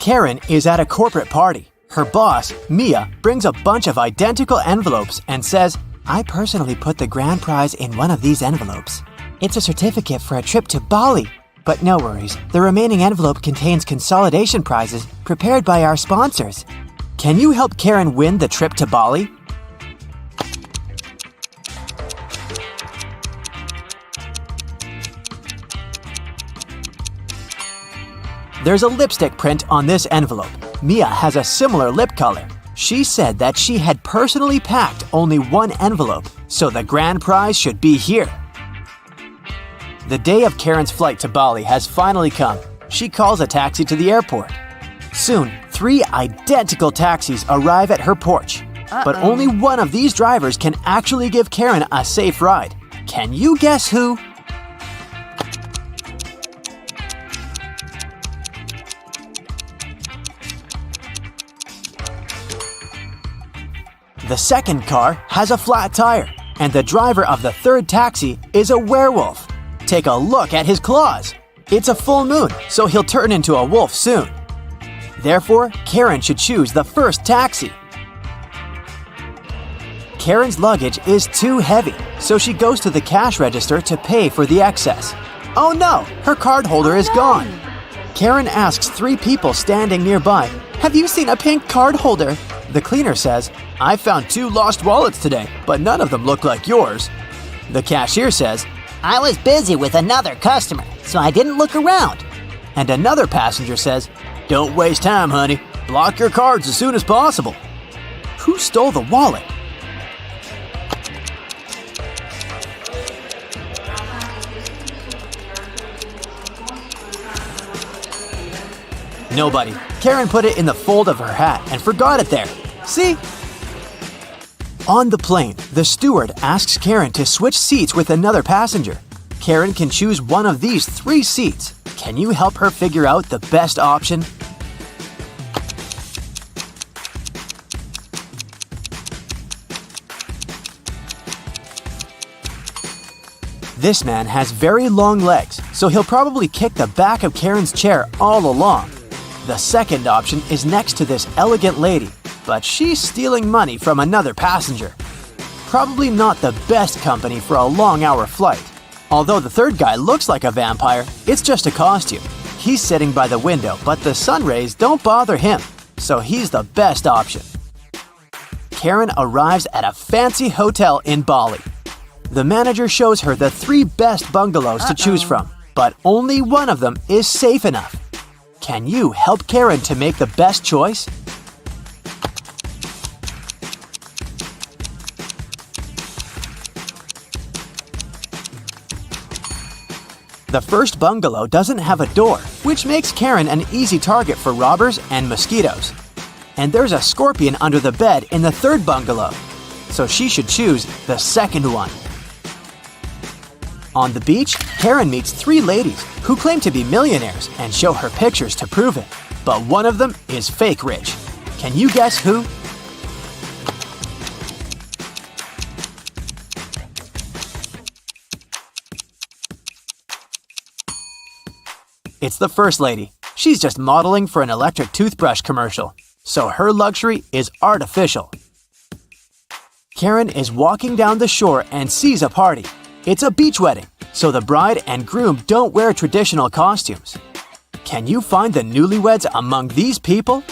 Karen is at a corporate party. Her boss, Mia, brings a bunch of identical envelopes and says, "I personally put the grand prize in one of these envelopes. It's a certificate for a trip to Bali." But no worries, the remaining envelope contains consolidation prizes prepared by our sponsors. Can you help Karen win the trip to Bali? There's a lipstick print on this envelope. Mia has a similar lip color. She said that she had personally packed only one envelope, so the grand prize should be here. The day of Karen's flight to Bali has finally come. She calls a taxi to the airport. Soon, 3 identical taxis arrive at her porch. But only one of these drivers can actually give Karen a safe ride. Can you guess who? The second car has a flat tire, and the driver of the third taxi is a werewolf. Take a look at his claws. It's a full moon, so he'll turn into a wolf soon. Therefore, Karen should choose the first taxi. Karen's luggage is too heavy, so she goes to the cash register to pay for the excess. Oh no, her card holder is gone. Karen asks 3 people standing nearby, "Have you seen a pink card holder?" The cleaner says, "I found 2 lost wallets today, but none of them look like yours." The cashier says, "I was busy with another customer, so I didn't look around." And another passenger says, "Don't waste time, honey. Block your cards as soon as possible." Who stole the wallet? Nobody. Karen put it in the fold of her hat and forgot it there. See? On the plane, the steward asks Karen to switch seats with another passenger. Karen can choose one of these 3 seats. Can you help her figure out the best option? This man has very long legs, so he'll probably kick the back of Karen's chair all along. The second option is next to this elegant lady, but she's stealing money from another passenger. Probably not the best company for a long-hour flight. Although the third guy looks like a vampire, it's just a costume. He's sitting by the window, but the sun rays don't bother him, so he's the best option. Karen arrives at a fancy hotel in Bali. The manager shows her the 3 best bungalows to choose from, but only one of them is safe enough. Can you help Karen to make the best choice? The first bungalow doesn't have a door, which makes Karen an easy target for robbers and mosquitoes. And there's a scorpion under the bed in the third bungalow, so she should choose the second one. On the beach, Karen meets 3 ladies who claim to be millionaires and show her pictures to prove it. But one of them is fake rich. Can you guess who? It's the first lady. She's just modeling for an electric toothbrush commercial, so her luxury is artificial. Karen is walking down the shore and sees a party. It's a beach wedding, so the bride and groom don't wear traditional costumes. Can you find the newlyweds among these people?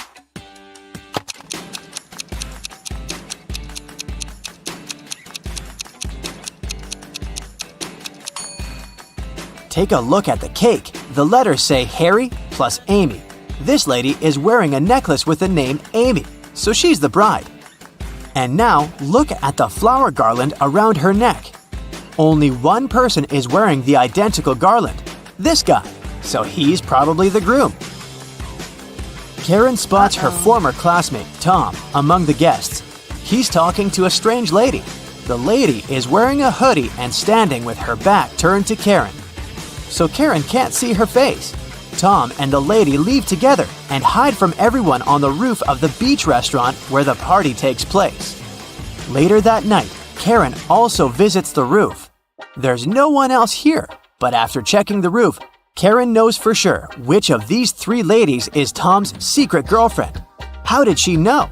Take a look at the cake. The letters say Harry plus Amy. This lady is wearing a necklace with the name Amy, so she's the bride. And now, look at the flower garland around her neck. Only one person is wearing the identical garland, this guy, so he's probably the groom. Karen spots her former classmate, Tom, among the guests. He's talking to a strange lady. The lady is wearing a hoodie and standing with her back turned to Karen, so Karen can't see her face. Tom and the lady leave together and hide from everyone on the roof of the beach restaurant where the party takes place. Later that night, Karen also visits the roof. There's no one else here, but after checking the roof, Karen knows for sure which of these three ladies is Tom's secret girlfriend. How did she know?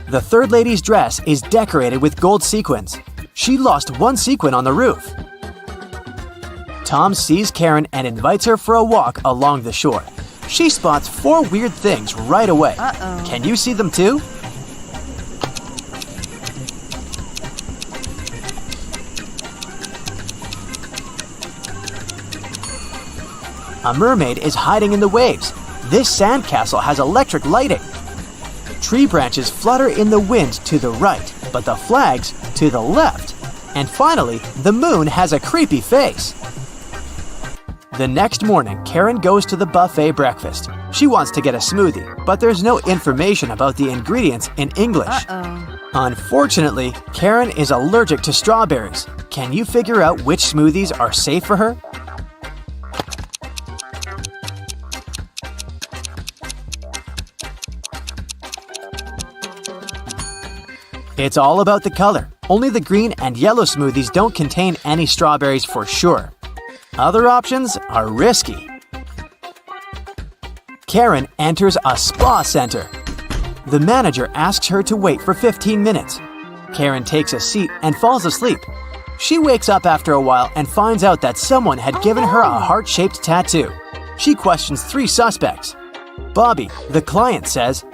The third lady's dress is decorated with gold sequins. She lost one sequin on the roof. Tom sees Karen and invites her for a walk along the shore. She spots four weird things right away. Can you see them too? A mermaid is hiding in the waves. This sandcastle has electric lighting. Tree branches flutter in the wind to the right, but the flags to the left. And finally, the moon has a creepy face. The next morning, Karen goes to the buffet breakfast. She wants to get a smoothie, but there's no information about the ingredients in English. Unfortunately, Karen is allergic to strawberries. Can you figure out which smoothies are safe for her? It's all about the color. Only the green and yellow smoothies don't contain any strawberries for sure. Other options are risky. Karen enters a spa center. The manager asks her to wait for 15 minutes. Karen takes a seat and falls asleep. She wakes up after a while and finds out that someone had given her a heart-shaped tattoo. She questions three suspects. Bobby, the client, says,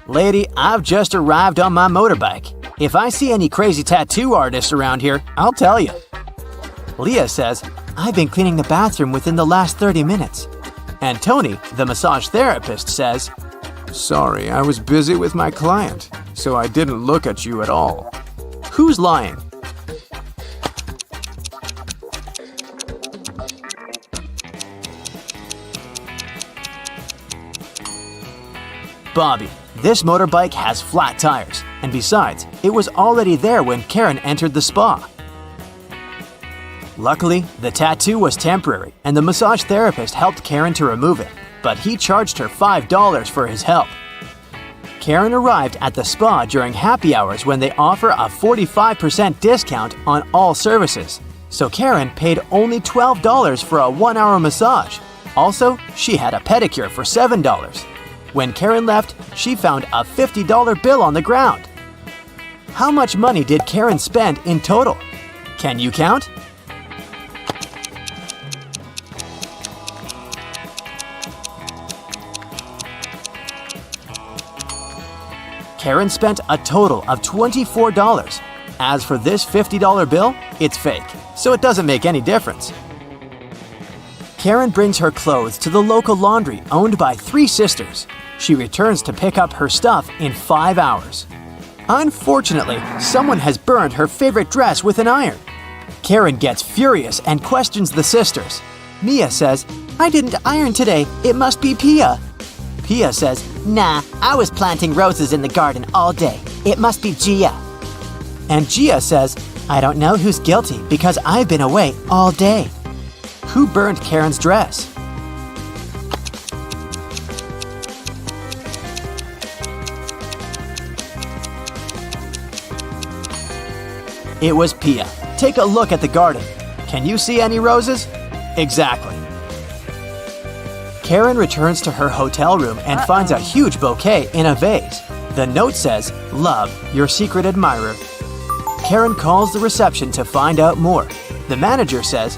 "Lady, I've just arrived on my motorbike. If I see any crazy tattoo artists around here, I'll tell you." Leah says, "I've been cleaning the bathroom within the last 30 minutes. And Tony, the massage therapist, says, "Sorry, I was busy with my client, so I didn't look at you at all." Who's lying? Bobby. This motorbike has flat tires, and besides, it was already there when Karen entered the spa. Luckily, the tattoo was temporary, and the massage therapist helped Karen to remove it, but he charged her $5 for his help. Karen arrived at the spa during happy hours when they offer a 45% discount on all services, so Karen paid only $12 for a 1-hour massage. Also, she had a pedicure for $7. When Karen left, she found a $50 bill on the ground. How much money did Karen spend in total? Can you count? Karen spent a total of $24. As for this $50 bill, it's fake, so it doesn't make any difference. Karen brings her clothes to the local laundry owned by three sisters. She returns to pick up her stuff in 5 hours. Unfortunately, someone has burned her favorite dress with an iron. Karen gets furious and questions the sisters. Mia says, "I didn't iron today. It must be Pia." Pia says, Nah, I was planting roses in the garden all day. It must be Gia. and Gia says, "I don't know who's guilty because I've been away all day." Who burned Karen's dress? It was Pia. Take a look at the garden. Can you see any roses? Exactly. Karen returns to her hotel room and finds a huge bouquet in a vase. The note says, "Love, your secret admirer." Karen calls the reception to find out more. The manager says,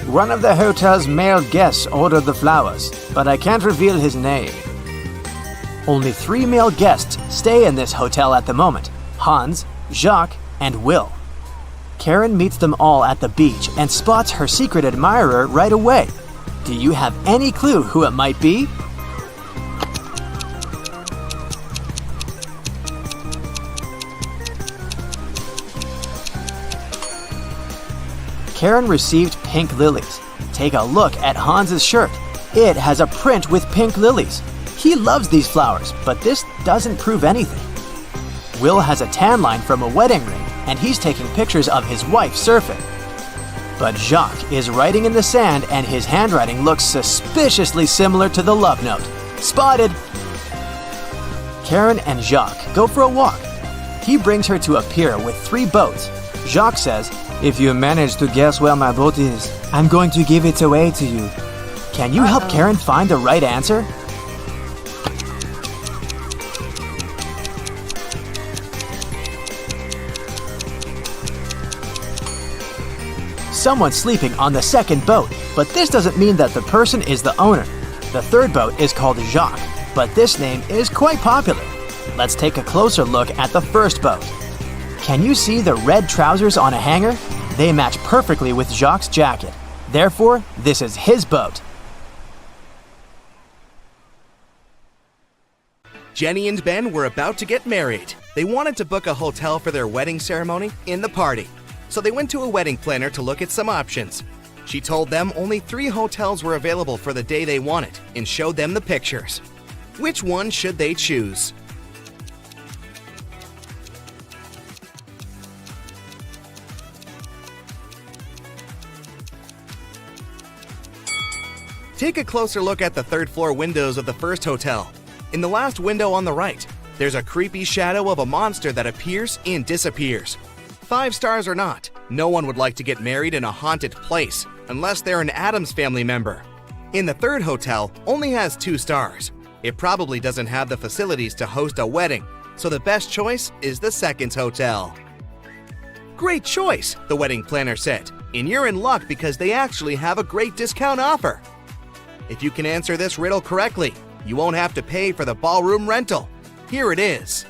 "One of the hotel's male guests ordered the flowers, but I can't reveal his name." Only 3 male guests stay in this hotel at the moment: Hans, Jacques, and Will. Karen meets them all at the beach and spots her secret admirer right away. Do you have any clue who it might be? Karen received pink lilies. Take a look at Hans's shirt. It has a print with pink lilies. He loves these flowers, but this doesn't prove anything. Will has a tan line from a wedding ring, and he's taking pictures of his wife surfing. But Jacques is writing in the sand, and his handwriting looks suspiciously similar to the love note. Spotted! Karen and Jacques go for a walk. He brings her to a pier with 3 boats. Jacques says, "If you manage to guess where my boat is, I'm going to give it away to you." Can you help Karen find the right answer? Someone's sleeping on the second boat, but this doesn't mean that the person is the owner. The third boat is called Jacques, but this name is quite popular. Let's take a closer look at the first boat. Can you see the red trousers on a hanger? They match perfectly with Jacques' jacket. Therefore, this is his boat. Jenny and Ben were about to get married. They wanted to book a hotel for their wedding ceremony in the party. So they went to a wedding planner to look at some options. She told them only 3 hotels were available for the day they wanted and showed them the pictures. Which one should they choose? Take a closer look at the 3rd floor windows of the first hotel. In the last window on the right, there's a creepy shadow of a monster that appears and disappears. 5 stars or not, no one would like to get married in a haunted place unless they're an Addams Family member. In the 3rd hotel, only has 2 stars. It probably doesn't have the facilities to host a wedding, so the best choice is the 2nd hotel. Great choice, the wedding planner said, and you're in luck because they actually have a great discount offer. If you can answer this riddle correctly, you won't have to pay for the ballroom rental. Here it is.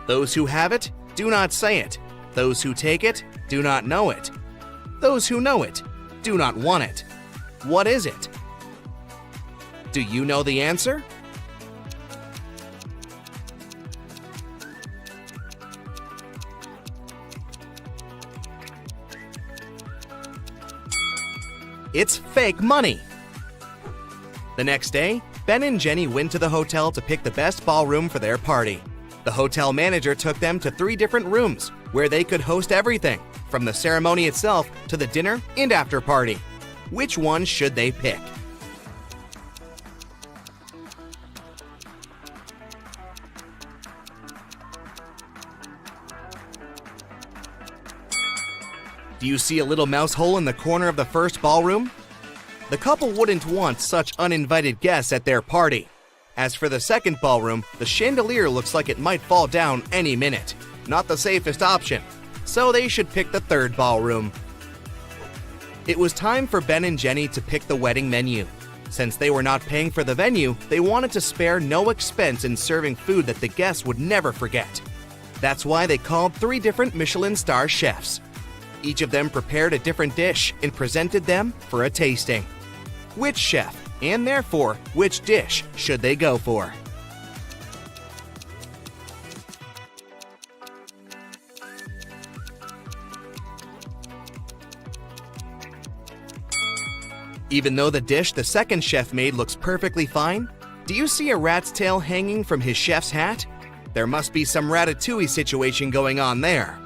Those who have it, do not say it. Those who take it, do not know it. Those who know it, do not want it. What is it? Do you know the answer? It's fake money. The next day, Ben and Jenny went to the hotel to pick the best ballroom for their party. The hotel manager took them to 3 different rooms where they could host everything, from the ceremony itself to the dinner and after party. Which one should they pick? Do you see a little mouse hole in the corner of the first ballroom? The couple wouldn't want such uninvited guests at their party. As for the second ballroom, the chandelier looks like it might fall down any minute. Not the safest option, so they should pick the 3rd ballroom. It was time for Ben and Jenny to pick the wedding menu. Since they were not paying for the venue, they wanted to spare no expense in serving food that the guests would never forget. That's why they called 3 different Michelin star chefs. Each of them prepared a different dish and presented them for a tasting. Which chef, and therefore which dish, should they go for? Even though the dish the second chef made looks perfectly fine, do you see a rat's tail hanging from his chef's hat? There must be some ratatouille situation going on there.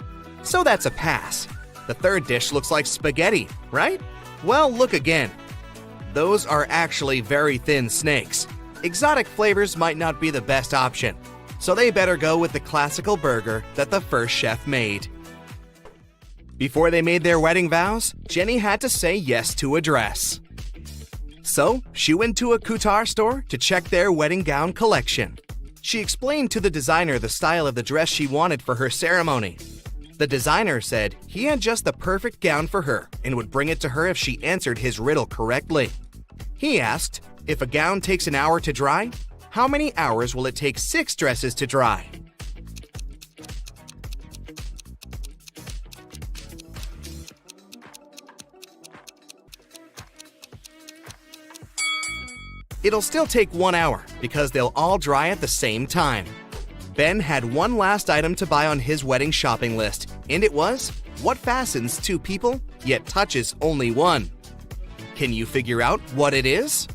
So that's a pass. The 3rd dish looks like spaghetti, right? Well, look again. Those are actually very thin snakes. Exotic flavors might not be the best option, so they better go with the classical burger that the first chef made. Before they made their wedding vows, Jenny had to say yes to a dress. So, she went to a couture store to check their wedding gown collection. She explained to the designer the style of the dress she wanted for her ceremony. The designer said he had just the perfect gown for her and would bring it to her if she answered his riddle correctly. He asked, if a gown takes an hour to dry, how many hours will it take 6 dresses to dry? It'll still take 1 hour because they'll all dry at the same time. Ben had one last item to buy on his wedding shopping list, and it was what fastens 2 people yet touches only 1. Can you figure out what it is?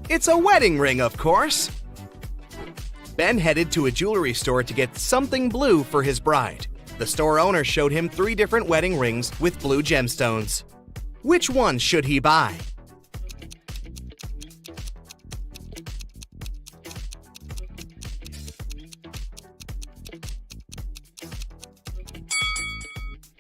It's a wedding ring, of course. Ben headed to a jewelry store to get something blue for his bride. The store owner showed him 3 different wedding rings with blue gemstones. Which one should he buy?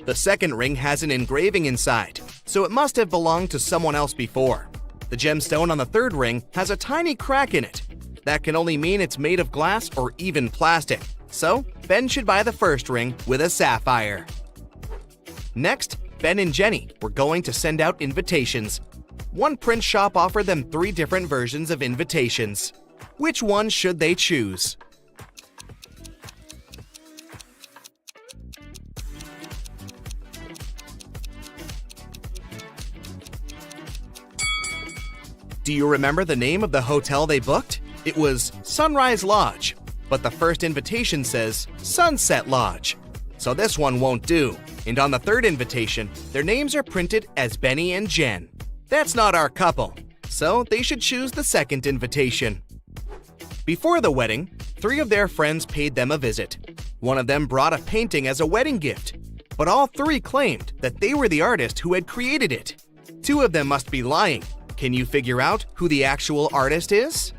The second ring has an engraving inside, so it must have belonged to someone else before. The gemstone on the third ring has a tiny crack in it. That can only mean it's made of glass or even plastic, so Ben should buy the first ring with a sapphire. Next, Ben and Jenny were going to send out invitations. One print shop offered them 3 different versions of invitations. Which one should they choose? Do you remember the name of the hotel they booked? It was Sunrise Lodge, but the first invitation says Sunset Lodge. So this one won't do. And on the third invitation, their names are printed as Benny and Jen. That's not our couple, so they should choose the second invitation. Before the wedding, 3 of their friends paid them a visit. One of them brought a painting as a wedding gift, but all 3 claimed that they were the artist who had created it. 2 of them must be lying. Can you figure out who the actual artist is?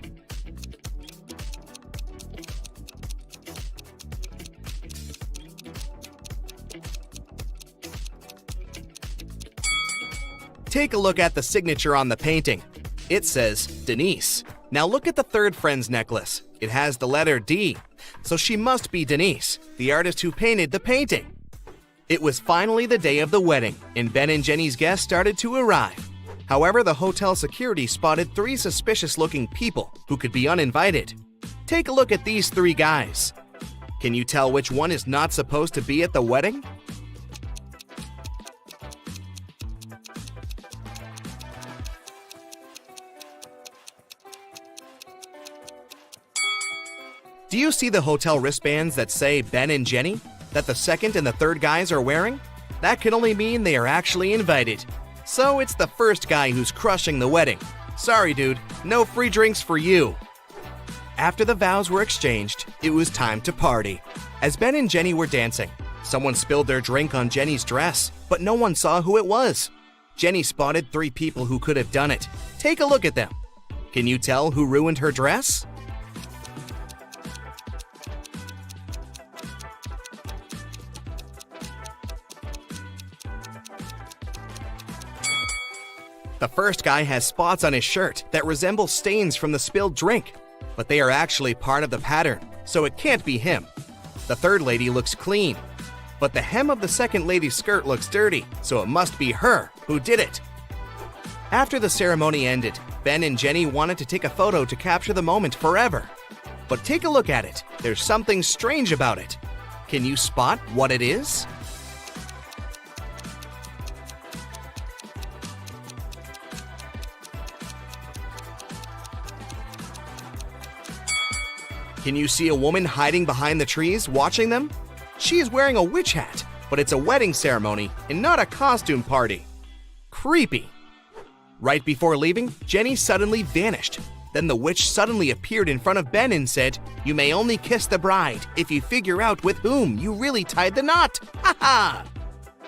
Take a look at the signature on the painting. It says Denise. Now look at the third friend's necklace. It has the letter D, so she must be Denise, the artist who painted the painting. It was finally the day of the wedding, and Ben and Jenny's guests started to arrive. However, the hotel security spotted 3 suspicious-looking people who could be uninvited. Take a look at these 3 guys. Can you tell which one is not supposed to be at the wedding? Do you see the hotel wristbands that say Ben and Jenny, that the second and the third guys are wearing? That can only mean they are actually invited. So it's the first guy who's crushing the wedding. Sorry, dude, no free drinks for you. After the vows were exchanged, it was time to party. As Ben and Jenny were dancing, someone spilled their drink on Jenny's dress, but no one saw who it was. Jenny spotted 3 people who could have done it. Take a look at them. Can you tell who ruined her dress? The first guy has spots on his shirt that resemble stains from the spilled drink, but they are actually part of the pattern, so it can't be him. The third lady looks clean, but the hem of the second lady's skirt looks dirty, so it must be her who did it. After the ceremony ended, Ben and Jenny wanted to take a photo to capture the moment forever. But take a look at it. There's something strange about it. Can you spot what it is? Can you see a woman hiding behind the trees watching them? She is wearing a witch hat, but it's a wedding ceremony and not a costume party. Creepy. Right before leaving, Jenny suddenly vanished. Then the witch suddenly appeared in front of Ben and said, "You may only kiss the bride if you figure out with whom you really tied the knot. Ha ha!"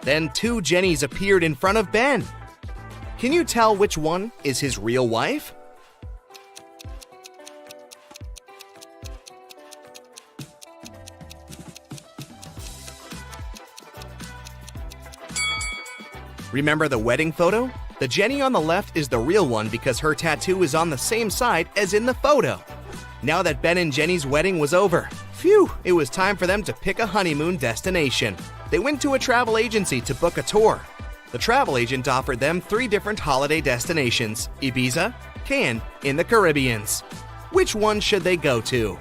Then 2 Jennys appeared in front of Ben. Can you tell which one is his real wife? Remember the wedding photo? The Jenny on the left is the real one because her tattoo is on the same side as in the photo. Now that Ben and Jenny's wedding was over, phew, it was time for them to pick a honeymoon destination. They went to a travel agency to book a tour. The travel agent offered them 3 different holiday destinations: Ibiza, Cannes, and the Caribbean. Which one should they go to?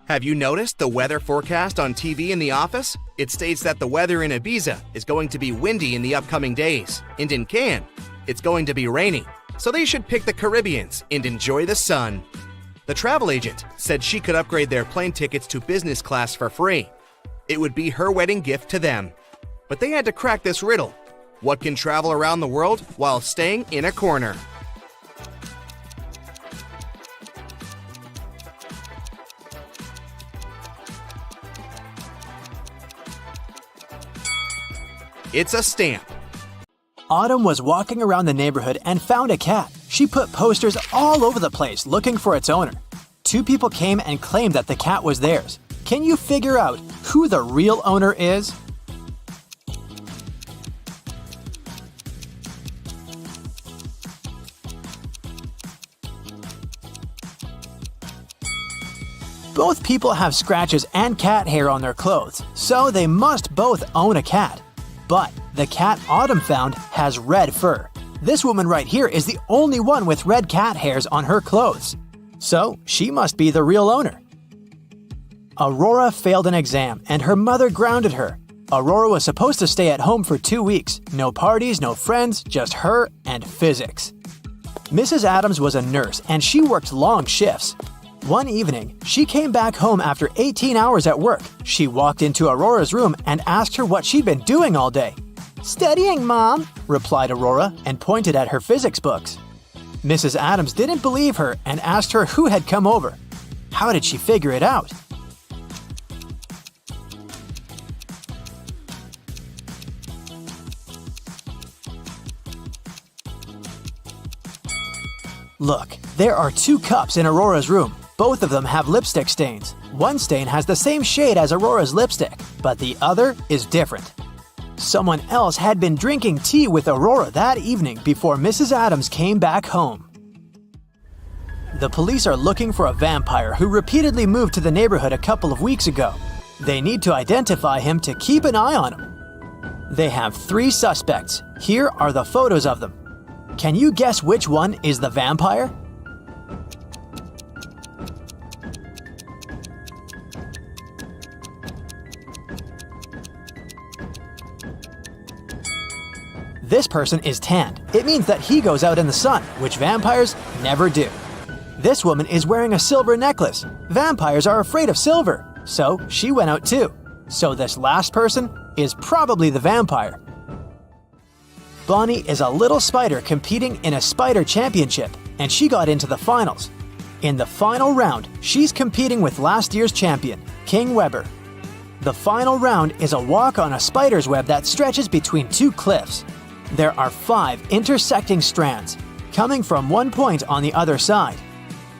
Have you noticed the weather forecast on TV in the office? It states that the weather in Ibiza is going to be windy in the upcoming days, and in Cannes, it's going to be rainy. So they should pick the Caribbean and enjoy the sun. The travel agent said she could upgrade their plane tickets to business class for free. It would be her wedding gift to them. But they had to crack this riddle. What can travel around the world while staying in a corner? It's a stamp. Autumn was walking around the neighborhood and found a cat. She put posters all over the place looking for its owner. 2 people came and claimed that the cat was theirs. Can you figure out who the real owner is? Both people have scratches and cat hair on their clothes, so they must both own a cat. But the cat Autumn found has red fur. This woman right here is the only one with red cat hairs on her clothes. So she must be the real owner. Aurora failed an exam and her mother grounded her. Aurora was supposed to stay at home for 2 weeks. No parties, no friends, just her and physics. Mrs. Adams was a nurse and she worked long shifts. One evening, she came back home after 18 hours at work. She walked into Aurora's room and asked her what she'd been doing all day. "Studying, Mom," replied Aurora and pointed at her physics books. Mrs. Adams didn't believe her and asked her who had come over. How did she figure it out? Look, there are 2 cups in Aurora's room. Both of them have lipstick stains. One stain has the same shade as Aurora's lipstick, but the other is different. Someone else had been drinking tea with Aurora that evening before Mrs. Adams came back home. The police are looking for a vampire who repeatedly moved to the neighborhood a couple of weeks ago. They need to identify him to keep an eye on him. They have 3 suspects. Here are the photos of them. Can you guess which one is the vampire? This person is tanned. It means that he goes out in the sun, which vampires never do. This woman is wearing a silver necklace. Vampires are afraid of silver, so she went out too. So this last person is probably the vampire. Bonnie is a little spider competing in a spider championship, and she got into the finals. In the final round, she's competing with last year's champion, King Weber. The final round is a walk on a spider's web that stretches between 2 cliffs. There are 5 intersecting strands, coming from one point on the other side.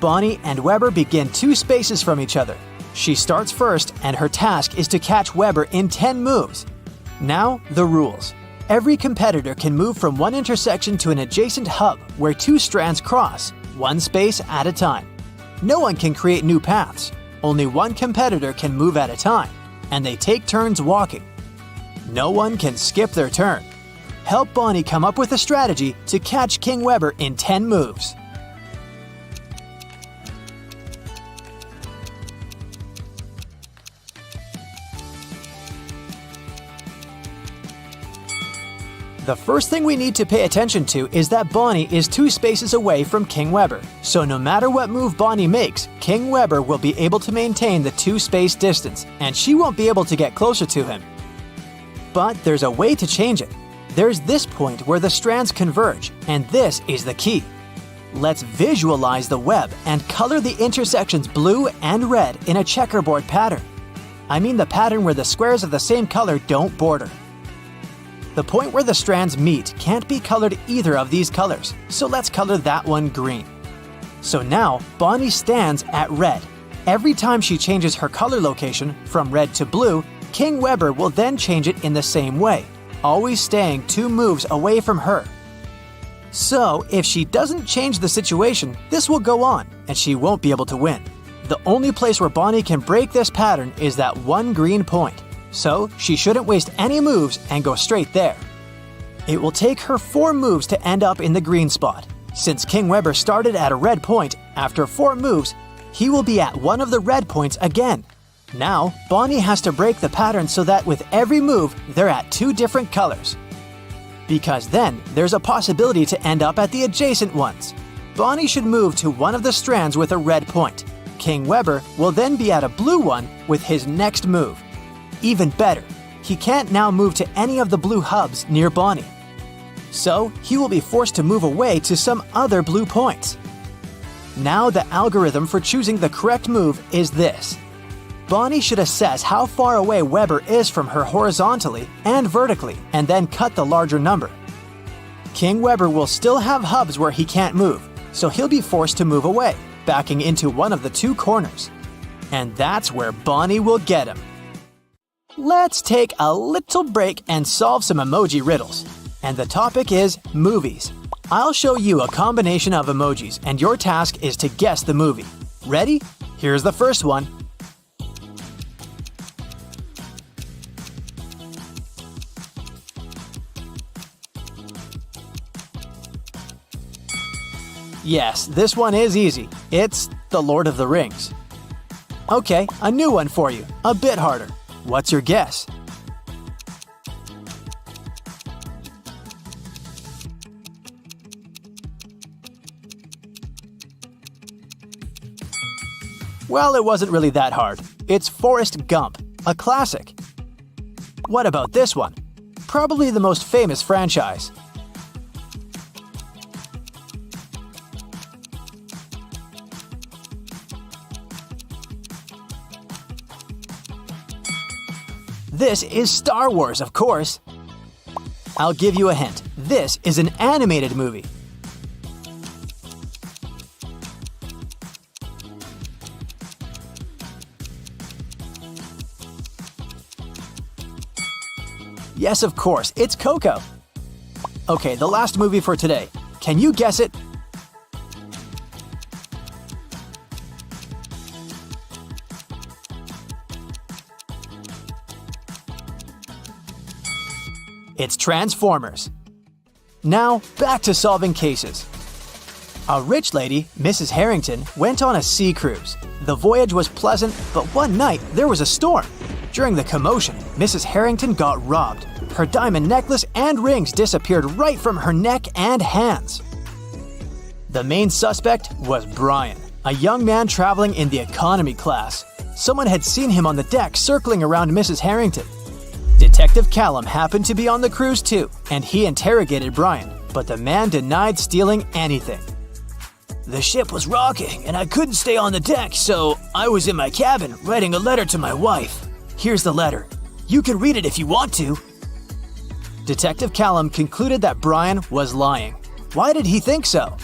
Bonnie and Weber begin 2 spaces from each other. She starts first, and her task is to catch Weber in 10 moves. Now, the rules. Every competitor can move from one intersection to an adjacent hub where 2 strands cross, 1 space at a time. No one can create new paths. Only one competitor can move at a time, and they take turns walking. No one can skip their turn. Help Bonnie come up with a strategy to catch King Weber in 10 moves. The first thing we need to pay attention to is that Bonnie is 2 spaces away from King Weber. So no matter what move Bonnie makes, King Weber will be able to maintain the 2-space distance, and she won't be able to get closer to him. But there's a way to change it. There's this point where the strands converge, and this is the key. Let's visualize the web and color the intersections blue and red in a checkerboard pattern. I mean the pattern where the squares of the same color don't border. The point where the strands meet can't be colored either of these colors, so let's color that one green. So now, Bonnie stands at red. Every time she changes her color location from red to blue, King Weber will then change it in the same way, always staying 2 moves away from her. So, if she doesn't change the situation, this will go on, and she won't be able to win. The only place where Bonnie can break this pattern is that one green point. So, she shouldn't waste any moves and go straight there. It will take her 4 moves to end up in the green spot. Since King Weber started at a red point, after 4 moves, he will be at one of the red points again. Now, Bonnie has to break the pattern so that with every move, they're at 2 different colors. Because then, there's a possibility to end up at the adjacent ones. Bonnie should move to one of the strands with a red point. King Weber will then be at a blue one with his next move. Even better, he can't now move to any of the blue hubs near Bonnie. So, he will be forced to move away to some other blue points. Now the algorithm for choosing the correct move is this. Bonnie should assess how far away Weber is from her horizontally and vertically, and then cut the larger number. King Weber will still have hubs where he can't move, so he'll be forced to move away, backing into one of the two corners. And that's where Bonnie will get him. Let's take a little break and solve some emoji riddles. And the topic is movies. I'll show you a combination of emojis, and your task is to guess the movie. Ready? Here's the first one. Yes, this one is easy. It's The Lord of the Rings. Okay, a new one for you, a bit harder. What's your guess? Well, it wasn't really that hard. It's Forrest Gump, a classic. What about this one? Probably the most famous franchise. This is Star Wars, of course. I'll give you a hint. This is an animated movie. Yes, of course, it's Coco. Okay, the last movie for today. Can you guess it? It's Transformers. Now, back to solving cases. A rich lady, Mrs. Harrington, went on a sea cruise. The voyage was pleasant, but one night there was a storm. During the commotion, Mrs. Harrington got robbed. Her diamond necklace and rings disappeared right from her neck and hands. The main suspect was Brian, a young man traveling in the economy class. Someone had seen him on the deck circling around Mrs. Harrington. Detective Callum happened to be on the cruise too, and he interrogated Brian, but the man denied stealing anything. The ship was rocking, and I couldn't stay on the deck, so I was in my cabin writing a letter to my wife. Here's the letter. You can read it if you want to. Detective Callum concluded that Brian was lying. Why did he think so?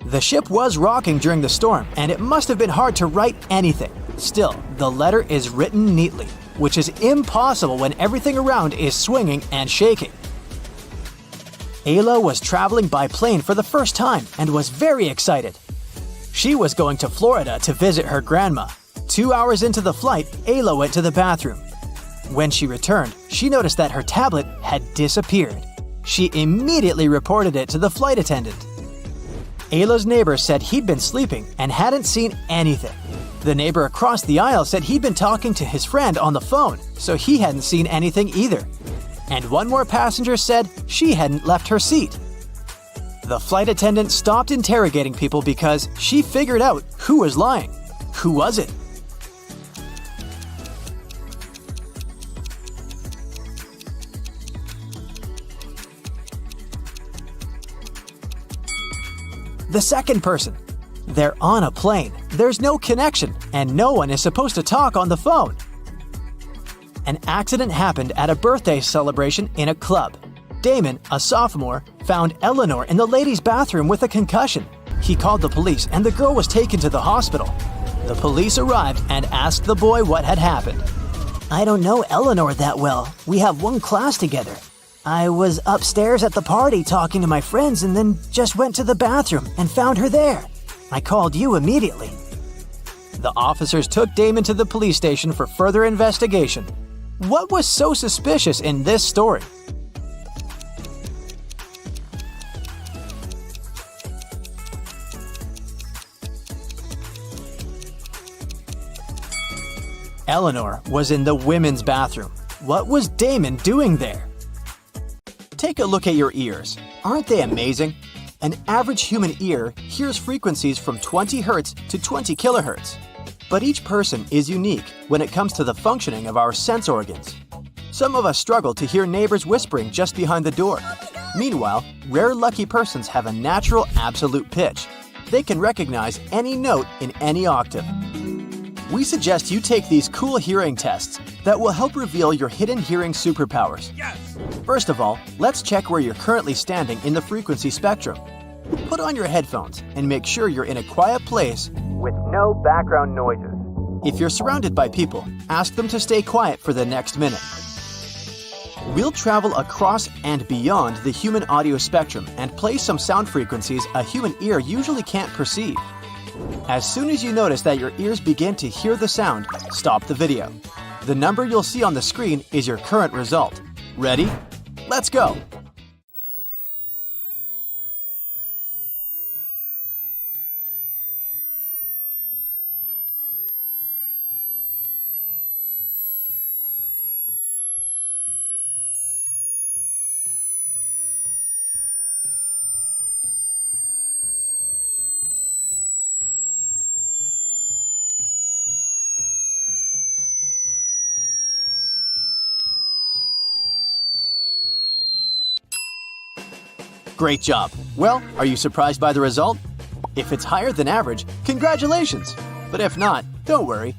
The ship was rocking during the storm, and it must have been hard to write anything. Still, the letter is written neatly, which is impossible when everything around is swinging and shaking. Ayla was traveling by plane for the first time and was very excited. She was going to Florida to visit her grandma. 2 hours into the flight, Ayla went to the bathroom. When she returned, she noticed that her tablet had disappeared. She immediately reported it to the flight attendant. Ayla's neighbor said he'd been sleeping and hadn't seen anything. The neighbor across the aisle said he'd been talking to his friend on the phone, so he hadn't seen anything either. And one more passenger said she hadn't left her seat. The flight attendant stopped interrogating people because she figured out who was lying. Who was it? The second person. They're on a plane, there's no connection, and no one is supposed to talk on the phone. An accident happened at a birthday celebration in a club. Damon, a sophomore, found Eleanor in the ladies' bathroom with a concussion. He called the police and the girl was taken to the hospital. The police arrived and asked the boy what had happened. I don't know Eleanor that well. We have one class together. I was upstairs at the party talking to my friends and then just went to the bathroom and found her there. I called you immediately. The officers took Damon to the police station for further investigation. What was so suspicious in this story? Eleanor was in the women's bathroom. What was Damon doing there? Take a look at your ears. Aren't they amazing? An average human ear hears frequencies from 20 Hz to 20 kHz. But each person is unique when it comes to the functioning of our sense organs. Some of us struggle to hear neighbors whispering just behind the door. Meanwhile, rare lucky persons have a natural absolute pitch. They can recognize any note in any octave. We suggest you take these cool hearing tests that will help reveal your hidden hearing superpowers. Yes! First of all, let's check where you're currently standing in the frequency spectrum. Put on your headphones and make sure you're in a quiet place with no background noises. If you're surrounded by people, ask them to stay quiet for the next minute. We'll travel across and beyond the human audio spectrum and play some sound frequencies a human ear usually can't perceive. As soon as you notice that your ears begin to hear the sound, stop the video. The number you'll see on the screen is your current result. Ready? Let's go! Great job! Well, are you surprised by the result? If it's higher than average, congratulations! But if not, don't worry.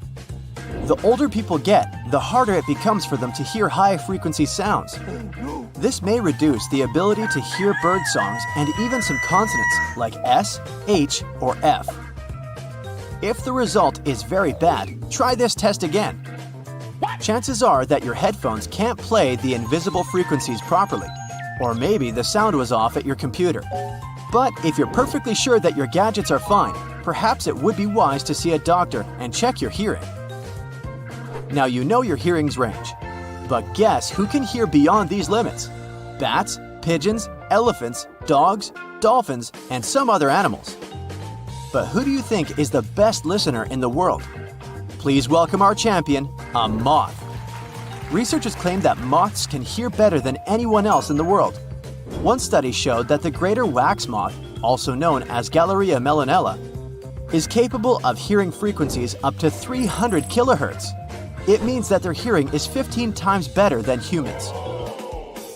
The older people get, the harder it becomes for them to hear high-frequency sounds. This may reduce the ability to hear bird songs and even some consonants like S, H, or F. If the result is very bad, try this test again. Chances are that your headphones can't play the invisible frequencies properly. Or maybe the sound was off at your computer. But if you're perfectly sure that your gadgets are fine, perhaps it would be wise to see a doctor and check your hearing. Now you know your hearing's range. But guess who can hear beyond these limits? Bats, pigeons, elephants, dogs, dolphins, and some other animals. But who do you think is the best listener in the world? Please welcome our champion, a moth. Researchers claim that moths can hear better than anyone else in the world. One study showed that the greater wax moth, also known as Galleria melanella, is capable of hearing frequencies up to 300 kilohertz. It means that their hearing is 15 times better than humans.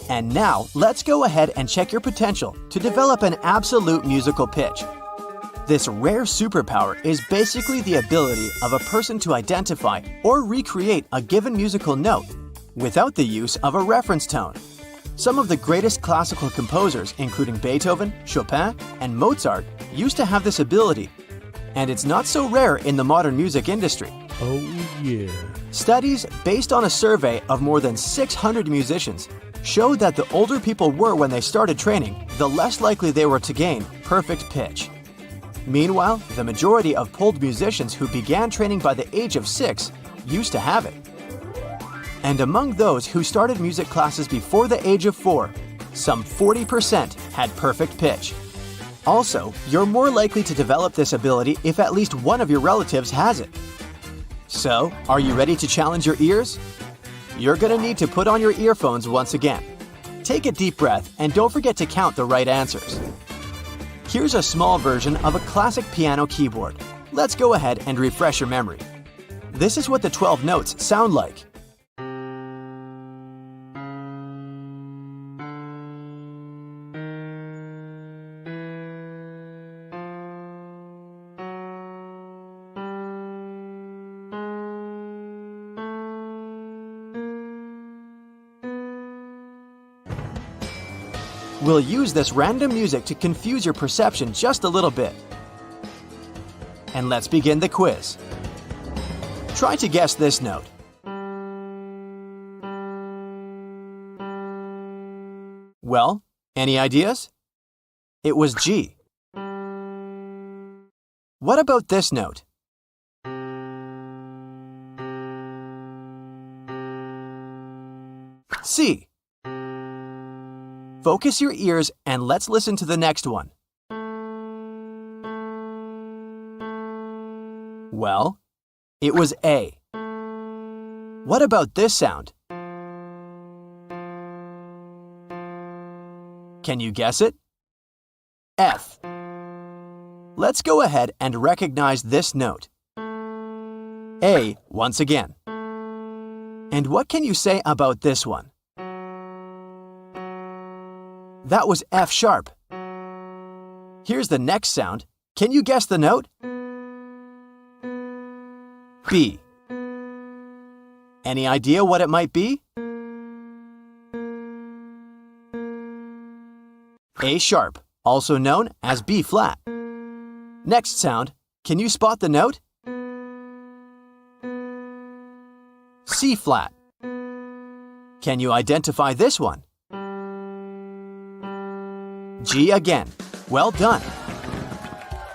And now, let's go ahead and check your potential to develop an absolute musical pitch. This rare superpower is basically the ability of a person to identify or recreate a given musical note without the use of a reference tone. Some of the greatest classical composers, including Beethoven, Chopin, and Mozart, used to have this ability, and it's not so rare in the modern music industry. Oh yeah. Studies based on a survey of more than 600 musicians showed that the older people were when they started training, the less likely they were to gain perfect pitch. Meanwhile, the majority of polled musicians who began training by the age of 6 used to have it. And among those who started music classes before the age of 4, some 40% had perfect pitch. Also, you're more likely to develop this ability if at least one of your relatives has it. So, are you ready to challenge your ears? You're gonna need to put on your earphones once again. Take a deep breath and don't forget to count the right answers. Here's a small version of a classic piano keyboard. Let's go ahead and refresh your memory. This is what the 12 notes sound like. We'll use this random music to confuse your perception just a little bit. And let's begin the quiz. Try to guess this note. Well, any ideas? It was G. What about this note? C. Focus your ears and let's listen to the next one. Well, it was A. What about this sound? Can you guess it? F. Let's go ahead and recognize this note. A once again. And what can you say about this one? That was F sharp. Here's the next sound. Can you guess the note? B. Any idea what it might be? A sharp, also known as B flat. Next sound, can you spot the note? C flat. Can you identify this one? G again. Well done.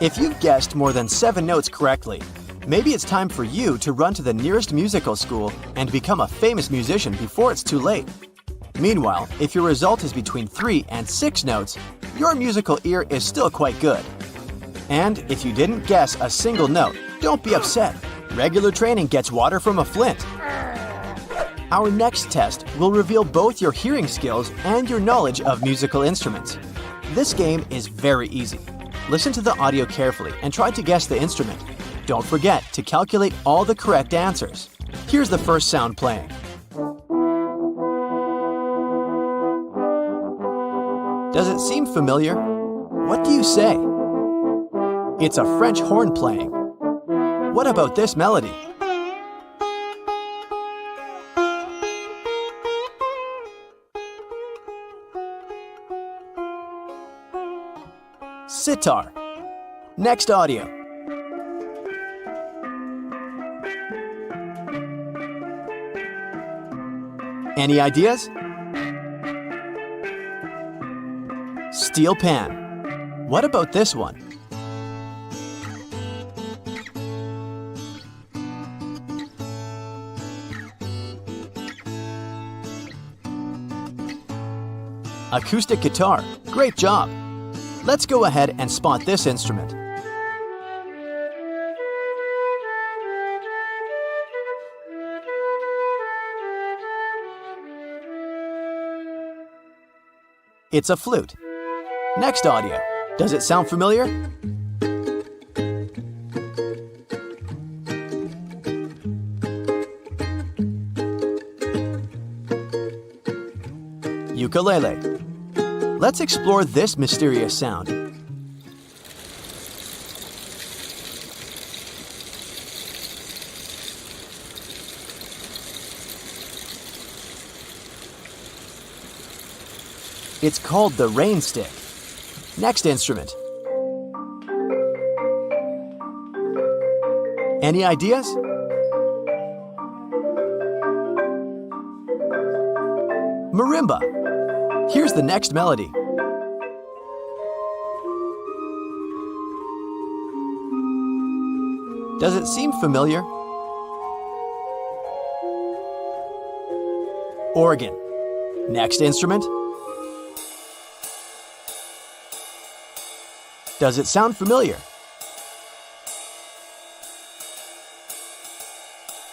If you've guessed more than 7 notes correctly, maybe it's time for you to run to the nearest musical school and become a famous musician before it's too late. Meanwhile, if your result is between 3 and 6 notes, your musical ear is still quite good. And if you didn't guess a single note, don't be upset. Regular training gets water from a flint. Our next test will reveal both your hearing skills and your knowledge of musical instruments. This game is very easy. Listen to the audio carefully and try to guess the instrument. Don't forget to calculate all the correct answers. Here's the first sound playing. Does it seem familiar? What do you say? It's a French horn playing. What about this melody? Sitar. Next audio. Any ideas? Steel pan. What about this one? Acoustic guitar. Great job. Let's go ahead and spot this instrument. It's a flute. Next audio. Does it sound familiar? Ukulele. Let's explore this mysterious sound. It's called the rain stick. Next instrument. Any ideas? Marimba. Here's the next melody. Does it seem familiar? Organ. Next instrument. Does it sound familiar?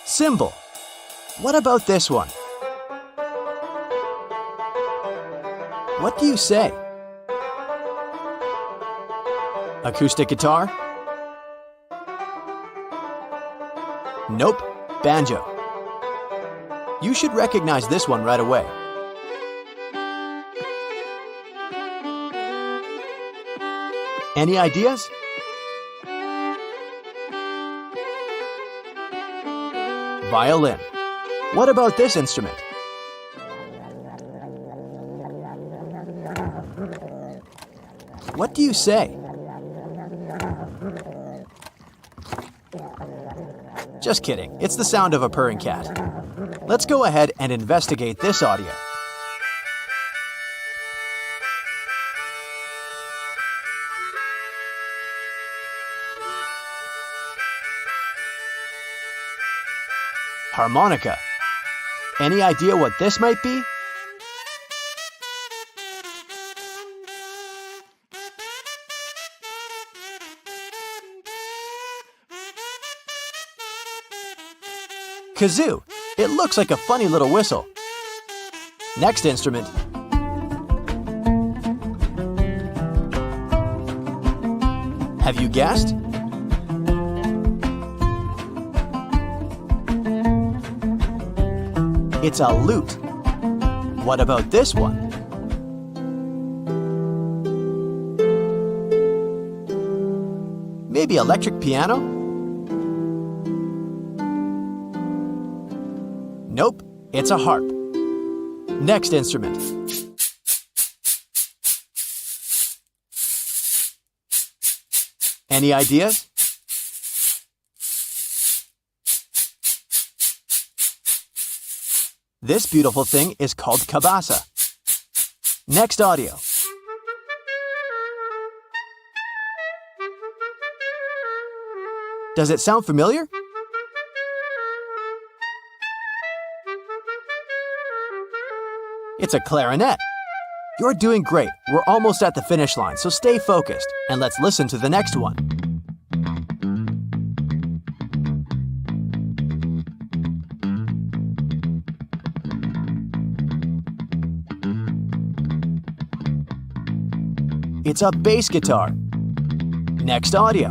Cymbal. What about this one? What do you say? Acoustic guitar? Nope, banjo. You should recognize this one right away. Any ideas? Violin. What about this instrument? What do you say? Just kidding, it's the sound of a purring cat. Let's go ahead and investigate this audio. Harmonica. Any idea what this might be? Kazoo. It looks like a funny little whistle. Next instrument. Have you guessed? It's a lute. What about this one? Maybe electric piano? Nope, it's a harp. Next instrument. Any ideas? This beautiful thing is called cabasa. Next audio. Does it sound familiar? It's a clarinet. You're doing great. We're almost at the finish line, so stay focused, and let's listen to the next one. It's a bass guitar. Next audio.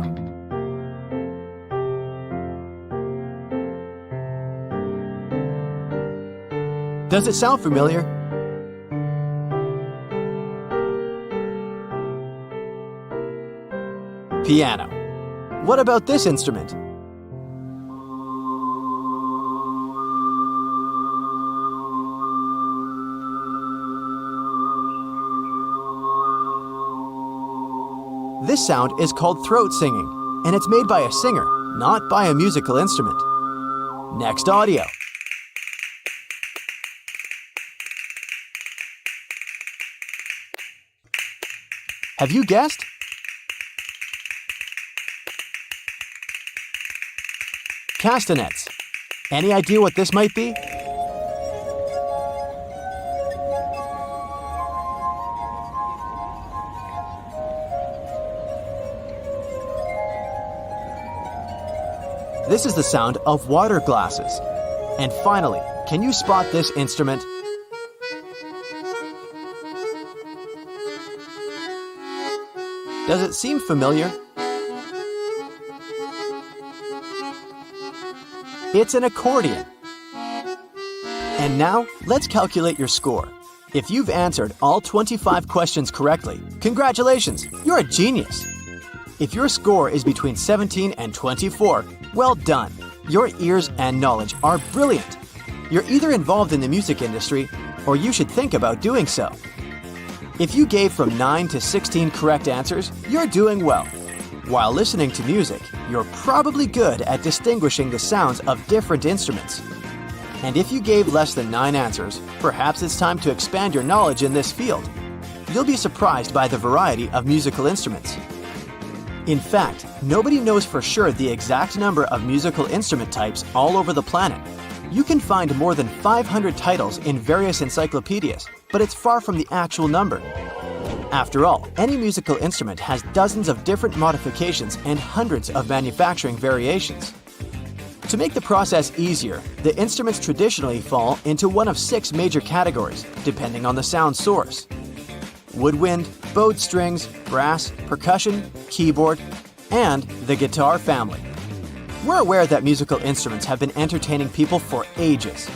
Does it sound familiar? Piano. What about this instrument? This sound is called throat singing, and it's made by a singer, not by a musical instrument. Next audio. Have you guessed? Castanets. Any idea what this might be? This is the sound of water glasses. And finally, can you spot this instrument? Does it seem familiar? It's an accordion. And now, let's calculate your score. If you've answered all 25 questions correctly, congratulations, you're a genius. If your score is between 17 and 24, well done. Your ears and knowledge are brilliant. You're either involved in the music industry, or you should think about doing so. If you gave from 9 to 16 correct answers, you're doing well. While listening to music, you're probably good at distinguishing the sounds of different instruments. And if you gave less than 9 answers, perhaps it's time to expand your knowledge in this field. You'll be surprised by the variety of musical instruments. In fact, nobody knows for sure the exact number of musical instrument types all over the planet. You can find more than 500 titles in various encyclopedias, but it's far from the actual number. After all, any musical instrument has dozens of different modifications and hundreds of manufacturing variations. To make the process easier, the instruments traditionally fall into one of 6 major categories, depending on the sound source: woodwind, bowed strings, brass, percussion, keyboard, and the guitar family. We're aware that musical instruments have been entertaining people for ages.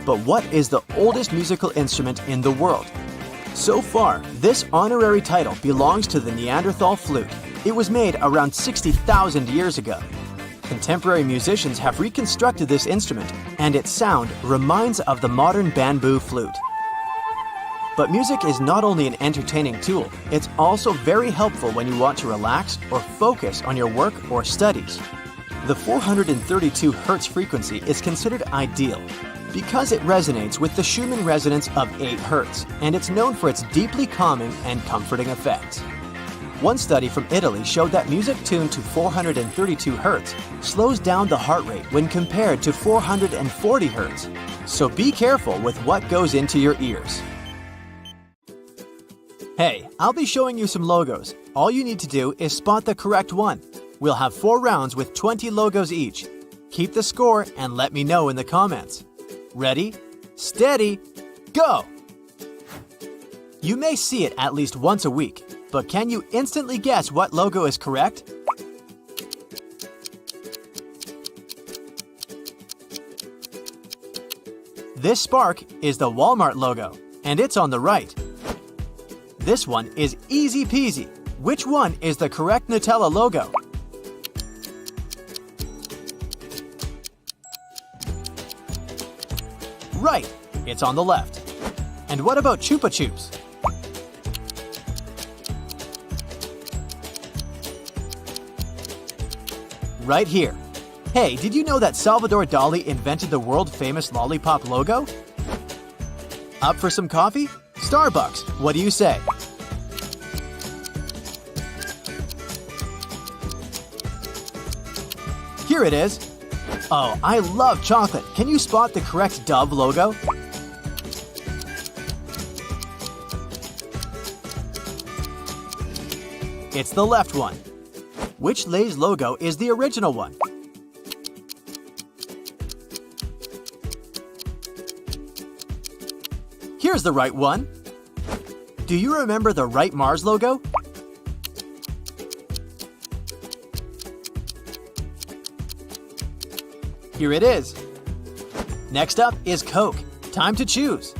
But what is the oldest musical instrument in the world? So far, this honorary title belongs to the Neanderthal flute. It was made around 60,000 years ago. Contemporary musicians have reconstructed this instrument, and its sound reminds of the modern bamboo flute. But music is not only an entertaining tool, it's also very helpful when you want to relax or focus on your work or studies. The 432 Hz frequency is considered ideal because it resonates with the Schumann resonance of 8 Hz, and it's known for its deeply calming and comforting effects. One study from Italy showed that music tuned to 432 Hz slows down the heart rate when compared to 440 Hz. So be careful with what goes into your ears. Hey, I'll be showing you some logos. All you need to do is spot the correct one. We'll have 4 rounds with 20 logos each. Keep the score and let me know in the comments. Ready, steady, go! You may see it at least once a week, but can you instantly guess what logo is correct? This spark is the Walmart logo, and it's on the right. This one is easy peasy. Which one is the correct Nutella logo? Right, it's on the left. And what about Chupa Chups? Right here. Hey, did you know that Salvador Dali invented the world-famous lollipop logo? Up for some coffee? Starbucks, what do you say? Here it is. Oh, I love chocolate. Can you spot the correct Dove logo? It's the left one. Which Lay's logo is the original one? Here's the right one. Do you remember the right Mars logo? Here it is. Next up is Coke. Time to choose.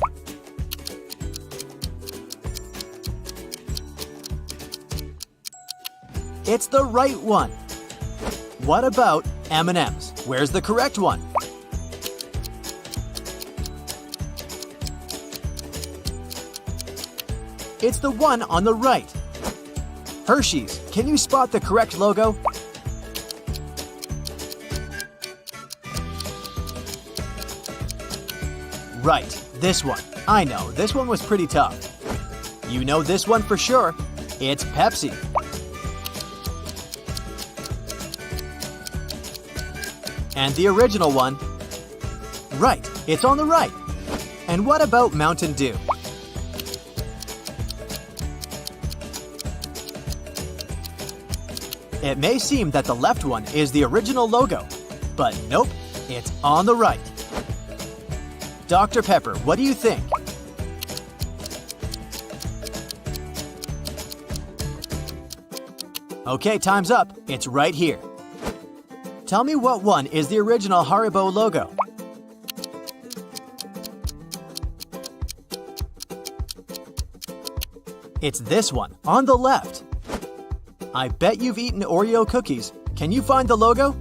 It's the right one. What about M&M's? Where's the correct one? It's the one on the right. Hershey's, can you spot the correct logo? Right, this one. I know, this one was pretty tough. You know this one for sure. It's Pepsi. And the original one? Right, it's on the right. And what about Mountain Dew? It may seem that the left one is the original logo, but nope, it's on the right. Dr. Pepper, what do you think? Okay, time's up. It's right here. Tell me what one is the original Haribo logo. It's this one, on the left. I bet you've eaten Oreo cookies. Can you find the logo?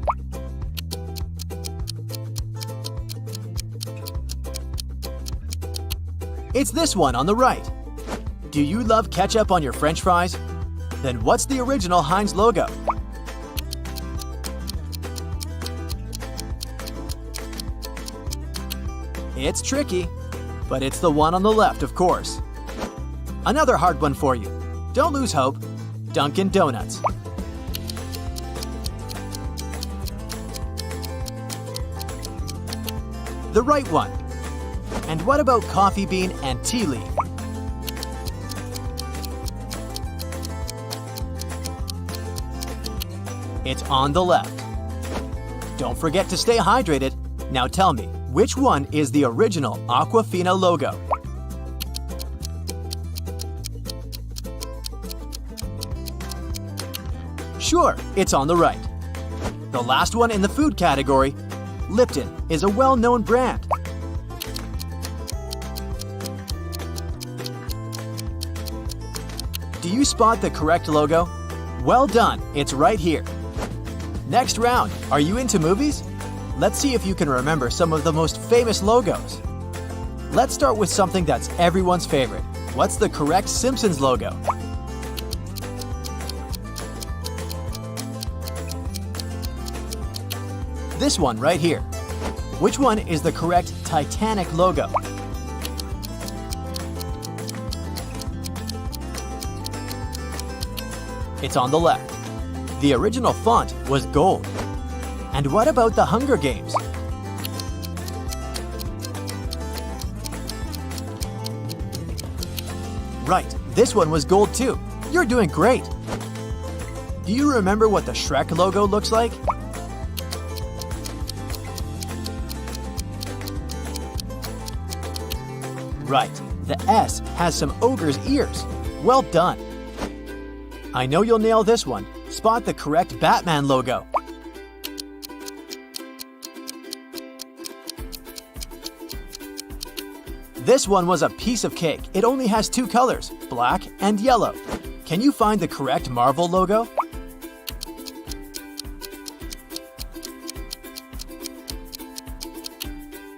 It's this one on the right. Do you love ketchup on your French fries? Then what's the original Heinz logo? It's tricky, but it's the one on the left, of course. Another hard one for you. Don't lose hope. Dunkin' Donuts. The right one. And what about Coffee Bean and Tea Leaf? It's on the left. Don't forget to stay hydrated. Now tell me, which one is the original Aquafina logo? Sure, it's on the right. The last one in the food category, Lipton, is a well-known brand. Do you spot the correct logo? Well done, it's right here. Next round, are you into movies? Let's see if you can remember some of the most famous logos. Let's start with something that's everyone's favorite. What's the correct Simpsons logo? This one right here. Which one is the correct Titanic logo? It's on the left. The original font was gold. And what about the Hunger Games? Right, this one was gold too. You're doing great. Do you remember what the Shrek logo looks like? Right, the S has some ogre's ears. Well done. I know you'll nail this one. Spot the correct Batman logo. This one was a piece of cake. It only has two colors, black and yellow. Can you find the correct Marvel logo?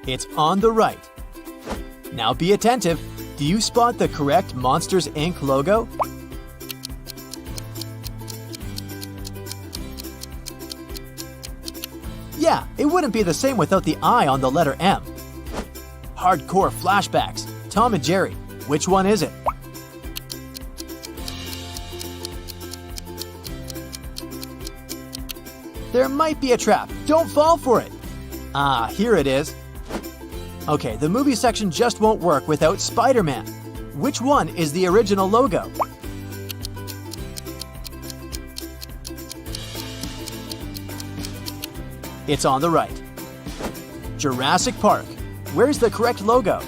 It's on the right. Now be attentive. Do you spot the correct Monsters, Inc. logo? Yeah, it wouldn't be the same without the I on the letter M. Hardcore flashbacks. Tom and Jerry. Which one is it? There might be a trap. Don't fall for it. Ah, here it is. Okay, the movie section just won't work without Spider-Man. Which one is the original logo? It's on the right. Jurassic Park. Where's the correct logo?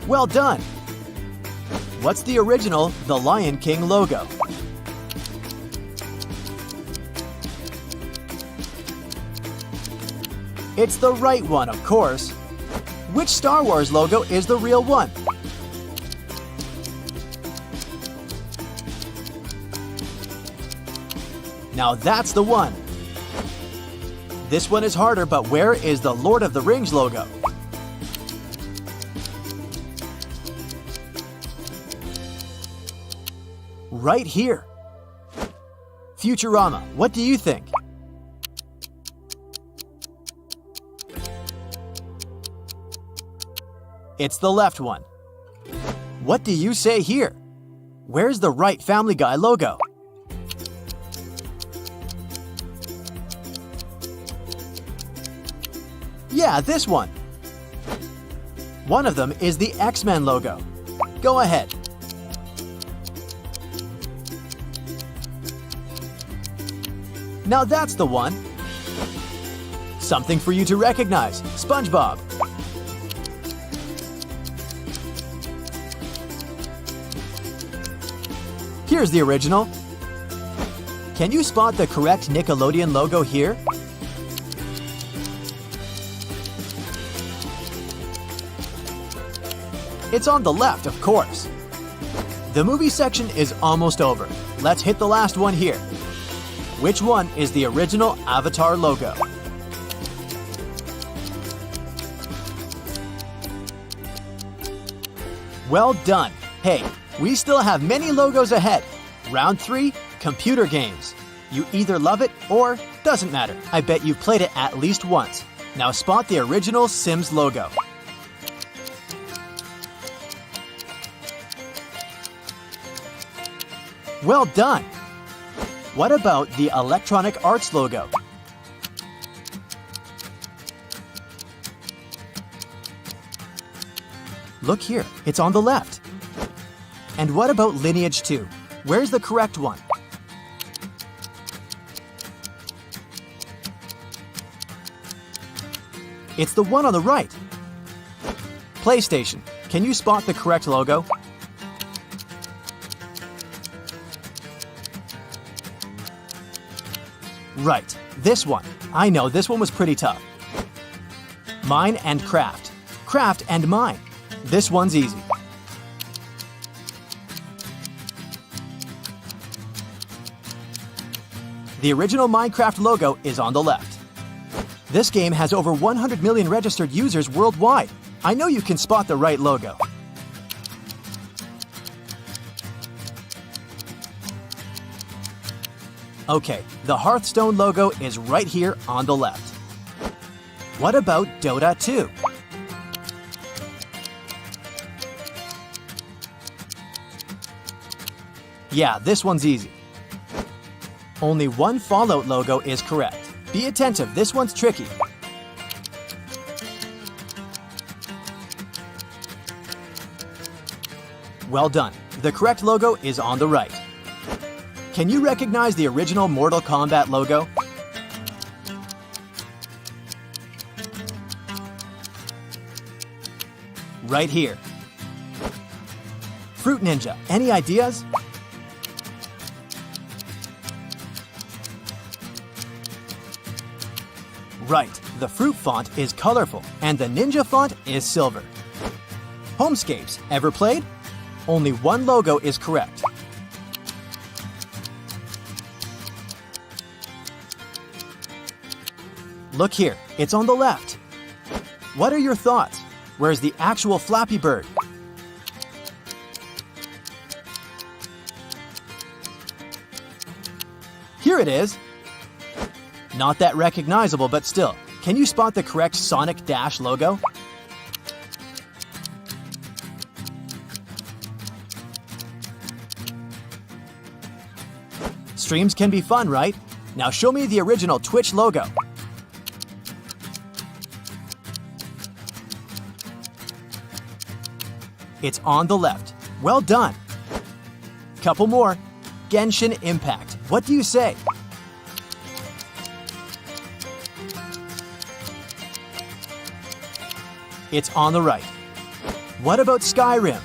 Well done! What's the original The Lion King logo? It's the right one, of course. Which Star Wars logo is the real one? Now that's the one. This one is harder, but where is the Lord of the Rings logo? Right here. Futurama, what do you think? It's the left one. What do you say here? Where's the right Family Guy logo? Yeah, this one. One of them is the X-Men logo. Go ahead. Now that's the one. Something for you to recognize. SpongeBob. Here's the original. Can you spot the correct Nickelodeon logo here? It's on the left, of course. The movie section is almost over. Let's hit the last one here. Which one is the original Avatar logo? Well done. Hey, we still have many logos ahead. Round 3, computer games. You either love it or doesn't matter. I bet you've played it at least once. Now spot the original Sims logo. Well done. What about the Electronic Arts logo? Look here, it's on the left. And what about Lineage 2? Where's the correct one? It's the one on the right. PlayStation, can you spot the correct logo? Right, this one. I know, this one was pretty tough. Mine and Craft. Craft and Mine. This one's easy. The original Minecraft logo is on the left. This game has over 100 million registered users worldwide. I know you can spot the right logo. Okay, the Hearthstone logo is right here on the left. What about Dota 2? Yeah, this one's easy. Only one Fallout logo is correct. Be attentive, this one's tricky. Well done. The correct logo is on the right. Can you recognize the original Mortal Kombat logo? Right here. Fruit Ninja, any ideas? Right, the fruit font is colorful and the ninja font is silver. Homescapes, ever played? Only one logo is correct. Look here, it's on the left. What are your thoughts? Where's the actual Flappy Bird? Here it is. Not that recognizable, but still. Can you spot the correct Sonic Dash logo? Streams can be fun, right? Now show me the original Twitch logo. It's on the left. Well done. Couple more. Genshin Impact. What do you say? It's on the right. What about Skyrim?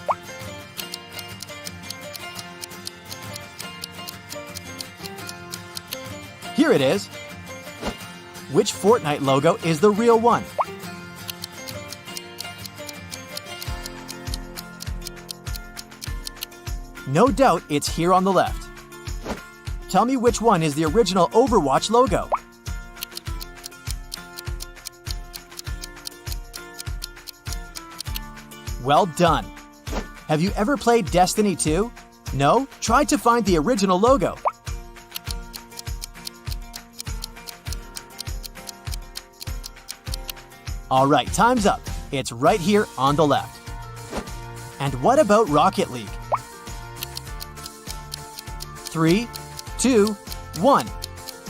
Here it is. Which Fortnite logo is the real one? No doubt it's here on the left. Tell me which one is the original Overwatch logo. Well done. Have you ever played Destiny 2? No? Try to find the original logo. All right, time's up. It's right here on the left. And what about Rocket League? 3, 2, 1.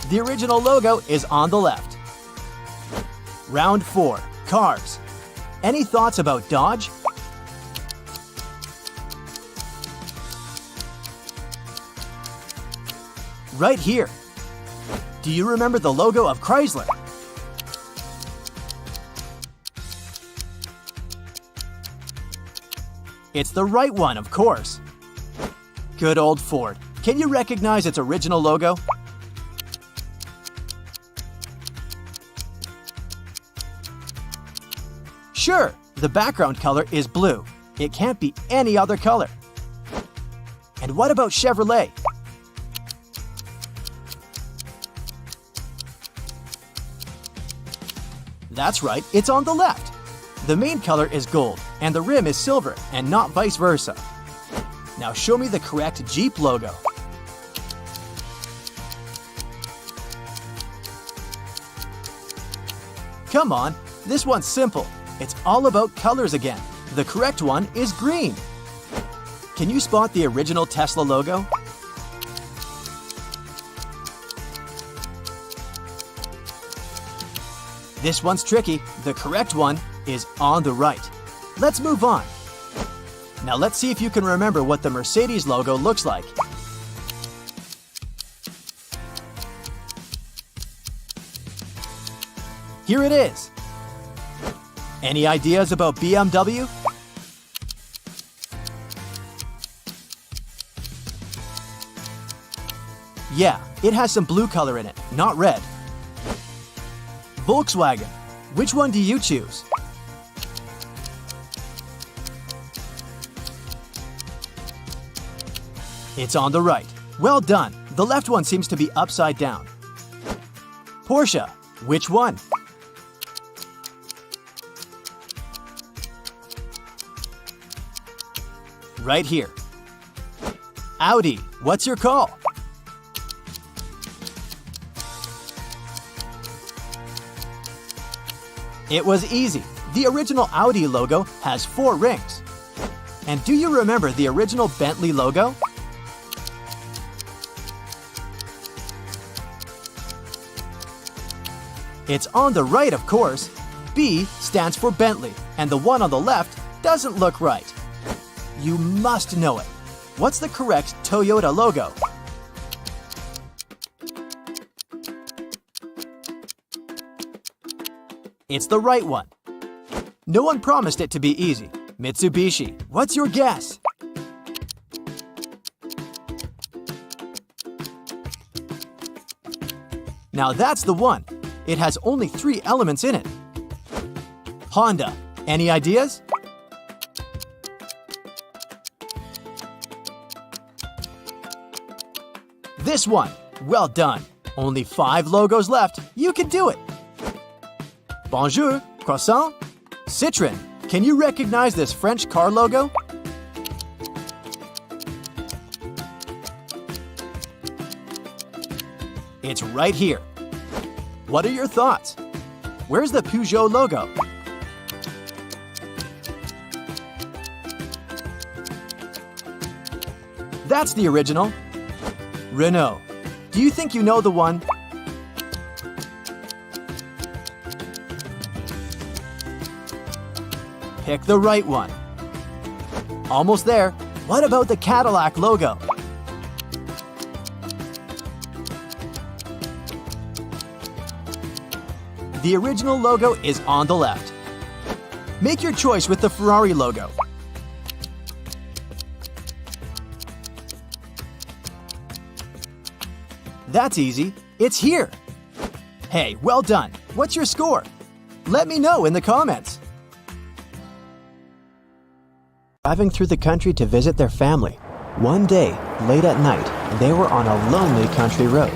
The original logo is on the left. Round 4, cars. Any thoughts about Dodge? Right here. Do you remember the logo of Chrysler? It's the right one, of course. Good old Ford. Can you recognize its original logo? Sure, the background color is blue. It can't be any other color. And what about Chevrolet? That's right, it's on the left. The main color is gold, and the rim is silver, and not vice versa. Now show me the correct Jeep logo. Come on, this one's simple. It's all about colors again. The correct one is green. Can you spot the original Tesla logo? This one's tricky. The correct one is on the right. Let's move on. Now let's see if you can remember what the Mercedes logo looks like. Here it is. Any ideas about BMW? Yeah, it has some blue color in it, not red. Volkswagen. Which one do you choose? It's on the right. Well done. The left one seems to be upside down. Porsche. Which one? Right here. Audi. What's your call? It was easy. The original Audi logo has 4 rings. And do you remember the original Bentley logo? It's on the right, of course. B stands for Bentley, and the one on the left doesn't look right. You must know it. What's the correct Toyota logo? It's the right one. No one promised it to be easy. Mitsubishi. What's your guess? Now that's the one. It has only 3 elements in it. Honda. Any ideas? This one. Well done. Only 5 logos left. You can do it. Bonjour, croissant. Citroën. Can you recognize this French car logo? It's right here. What are your thoughts? Where's the Peugeot logo? That's the original. Renault. Do you think you know the one? Pick the right one. Almost there. What about the Cadillac logo? The original logo is on the left. Make your choice with the Ferrari logo. That's easy. It's here. Hey, well done. What's your score? Let me know in the comments. Driving through the country to visit their family. One day, late at night, they were on a lonely country road.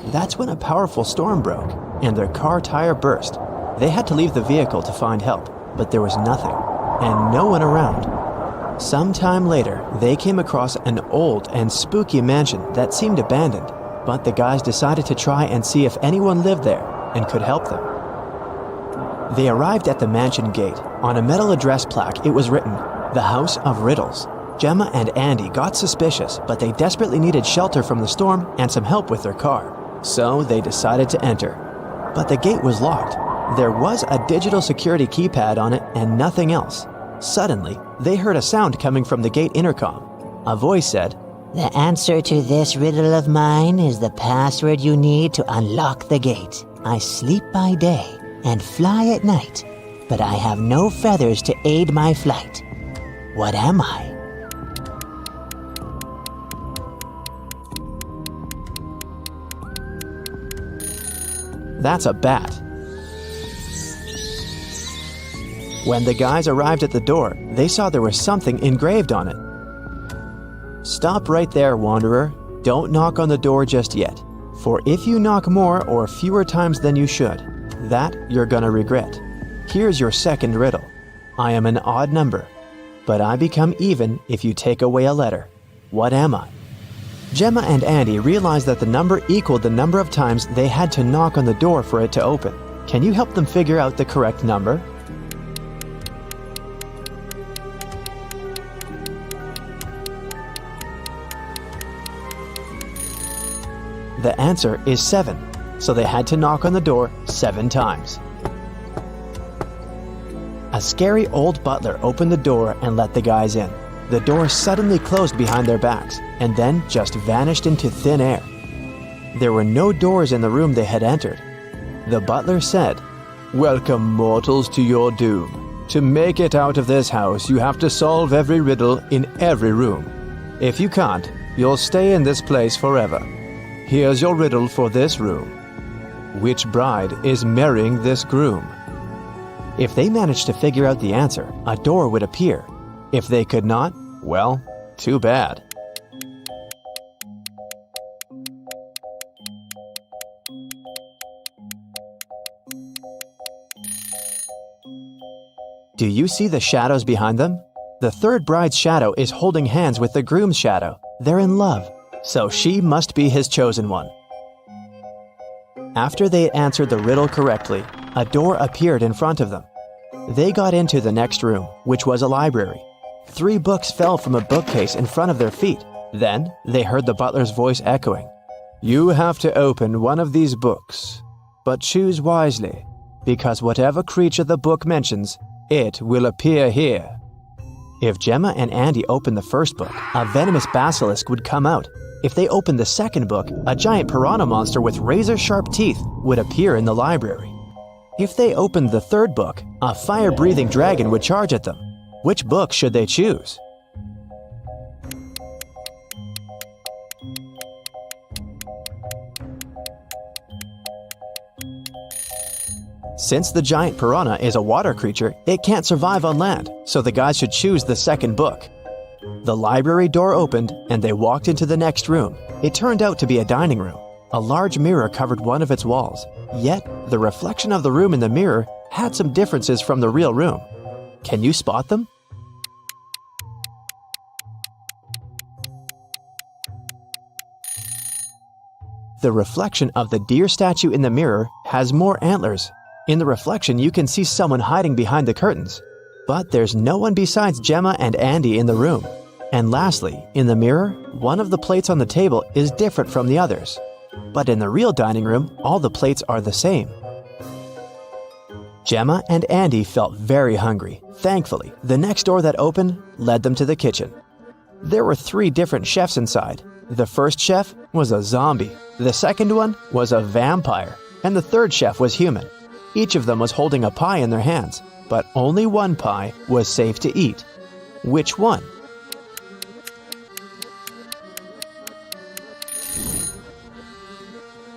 That's when a powerful storm broke, and their car tire burst. They had to leave the vehicle to find help, but there was nothing, and no one around. Sometime later, they came across an old and spooky mansion that seemed abandoned, but the guys decided to try and see if anyone lived there and could help them. They arrived at the mansion gate. On a metal address plaque, it was written, "The House of Riddles." Gemma and Andy got suspicious, but they desperately needed shelter from the storm and some help with their car. So they decided to enter. But the gate was locked. There was a digital security keypad on it and nothing else. Suddenly, they heard a sound coming from the gate intercom. A voice said, The answer to this riddle of mine is the password you need to unlock the gate. I sleep by day and fly at night, but I have no feathers to aid my flight. What am I? "That's a bat." When the guys arrived at the door, they saw there was something engraved on it. "Stop right there, wanderer. Don't knock on the door just yet. For if you knock more or fewer times than you should, that you're gonna regret. Here's your second riddle. I am an odd number, but I become even if you take away a letter. What am I?" Gemma and Andy realized that the number equaled the number of times they had to knock on the door for it to open. Can you help them figure out the correct number? The answer is 7, so they had to knock on the door 7 times. A scary old butler opened the door and let the guys in. The door suddenly closed behind their backs and then just vanished into thin air. There were no doors in the room they had entered. The butler said, "Welcome, mortals, to your doom. To make it out of this house, you have to solve every riddle in every room. If you can't, you'll stay in this place forever. Here's your riddle for this room. Which bride is marrying this groom?" If they managed to figure out the answer, a door would appear. If they could not, well, too bad. Do you see the shadows behind them? The third bride's shadow is holding hands with the groom's shadow. They're in love, so she must be his chosen one. After they answered the riddle correctly, a door appeared in front of them. They got into the next room, which was a library. 3 books fell from a bookcase in front of their feet. Then they heard the butler's voice echoing. "You have to open one of these books, but choose wisely, because whatever creature the book mentions, it will appear here." If Gemma and Andy opened the first book, a venomous basilisk would come out. If they opened the second book, a giant piranha monster with razor-sharp teeth would appear in the library. If they opened the third book, a fire-breathing dragon would charge at them. Which book should they choose? Since the giant piranha is a water creature, it can't survive on land, so the guys should choose the second book. The library door opened and they walked into the next room. It turned out to be a dining room. A large mirror covered one of its walls, yet the reflection of the room in the mirror had some differences from the real room. Can you spot them? The reflection of the deer statue in the mirror has more antlers. In the reflection, you can see someone hiding behind the curtains. But there's no one besides Gemma and Andy in the room. And lastly, in the mirror, one of the plates on the table is different from the others. But in the real dining room, all the plates are the same. Gemma and Andy felt very hungry. Thankfully, the next door that opened led them to the kitchen. There were 3 different chefs inside. The first chef was a zombie, the second one was a vampire, and the third chef was human. Each of them was holding a pie in their hands, but only one pie was safe to eat. Which one?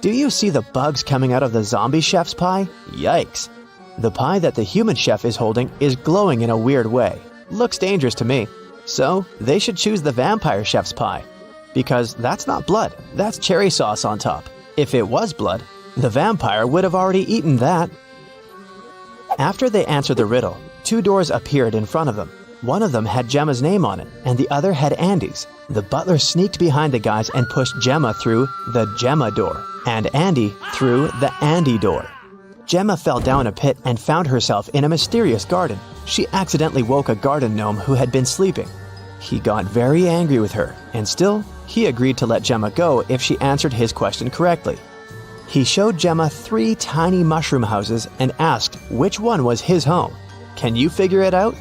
Do you see the bugs coming out of the zombie chef's pie? Yikes! The pie that the human chef is holding is glowing in a weird way. Looks dangerous to me. So, they should choose the vampire chef's pie. Because that's not blood, that's cherry sauce on top. If it was blood, the vampire would have already eaten that. After they answered the riddle, 2 doors appeared in front of them. One of them had Gemma's name on it, and the other had Andy's. The butler sneaked behind the guys and pushed Gemma through the Gemma door, and Andy through the Andy door. Gemma fell down a pit and found herself in a mysterious garden. She accidentally woke a garden gnome who had been sleeping. He got very angry with her, and still, he agreed to let Gemma go if she answered his question correctly. He showed Gemma 3 tiny mushroom houses and asked which one was his home. Can you figure it out?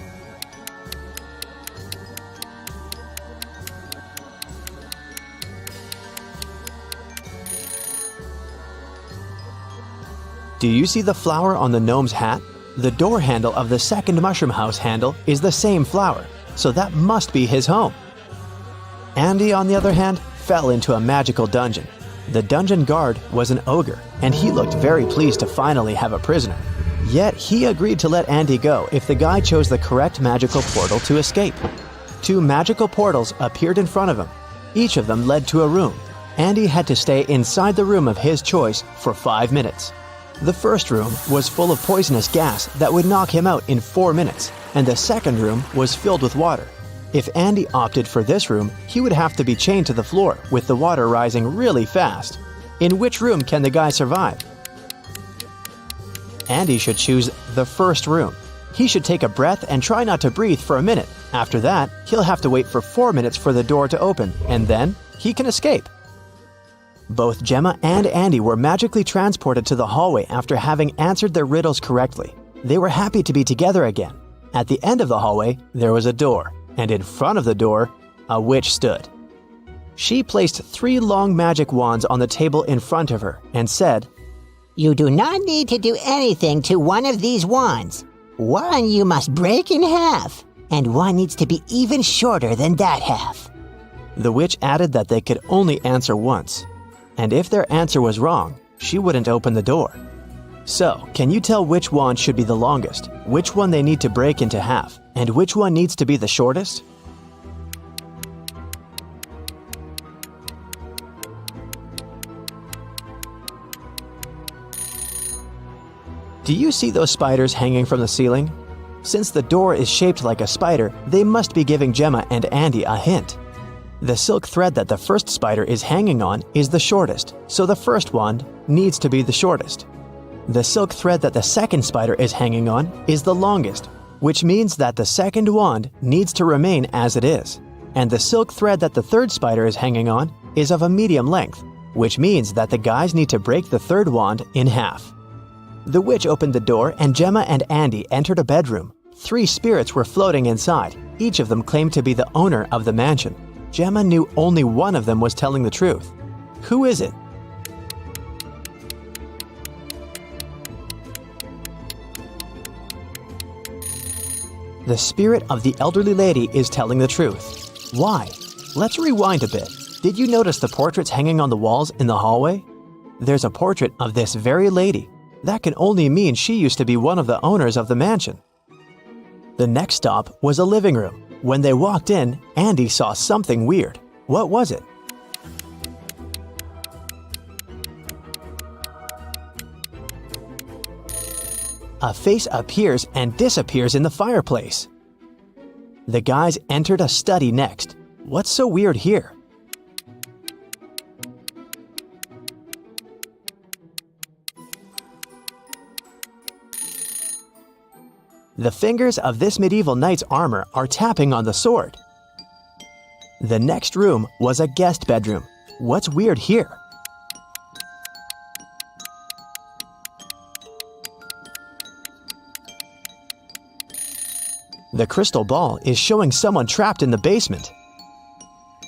Do you see the flower on the gnome's hat? The door handle of the second mushroom house handle is the same flower, so that must be his home. Andy, on the other hand, fell into a magical dungeon. The dungeon guard was an ogre, and he looked very pleased to finally have a prisoner. Yet he agreed to let Andy go if the guy chose the correct magical portal to escape. 2 magical portals appeared in front of him. Each of them led to a room. Andy had to stay inside the room of his choice for 5 minutes. The first room was full of poisonous gas that would knock him out in 4 minutes, and the second room was filled with water. If Andy opted for this room, he would have to be chained to the floor with the water rising really fast. In which room can the guy survive? Andy should choose the first room. He should take a breath and try not to breathe for a minute. After that, he'll have to wait for 4 minutes for the door to open, and then he can escape. Both Gemma and Andy were magically transported to the hallway after having answered their riddles correctly. They were happy to be together again. At the end of the hallway, there was a door, and in front of the door, a witch stood. She placed 3 long magic wands on the table in front of her and said, You do not need to do anything to one of these wands. One you must break in half, and one needs to be even shorter than that half. The witch added that they could only answer once, and if their answer was wrong, she wouldn't open the door. So, can you tell which wand should be the longest, which one they need to break into half, and which one needs to be the shortest? Do you see those spiders hanging from the ceiling? Since the door is shaped like a spider, they must be giving Gemma and Andy a hint. The silk thread that the first spider is hanging on is the shortest, so the first wand needs to be the shortest. The silk thread that the second spider is hanging on is the longest, which means that the second wand needs to remain as it is. And the silk thread that the third spider is hanging on is of a medium length, which means that the guys need to break the third wand in half. The witch opened the door and Gemma and Andy entered a bedroom. 3 spirits were floating inside. Each of them claimed to be the owner of the mansion. Gemma knew only one of them was telling the truth. Who is it? The spirit of the elderly lady is telling the truth. Why? Let's rewind a bit. Did you notice the portraits hanging on the walls in the hallway? There's a portrait of this very lady. That can only mean she used to be one of the owners of the mansion. The next stop was a living room. When they walked in, Andy saw something weird. What was it? A face appears and disappears in the fireplace. The guys entered a study next. What's so weird here? The fingers of this medieval knight's armor are tapping on the sword. The next room was a guest bedroom. What's weird here? The crystal ball is showing someone trapped in the basement.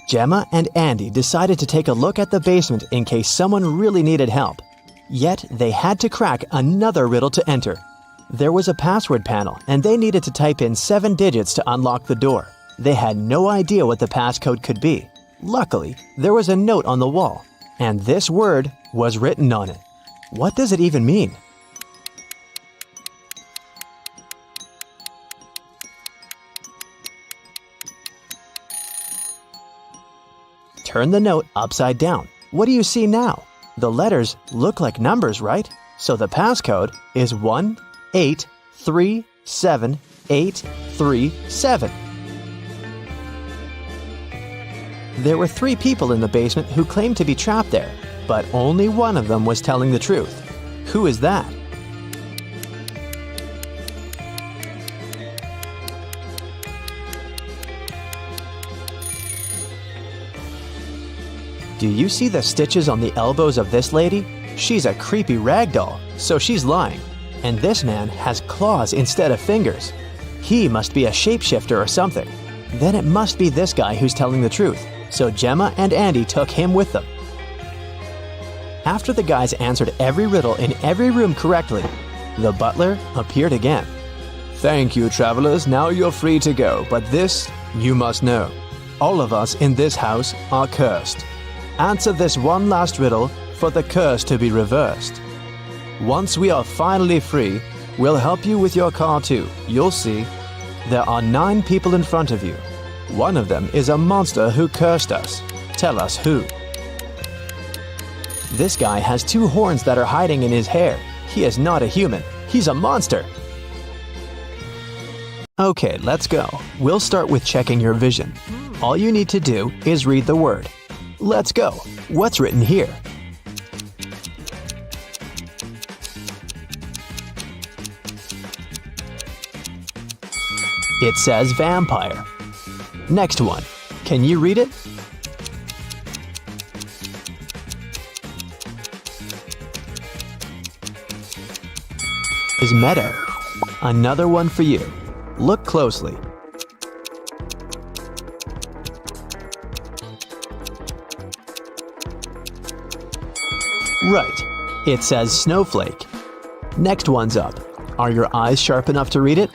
Gemma and Andy decided to take a look at the basement in case someone really needed help. Yet they had to crack another riddle to enter. There was a password panel and they needed to type in 7 digits to unlock the door. They had no idea what the passcode could be. Luckily, there was a note on the wall, and this word was written on it. What does it even mean? Turn the note upside down. What do you see now? The letters look like numbers, right? So the passcode is 1837837. There were 3 people in the basement who claimed to be trapped there, but only one of them was telling the truth. Who is that? Do you see the stitches on the elbows of this lady? She's a creepy rag doll, so she's lying. And this man has claws instead of fingers. He must be a shapeshifter or something. Then it must be this guy who's telling the truth, so Gemma and Andy took him with them. After the guys answered every riddle in every room correctly, the butler appeared again. "Thank you, travelers, now you're free to go, but this you must know. All of us in this house are cursed. Answer this one last riddle for the curse to be reversed. Once we are finally free, we'll help you with your car too. You'll see. There are 9 people in front of you. One of them is a monster who cursed us. Tell us who." This guy has 2 horns that are hiding in his hair. He is not a human. He's a monster. Okay, let's go. We'll start with checking your vision. All you need to do is read the word. Let's go. What's written here? It says vampire. Next one. Can you read it? Is meadow. Another one for you. Look closely. Right. It says snowflake. Next one's up. Are your eyes sharp enough to read it?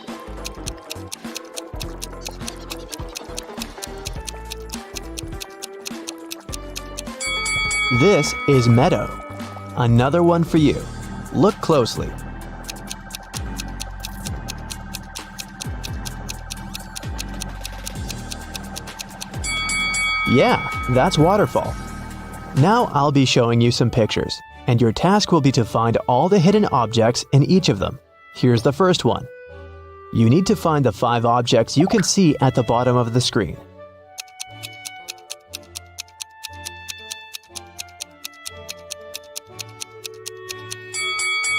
This is meadow. Another one for you. Look closely. Yeah, that's waterfall. Now I'll be showing you some pictures, and your task will be to find all the hidden objects in each of them. Here's the first one. You need to find the 5 objects you can see at the bottom of the screen.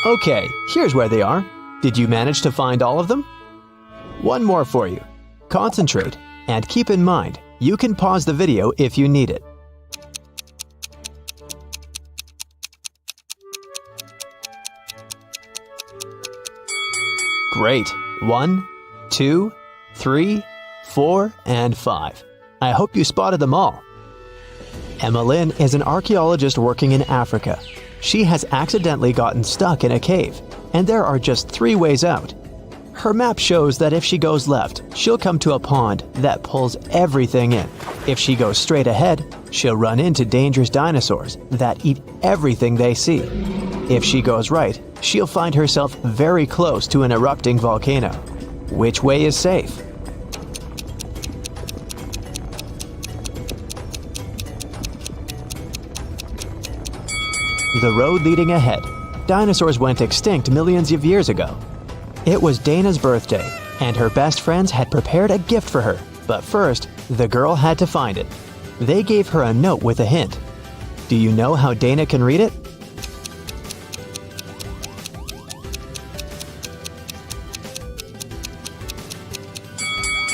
Okay, here's where they are. Did you manage to find all of them? One more for you. Concentrate, and keep in mind, you can pause the video if you need it. Great. 1, 2, 3, 4, and 5. I hope you spotted them all. Emma Lynn is an archaeologist working in Africa. She has accidentally gotten stuck in a cave, and there are just 3 ways out. Her map shows that if she goes left, she'll come to a pond that pulls everything in. If she goes straight ahead, she'll run into dangerous dinosaurs that eat everything they see. If she goes right, she'll find herself very close to an erupting volcano. Which way is safe? The road leading ahead. Dinosaurs went extinct millions of years ago. It was Dana's birthday, and her best friends had prepared a gift for her. But first, the girl had to find it. They gave her a note with a hint. Do you know how Dana can read it?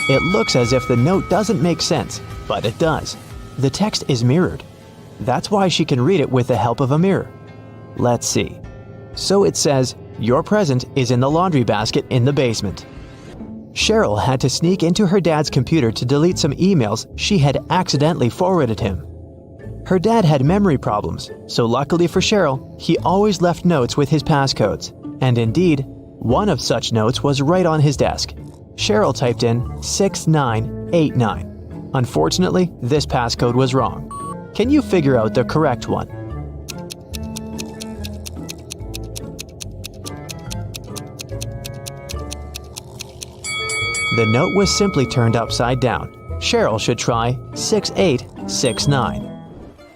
It looks as if the note doesn't make sense, but it does. The text is mirrored. That's why she can read it with the help of a mirror. Let's see. So it says, "Your present is in the laundry basket in the basement." Cheryl had to sneak into her dad's computer to delete some emails she had accidentally forwarded him. Her dad had memory problems, so luckily for Cheryl, he always left notes with his passcodes. And indeed, one of such notes was right on his desk. Cheryl typed in 6989. Unfortunately, this passcode was wrong. Can you figure out the correct one? The note was simply turned upside down. Cheryl should try 6869.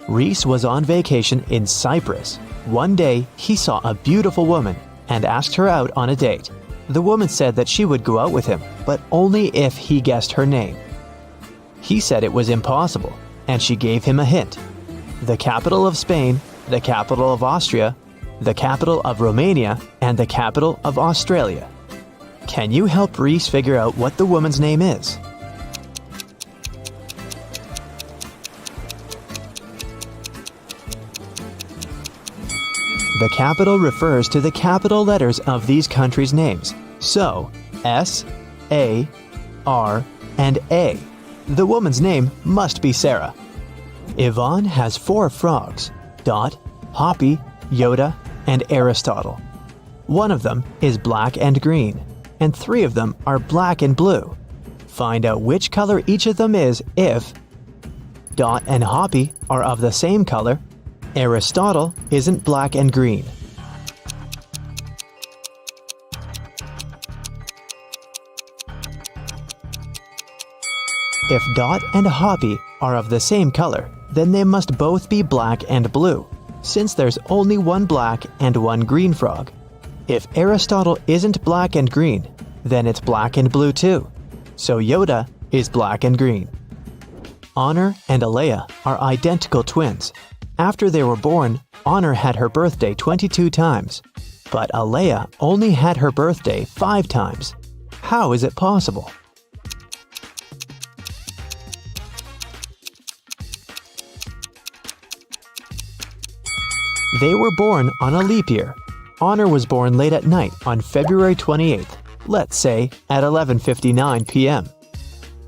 Reese was on vacation in Cyprus. One day, he saw a beautiful woman and asked her out on a date. The woman said that she would go out with him, but only if he guessed her name. He said it was impossible, and she gave him a hint. The capital of Spain, the capital of Austria, the capital of Romania, and the capital of Australia. Can you help Reese figure out what the woman's name is? The capital refers to the capital letters of these countries' names. So, S, A, R, and A. The woman's name must be Sarah. Yvonne has 4 frogs: Dot, Hoppy, Yoda, and Aristotle. One of them is black and green, and 3 of them are black and blue. Find out which color each of them is if Dot and Hoppy are of the same color, Aristotle isn't black and green. If Dot and Hoppy are of the same color, then they must both be black and blue, since there's only one black and one green frog. If Aristotle isn't black and green, then it's black and blue too. So Yoda is black and green. Honor and Alea are identical twins. After they were born, Honor had her birthday 22 times, but Alea only had her birthday 5 times. How is it possible? They were born on a leap year. Honor was born late at night on February 28th, let's say at 11:59 p.m.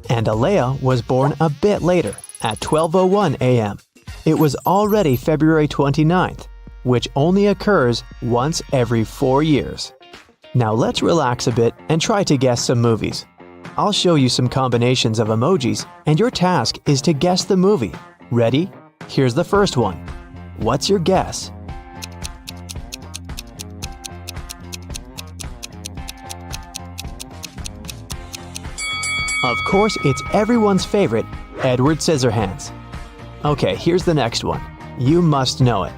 And Alea was born a bit later, at 12:01 a.m. It was already February 29th, which only occurs once every 4 years. Now let's relax a bit and try to guess some movies. I'll show you some combinations of emojis, and your task is to guess the movie. Ready? Here's the first one. What's your guess? Of course, it's everyone's favorite, Edward Scissorhands. Okay, here's the next one. You must know it.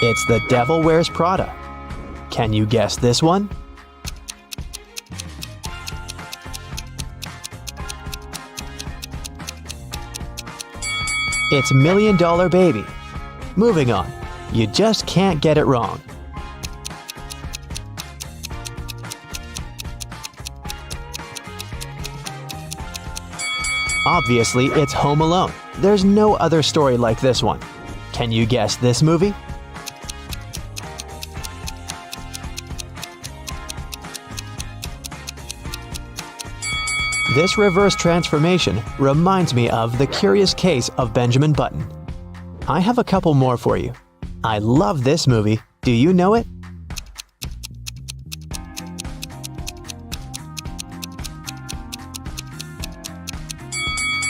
It's The Devil Wears Prada. Can you guess this one? It's $1 Million Baby. Moving on. You just can't get it wrong. Obviously, it's Home Alone. There's no other story like this one. Can you guess this movie? This reverse transformation reminds me of The Curious Case of Benjamin Button. I have a couple more for you. I love this movie. Do you know it?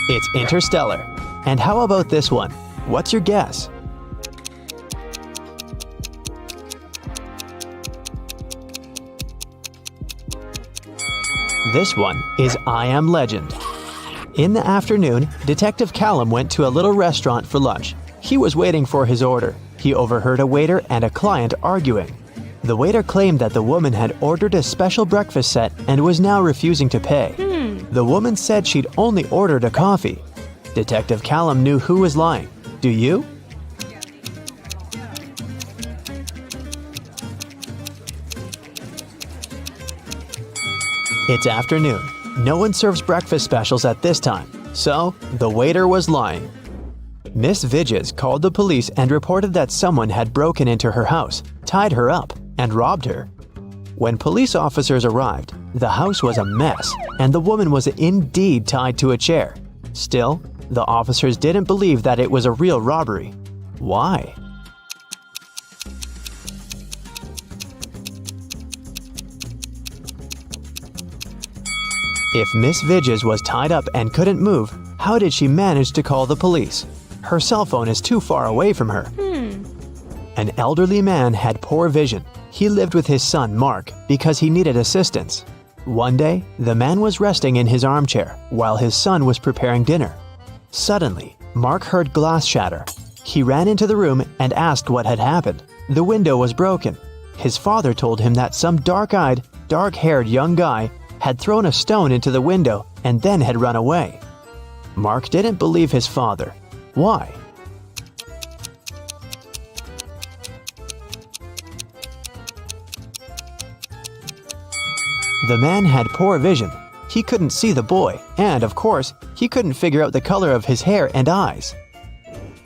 It's It's Interstellar. And how about this one? What's your guess? This one is I Am Legend. In the afternoon, Detective Callum went to a little restaurant for lunch. He was waiting for his order. He overheard a waiter and a client arguing. The waiter claimed that the woman had ordered a special breakfast set and was now refusing to pay. The woman said she'd only ordered a coffee. Detective Callum knew who was lying. Do you? It's afternoon. No one serves breakfast specials at this time, so the waiter was lying. Miss Vidges called the police and reported that someone had broken into her house, tied her up, and robbed her. When police officers arrived, the house was a mess, and the woman was indeed tied to a chair. Still, the officers didn't believe that it was a real robbery. Why? If Miss Vidges was tied up and couldn't move, how did she manage to call the police? Her cell phone is too far away from her. An elderly man had poor vision. He lived with his son, Mark, because he needed assistance. One day, the man was resting in his armchair while his son was preparing dinner. Suddenly, Mark heard glass shatter. He ran into the room and asked what had happened. The window was broken. His father told him that some dark-eyed, dark-haired young guy had thrown a stone into the window and then had run away. Mark didn't believe his father. Why? The man had poor vision. He couldn't see the boy, and of course, he couldn't figure out the color of his hair and eyes.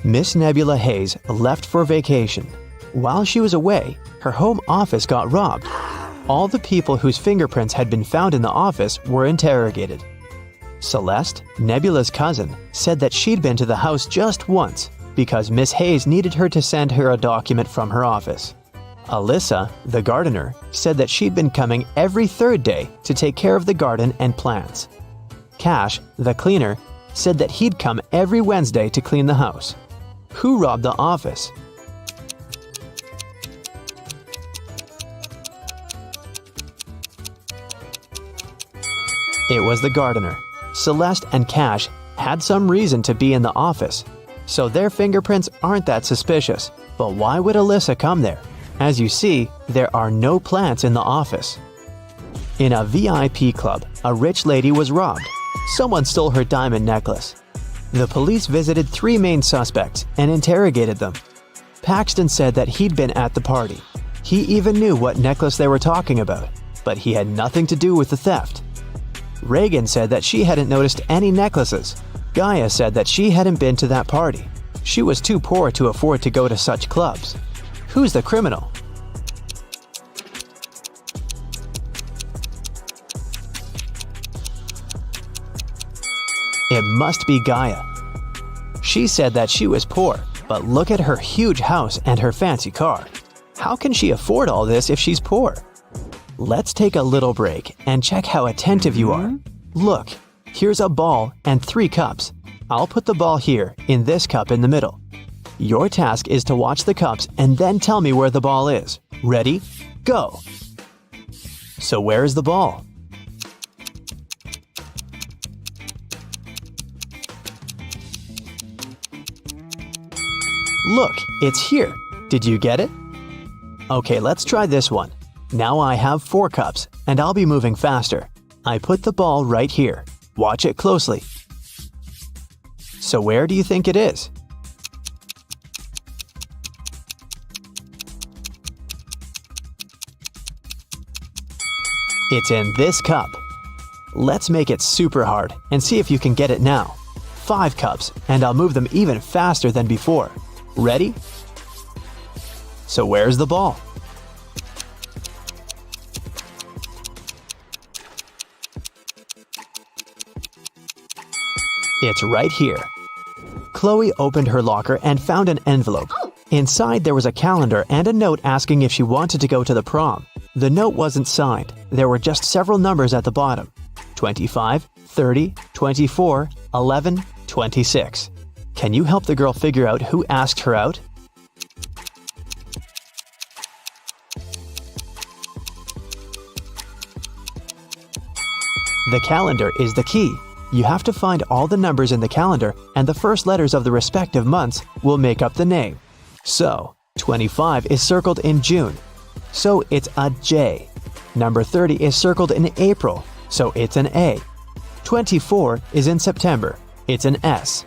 Miss Nebula Hayes left for vacation. While she was away, her home office got robbed. All the people whose fingerprints had been found in the office were interrogated. Celeste, Nebula's cousin, said that she'd been to the house just once because Miss Hayes needed her to send her a document from her office. Alyssa, the gardener, said that she'd been coming every third day to take care of the garden and plants. Cash, the cleaner, said that he'd come every Wednesday to clean the house. Who robbed the office? It was the gardener. Celeste and Cash had some reason to be in the office, so their fingerprints aren't that suspicious. But why would Alyssa come there? As you see, there are no plants in the office. In a VIP club, a rich lady was robbed. Someone stole her diamond necklace. The police visited 3 main suspects and interrogated them. Paxton said that he'd been at the party. He even knew what necklace they were talking about, but he had nothing to do with the theft. Reagan said that she hadn't noticed any necklaces. Gaia said that she hadn't been to that party. She was too poor to afford to go to such clubs. Who's the criminal? It must be Gaia. She said that she was poor, but look at her huge house and her fancy car. How can she afford all this if she's poor? Let's take a little break and check how attentive you are. Look, here's a ball and 3 cups. I'll put the ball here, in this cup in the middle. Your task is to watch the cups and then tell me where the ball is. Ready? Go! So where is the ball? Look, it's here. Did you get it? Okay, let's try this one. Now I have 4 cups, and I'll be moving faster. I put the ball right here. Watch it closely. So where do you think it is? It's in this cup. Let's make it super hard and see if you can get it now. 5 cups, and I'll move them even faster than before. Ready? So where's the ball? It's right here. Chloe opened her locker and found an envelope. Inside there was a calendar and a note asking if she wanted to go to the prom. The note wasn't signed. There were just several numbers at the bottom. 25, 30, 24, 11, 26. Can you help the girl figure out who asked her out? The calendar is the key. You have to find all the numbers in the calendar, and the first letters of the respective months will make up the name. So, 25 is circled in June, so it's a J. Number 30 is circled in April, so it's an A. 24 is in September, it's an S.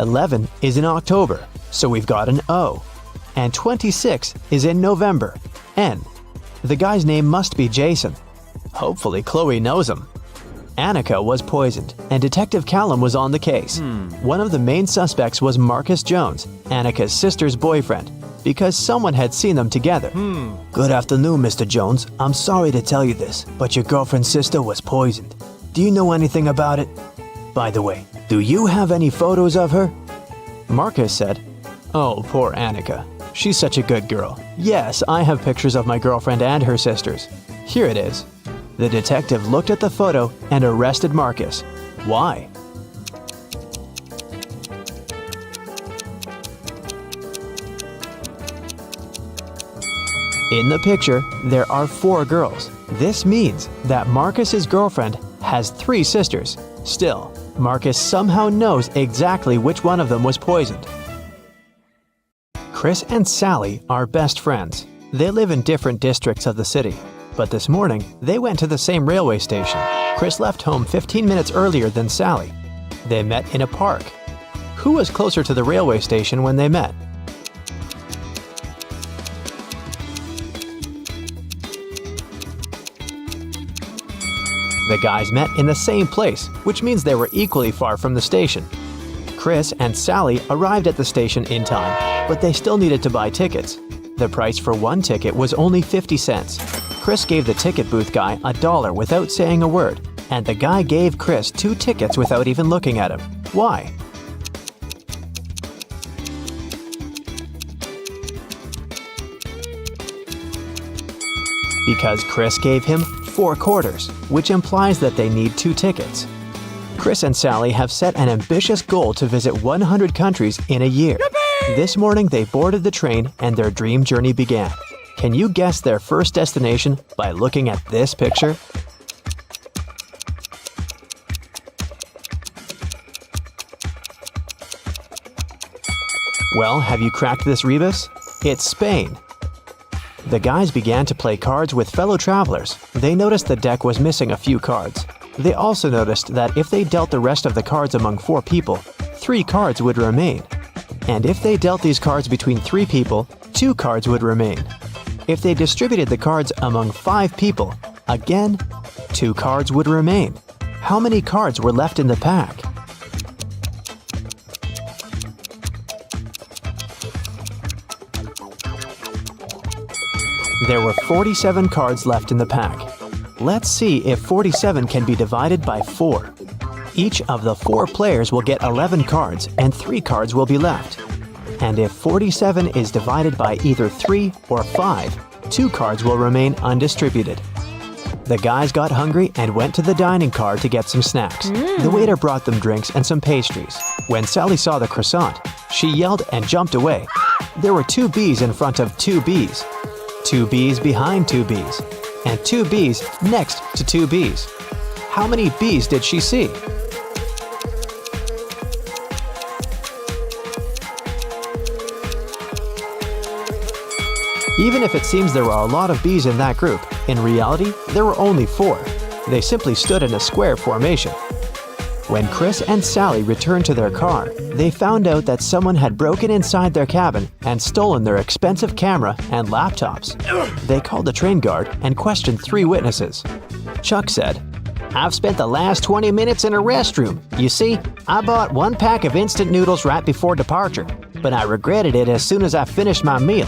11 is in October, so we've got an O. And 26 is in November, N. The guy's name must be Jason. Hopefully Chloe knows him. Annika was poisoned, and Detective Callum was on the case. One of the main suspects was Marcus Jones, Annika's sister's boyfriend, because someone had seen them together. Good afternoon, Mr. Jones. I'm sorry to tell you this, but your girlfriend's sister was poisoned. Do you know anything about it? By the way, do you have any photos of her? Marcus said, "Oh, poor Annika. She's such a good girl. Yes, I have pictures of my girlfriend and her sisters. Here it is." The detective looked at the photo and arrested Marcus. Why? In the picture, there are 4 girls. This means that Marcus's girlfriend has 3 sisters. Still, Marcus somehow knows exactly which one of them was poisoned. Chris and Sally are best friends. They live in different districts of the city. But this morning, they went to the same railway station. Chris left home 15 minutes earlier than Sally. They met in a park. Who was closer to the railway station when they met? The guys met in the same place, which means they were equally far from the station. Chris and Sally arrived at the station in time, but they still needed to buy tickets. The price for one ticket was only 50 cents. Chris gave the ticket booth guy $1 without saying a word, and the guy gave Chris 2 tickets without even looking at him. Why? Because Chris gave him 4 quarters, which implies that they need 2 tickets. Chris and Sally have set an ambitious goal to visit 100 countries in a year. Yippee! This morning they boarded the train and their dream journey began. Can you guess their first destination by looking at this picture? Well, have you cracked this rebus? It's Spain. The guys began to play cards with fellow travelers. They noticed the deck was missing a few cards. They also noticed that if they dealt the rest of the cards among 4 people, 3 cards would remain. And if they dealt these cards between 3 people, 2 cards would remain. If they distributed the cards among 5 people, again, 2 cards would remain. How many cards were left in the pack? There were 47 cards left in the pack. Let's see if 47 can be divided by 4. Each of the 4 players will get 11 cards and 3 cards will be left. And if 47 is divided by either 3 or 5, 2 cards will remain undistributed. The guys got hungry and went to the dining car to get some snacks. The waiter brought them drinks and some pastries. When Sally saw the croissant, she yelled and jumped away. There were 2 B's in front of 2 B's, 2 B's behind 2 B's, and 2 B's next to 2 B's. How many B's did she see? Even if it seems there were a lot of B's in that group, in reality, there were only 4. They simply stood in a square formation. When Chris and Sally returned to their car, they found out that someone had broken inside their cabin and stolen their expensive camera and laptops. They called the train guard and questioned 3 witnesses. Chuck said, "I've spent the last 20 minutes in a restroom. You see, I bought 1 pack of instant noodles right before departure, but I regretted it as soon as I finished my meal."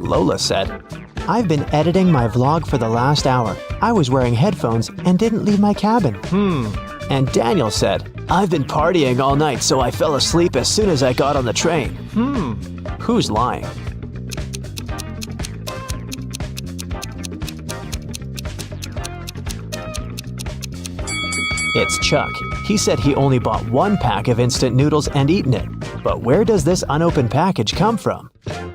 Lola said, "I've been editing my vlog for the last hour. I was wearing headphones and didn't leave my cabin." And Daniel said, "I've been partying all night, so I fell asleep as soon as I got on the train." Who's lying? It's Chuck. He said he only bought one pack of instant noodles and eaten it. But where does this unopened package come from?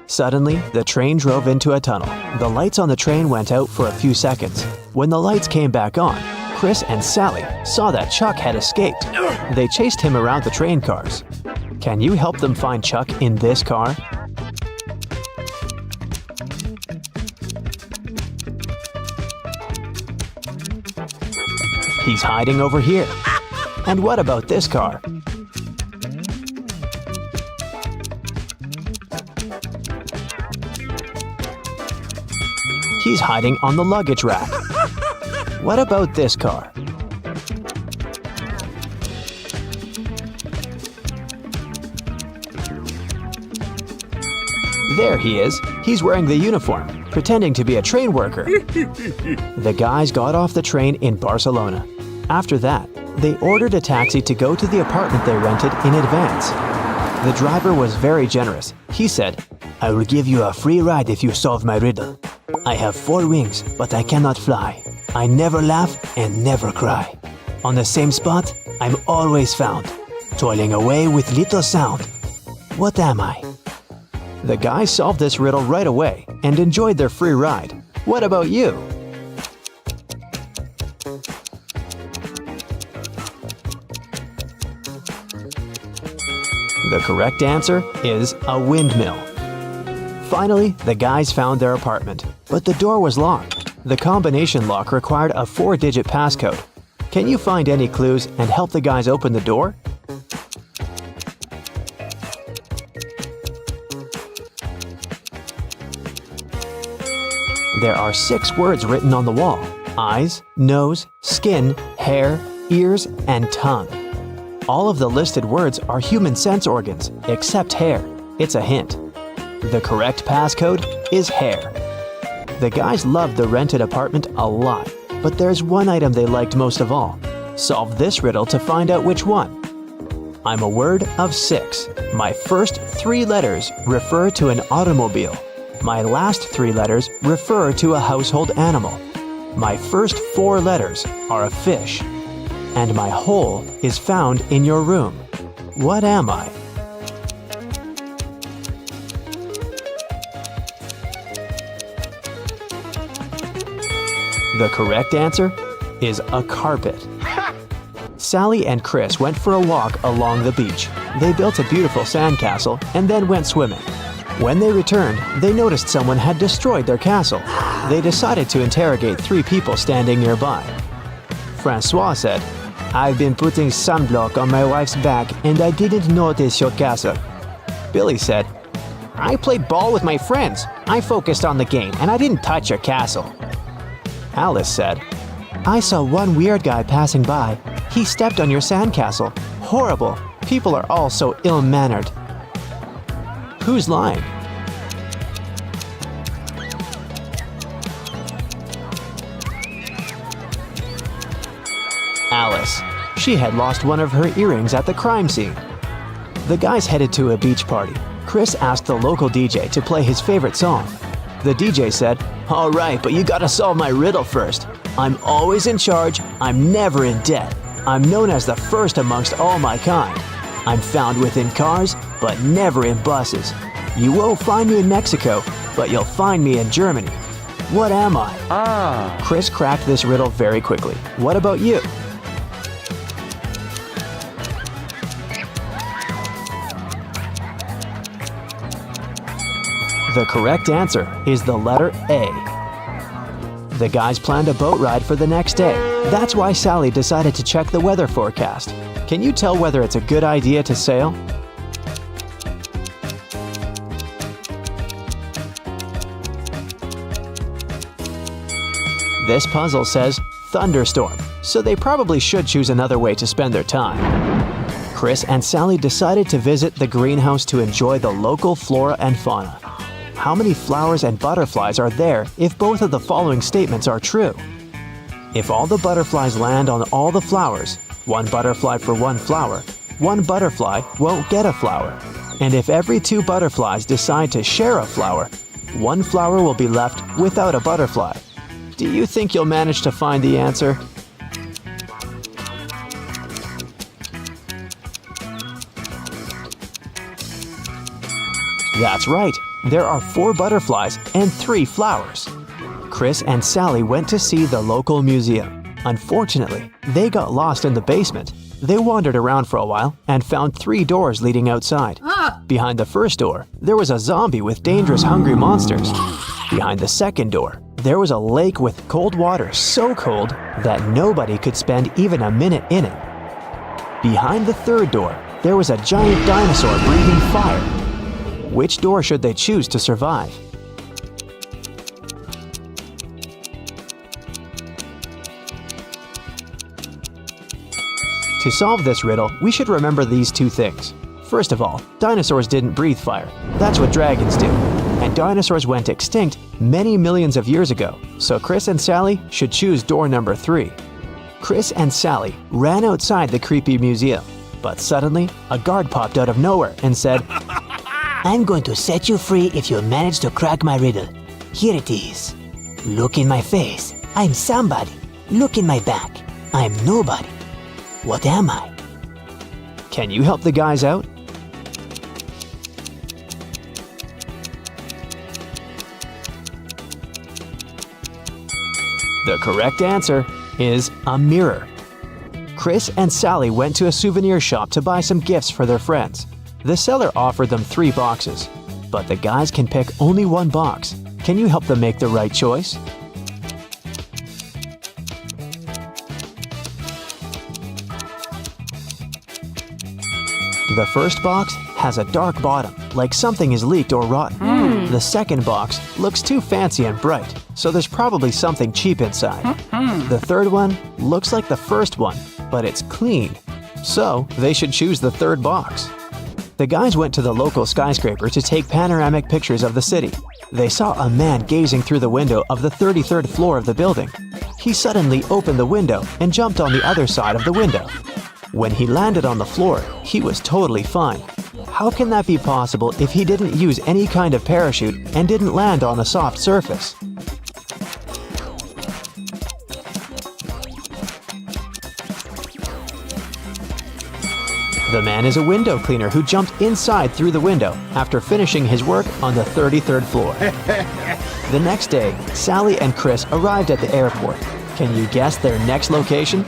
Suddenly, the train drove into a tunnel. The lights on the train went out for a few seconds. When the lights came back on, Chris and Sally saw that Chuck had escaped. They chased him around the train cars. Can you help them find Chuck in this car? He's hiding over here. And what about this car? He's hiding on the luggage rack. What about this car? There he is. He's wearing the uniform, pretending to be a train worker. The guys got off the train in Barcelona. After that, they ordered a taxi to go to the apartment they rented in advance. The driver was very generous. He said, "I will give you a free ride if you solve my riddle. I have 4 wings, but I cannot fly. I never laugh and never cry. On the same spot, I'm always found, toiling away with little sound. What am I?" The guys solved this riddle right away and enjoyed their free ride. What about you? The correct answer is a windmill. Finally, the guys found their apartment, but the door was locked. The combination lock required a 4-digit passcode. Can you find any clues and help the guys open the door? There are 6 words written on the wall: eyes, nose, skin, hair, ears, and tongue. All of the listed words are human sense organs, except hair. It's a hint. The correct passcode is hair. The guys loved the rented apartment a lot, but there's one item they liked most of all. Solve this riddle to find out which one. I'm a word of 6. My first 3 letters refer to an automobile. My last 3 letters refer to a household animal. My first 4 letters are a fish. And my whole is found in your room. What am I? The correct answer is a carpet. Sally and Chris went for a walk along the beach. They built a beautiful sandcastle and then went swimming. When they returned, they noticed someone had destroyed their castle. They decided to interrogate 3 people standing nearby. Francois said, "I've been putting sunblock on my wife's back and I didn't notice your castle." Billy said, "I played ball with my friends. I focused on the game and I didn't touch your castle." Alice said, "I saw one weird guy passing by. He stepped on your sandcastle. Horrible. People are all so ill-mannered." Who's lying? Alice. She had lost one of her earrings at the crime scene. The guys headed to a beach party. Chris asked the local DJ to play his favorite song. The DJ said, "All right, but you gotta solve my riddle first. I'm always in charge. I'm never in debt. I'm known as the first amongst all my kind. I'm found within cars, but never in buses. You won't find me in Mexico, but you'll find me in Germany. What am I?" Chris cracked this riddle very quickly. What about you? The correct answer is the letter A. The guys planned a boat ride for the next day. That's why Sally decided to check the weather forecast. Can you tell whether it's a good idea to sail? This puzzle says thunderstorm, so they probably should choose another way to spend their time. Chris and Sally decided to visit the greenhouse to enjoy the local flora and fauna. How many flowers and butterflies are there if both of the following statements are true? If all the butterflies land on all the flowers, 1 butterfly for 1 flower, 1 butterfly won't get a flower. And if every 2 butterflies decide to share a flower, 1 flower will be left without a butterfly. Do you think you'll manage to find the answer? That's right. There are 4 butterflies and 3 flowers. Chris and Sally went to see the local museum. Unfortunately, they got lost in the basement. They wandered around for a while and found 3 doors leading outside. Behind the first door, there was a zombie with dangerous hungry monsters. Behind the second door, there was a lake with cold water so cold that nobody could spend even a minute in it. Behind the third door, there was a giant dinosaur breathing fire. Which door should they choose to survive? To solve this riddle, we should remember these 2 things. First of all, dinosaurs didn't breathe fire. That's what dragons do. And dinosaurs went extinct many millions of years ago, so Chris and Sally should choose door number 3. Chris and Sally ran outside the creepy museum, but suddenly a guard popped out of nowhere and said, I'm going to set you free if you manage to crack my riddle. Here it is. Look in my face. I'm somebody. Look in my back. I'm nobody. What am I? "Can you help the guys out?" The correct answer is a mirror. Chris and Sally went to a souvenir shop to buy some gifts for their friends. The seller offered them 3 boxes, but the guys can pick only 1 box. Can you help them make the right choice? The first box has a dark bottom, like something is leaked or rotten. The second box looks too fancy and bright, so there's probably something cheap inside. The third one looks like the first one, but it's clean, so they should choose the third box. The guys went to the local skyscraper to take panoramic pictures of the city. They saw a man gazing through the window of the 33rd floor of the building. He suddenly opened the window and jumped on the other side of the window. When he landed on the floor, he was totally fine. How can that be possible if he didn't use any kind of parachute and didn't land on a soft surface? The man is a window cleaner who jumped inside through the window after finishing his work on the 33rd floor. The next day, Sally and Chris arrived at the airport. Can you guess their next location?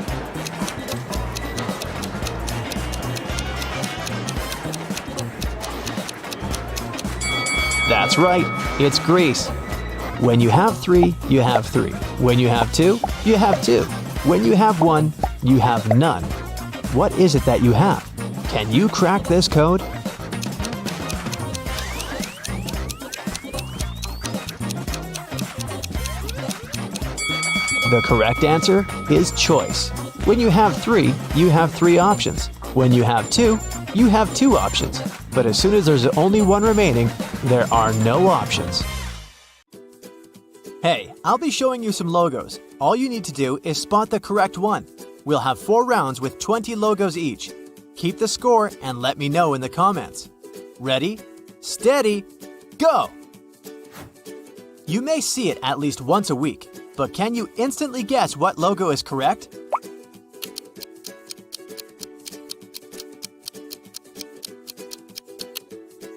That's right, it's Greece. When you have 3, you have 3. When you have 2, you have 2. When you have 1, you have none. What is it that you have? Can you crack this code? The correct answer is choice. When you have 3, you have 3 options. When you have 2, you have 2 options. But as soon as there's only 1 remaining, there are no options. Hey, I'll be showing you some logos. All you need to do is spot the correct one. We'll have 4 rounds with 20 logos each. Keep the score and let me know in the comments. Ready, steady, go! You may see it at least once a week, but can you instantly guess what logo is correct?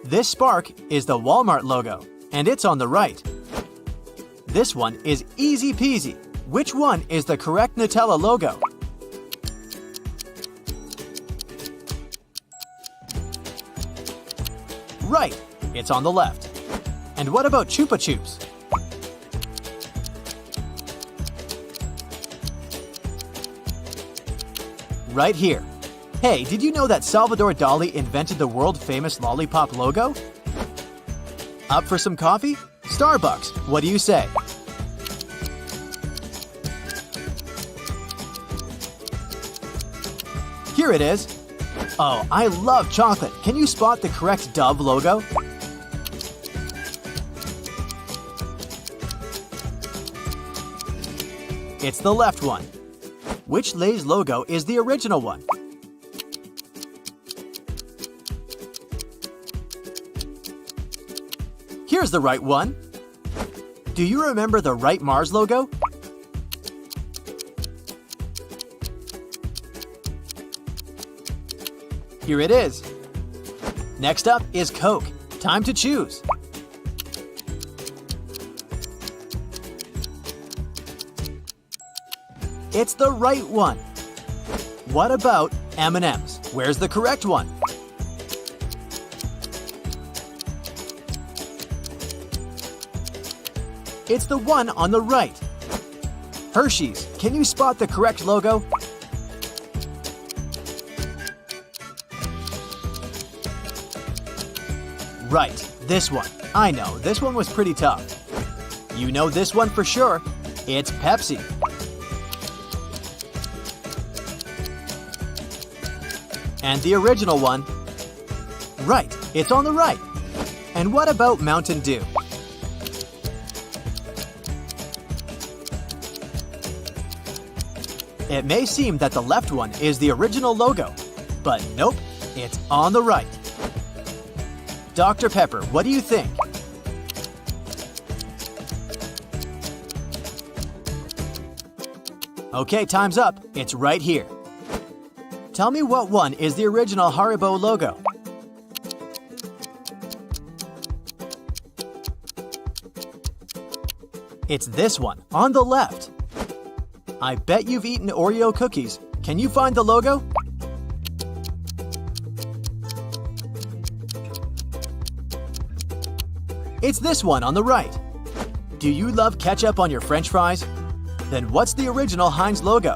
This spark is the Walmart logo, and it's on the right. This one is easy peasy. Which one is the correct Nutella logo? Right, it's on the left. And what about Chupa Chups? Right here. Hey, did you know that Salvador Dali invented the world-famous lollipop logo? Up for some coffee? Starbucks, what do you say? Here it is. Oh, I love chocolate. Can you spot the correct Dove logo? It's the left one. Which Lay's logo is the original one? Here's the right one. Do you remember the right Mars logo? Here it is. Next up is Coke. Time to choose. It's the right one. What about M&M's? Where's the correct one? It's the one on the right. Hershey's, can you spot the correct logo? Right, this one. I know, this one was pretty tough. You know this one for sure. It's Pepsi. And the original one? Right, it's on the right. And what about Mountain Dew? It may seem that the left one is the original logo, but nope, it's on the right. Dr. Pepper, what do you think? Okay, time's up. It's right here. Tell me what one is the original Haribo logo. It's this one, on the left. I bet you've eaten Oreo cookies. Can you find the logo? It's this one on the right. Do you love ketchup on your French fries? Then what's the original Heinz logo?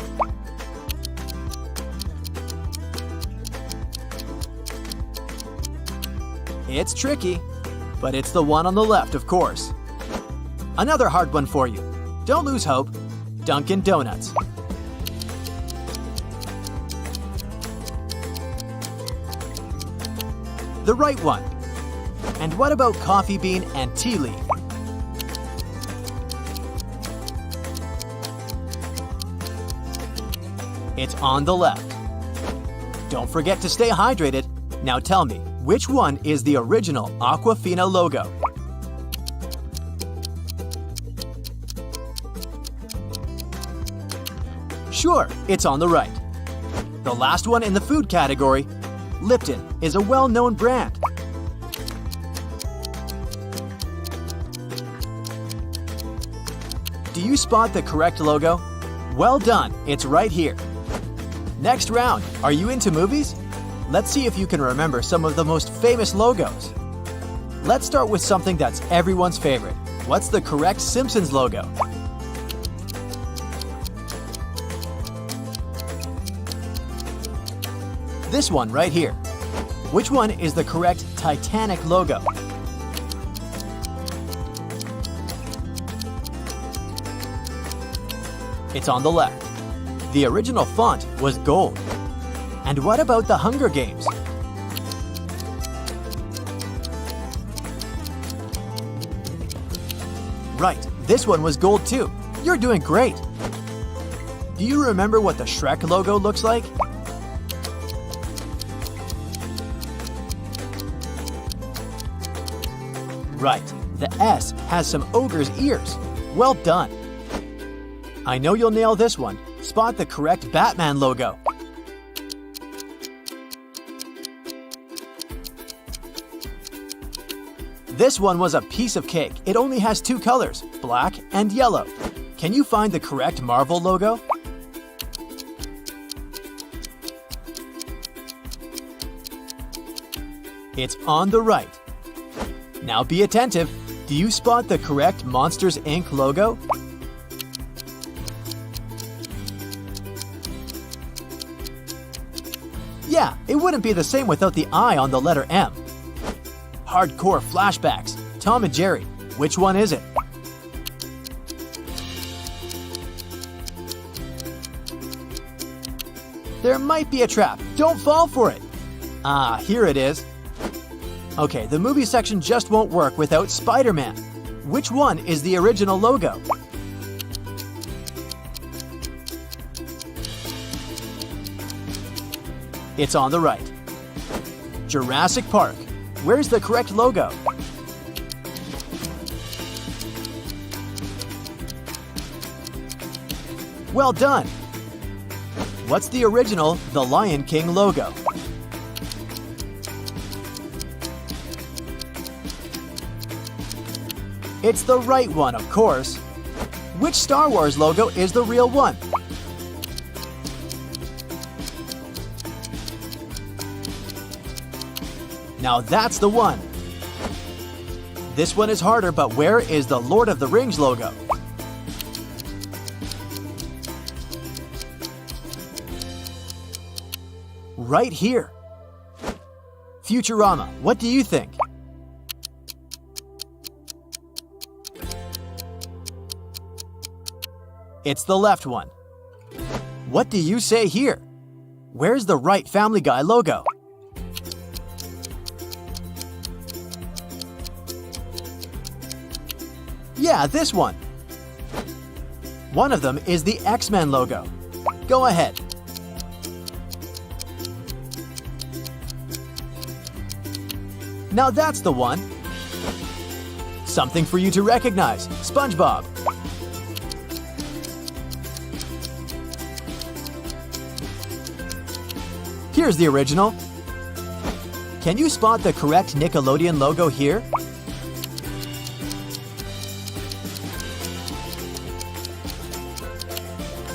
It's tricky, but it's the one on the left, of course. Another hard one for you. Don't lose hope. Dunkin' Donuts. The right one. And what about coffee bean and tea leaf? It's on the left. Don't forget to stay hydrated. Now tell me, which one is the original Aquafina logo? Sure, it's on the right. The last one in the food category, Lipton, is a well-known brand. Do you spot the correct logo? Well done, it's right here. Next round, are you into movies? Let's see if you can remember some of the most famous logos. Let's start with something that's everyone's favorite. What's the correct Simpsons logo? This one right here. Which one is the correct Titanic logo? It's on the left. The original font was gold. And what about the Hunger Games? Right, this one was gold too. You're doing great. Do you remember what the Shrek logo looks like? Right, the S has some ogre's ears. Well done. I know you'll nail this one. Spot the correct Batman logo. This one was a piece of cake. It only has two colors, black and yellow. Can you find the correct Marvel logo? It's on the right. Now be attentive. Do you spot the correct Monsters, Inc. logo? Yeah, it wouldn't be the same without the I on the letter M. Hardcore flashbacks. Tom and Jerry. Which one is it? There might be a trap. Don't fall for it. Ah, here it is. Okay, the movie section just won't work without Spider-Man. Which one is the original logo? It's on the right. Jurassic Park. Where's the correct logo? Well done. What's the original The Lion King logo? It's the right one, of course. Which Star Wars logo is the real one? Now that's the one. This one is harder, but where is the Lord of the Rings logo? Right here. Futurama, what do you think? It's the left one. What do you say here? Where's the right Family Guy logo? Yeah, this one. One of them is the X-Men logo. Go ahead. Now that's the one. Something for you to recognize, SpongeBob. Here's the original. Can you spot the correct Nickelodeon logo here?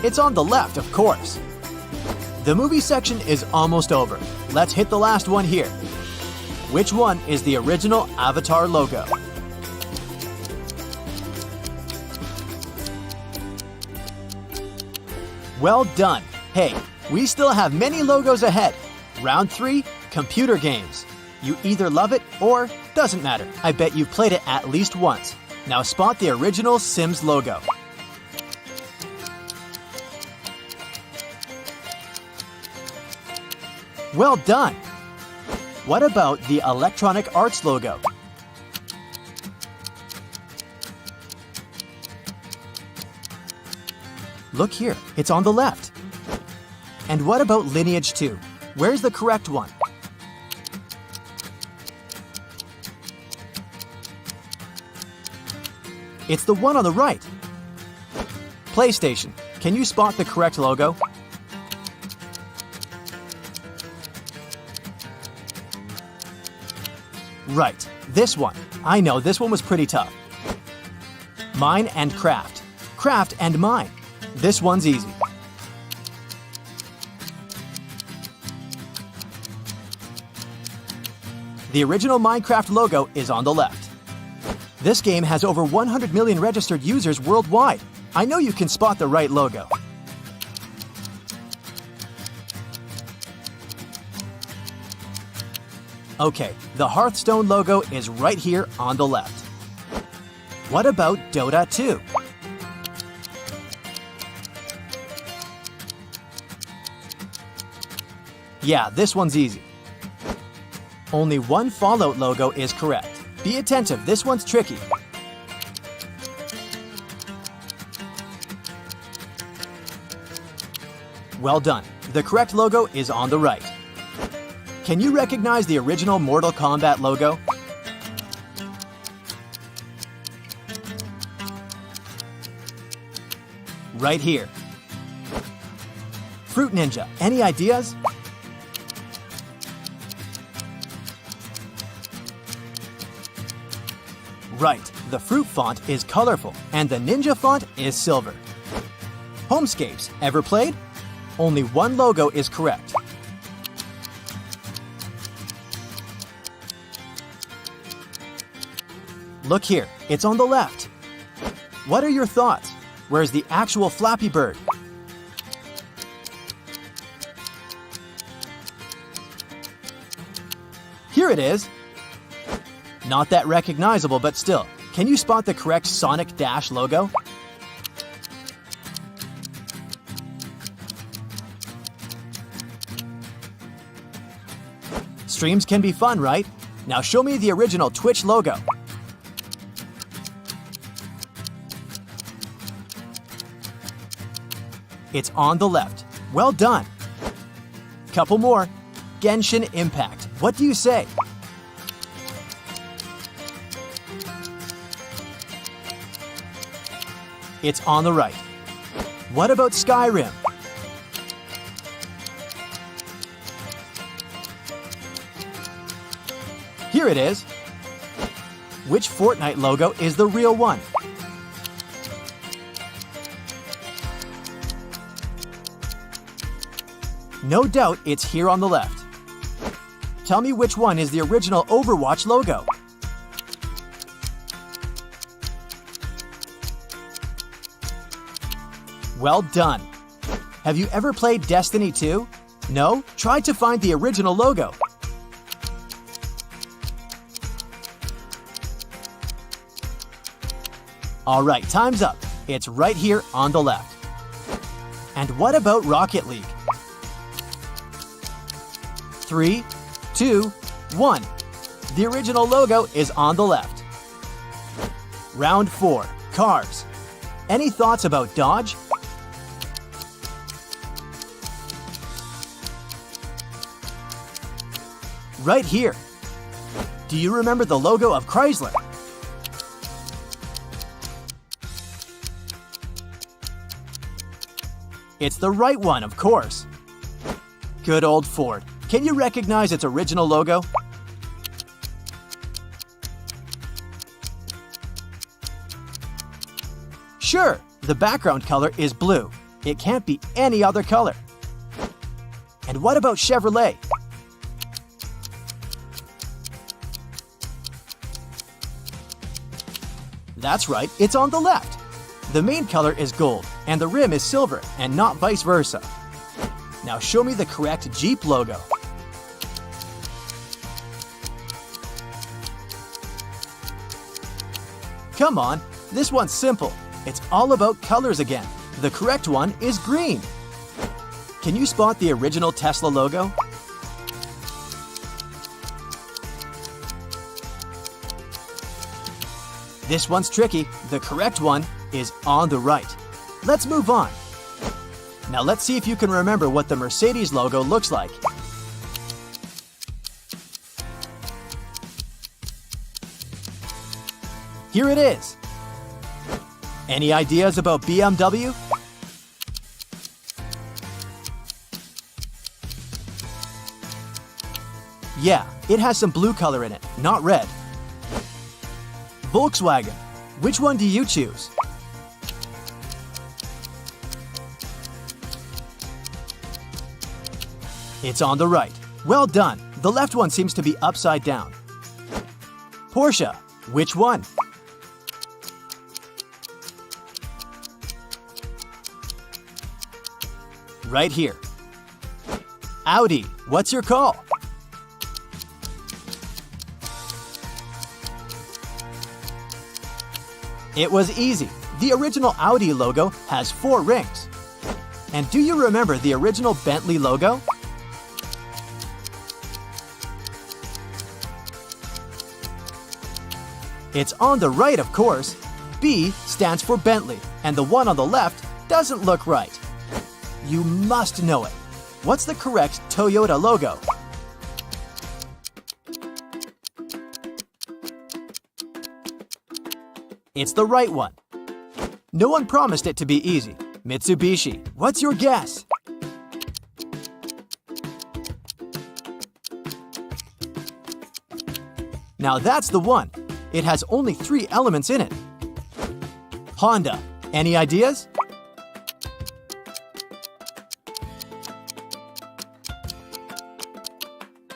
It's on the left, of course. The movie section is almost over. Let's hit the last one here. Which one is the original Avatar logo? Well done. Hey, we still have many logos ahead. Round 3, computer games. You either love it or doesn't matter. I bet you've played it at least once. Now spot the original Sims logo. Well done. What about the Electronic Arts logo? Look here, it's on the left. And what about Lineage 2? Where's the correct one? It's the one on the right. PlayStation, can you spot the correct logo? Right, this one. I know, this one was pretty tough. Mine and Craft. Craft and Mine. This one's easy. The original Minecraft logo is on the left. This game has over 100 million registered users worldwide. I know you can spot the right logo. Okay, the Hearthstone logo is right here on the left. What about Dota 2? Yeah, this one's easy. Only one Fallout logo is correct. Be attentive, this one's tricky. Well done. The correct logo is on the right. Can you recognize the original Mortal Kombat logo? Right here. Fruit Ninja, any ideas? Right, the fruit font is colorful and the ninja font is silver. Homescapes, ever played? Only one logo is correct. Look here, it's on the left. What are your thoughts? Where's the actual Flappy Bird? Here it is. Not that recognizable, but still. Can you spot the correct Sonic Dash logo? Streams can be fun, right? Now show me the original Twitch logo. It's on the left. Well done. Couple more. Genshin Impact. What do you say? It's on the right. What about Skyrim? Here it is. Which Fortnite logo is the real one? No doubt it's here on the left. Tell me which one is the original Overwatch logo. Well done. Have you ever played Destiny 2? No? Try to find the original logo. Alright, time's up. It's right here on the left. And what about Rocket League? 3, 2, 1. The original logo is on the left. Round 4. Cars. Any thoughts about Dodge? Right here. Do you remember the logo of Chrysler? It's the right one, of course. Good old Ford. Can you recognize its original logo? Sure, the background color is blue. It can't be any other color. And what about Chevrolet? That's right, it's on the left. The main color is gold, and the rim is silver, and not vice versa. Now show me the correct Jeep logo. Come on, this one's simple. It's all about colors again. The correct one is green. Can you spot the original Tesla logo? This one's tricky. The correct one is on the right. Let's move on. Now let's see if you can remember what the Mercedes logo looks like. Here it is. Any ideas about BMW? Yeah, it has some blue color in it, not red. Volkswagen. Which one do you choose? It's on the right. Well done. The left one seems to be upside down. Porsche. Which one? Right here. Audi. What's your call? It was easy. The original Audi logo has 4 rings. And do you remember the original Bentley logo? It's on the right, of course. B stands for Bentley, and the one on the left doesn't look right. You must know it. What's the correct Toyota logo? It's the right one. No one promised it to be easy. Mitsubishi, what's your guess? Now that's the one. It has only 3 elements in it. Honda, any ideas?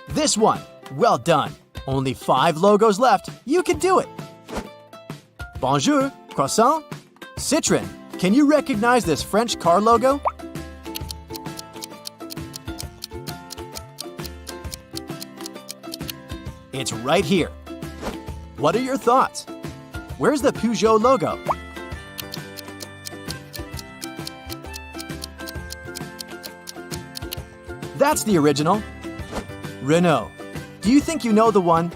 This one. Well done. Only 5 logos left. You can do it. Bonjour, croissant. Citroën. Can you recognize this French car logo? It's right here. What are your thoughts? Where's the Peugeot logo? That's the original. Renault. Do you think you know the one?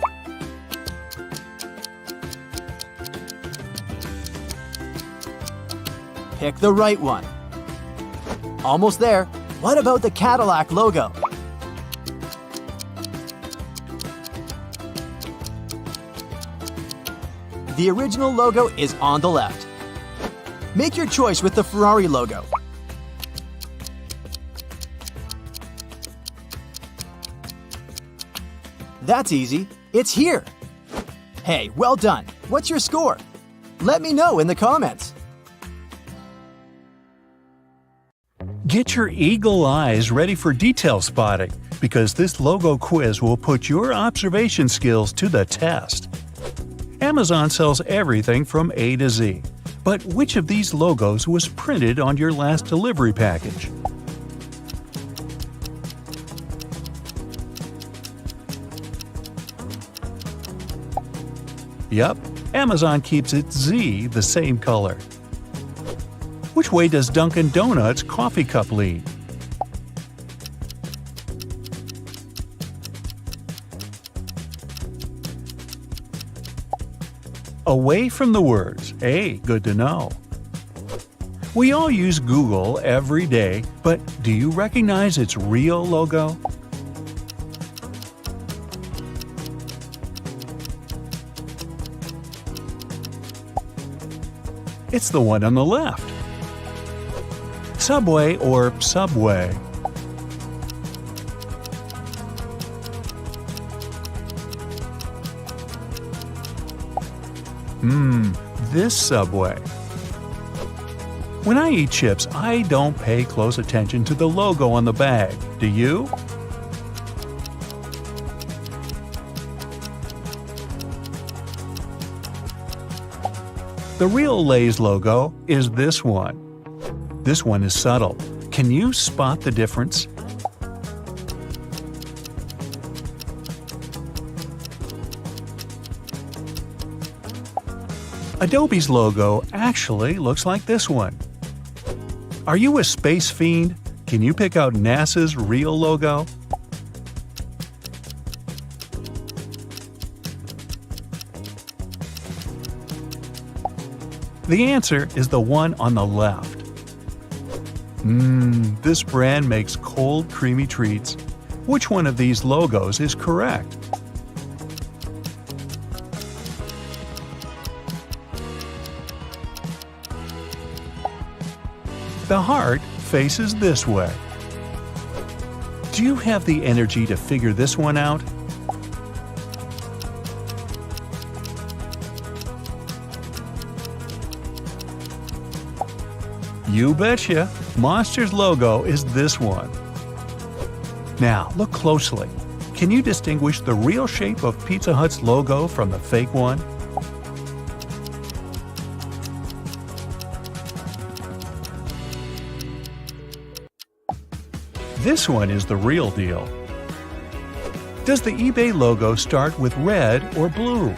Pick the right one. Almost there. What about the Cadillac logo? The original logo is on the left. Make your choice with the Ferrari logo. That's easy. It's here. Hey, well done. What's your score? Let me know in the comments. Get your eagle eyes ready for detail spotting, because this logo quiz will put your observation skills to the test. Amazon sells everything from A to Z, but which of these logos was printed on your last delivery package? Yep, Amazon keeps its Z the same color. Which way does Dunkin' Donuts coffee cup lead? Away from the words. Hey, good to know. We all use Google every day, but do you recognize its real logo? It's the one on the left. Subway or Subway? This Subway. When I eat chips, I don't pay close attention to the logo on the bag. Do you? The real Lay's logo is this one. This one is subtle. Can you spot the difference? Adobe's logo actually looks like this one. Are you a space fiend? Can you pick out NASA's real logo? The answer is the one on the left. This brand makes cold, creamy treats. Which one of these logos is correct? The heart faces this way. Do you have the energy to figure this one out? You betcha! Monster's logo is this one. Now, look closely. Can you distinguish the real shape of Pizza Hut's logo from the fake one? This one is the real deal. Does the eBay logo start with red or blue?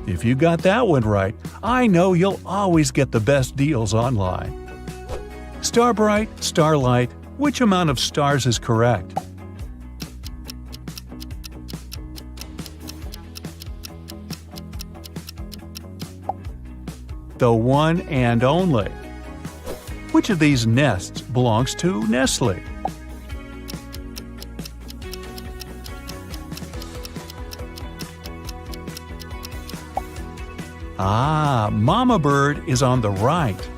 If you got that one right, I know you'll always get the best deals online. Starbright, Starlight, which amount of stars is correct? The one and only. Which of these nests belongs to Nestle? Mama Bird is on the right.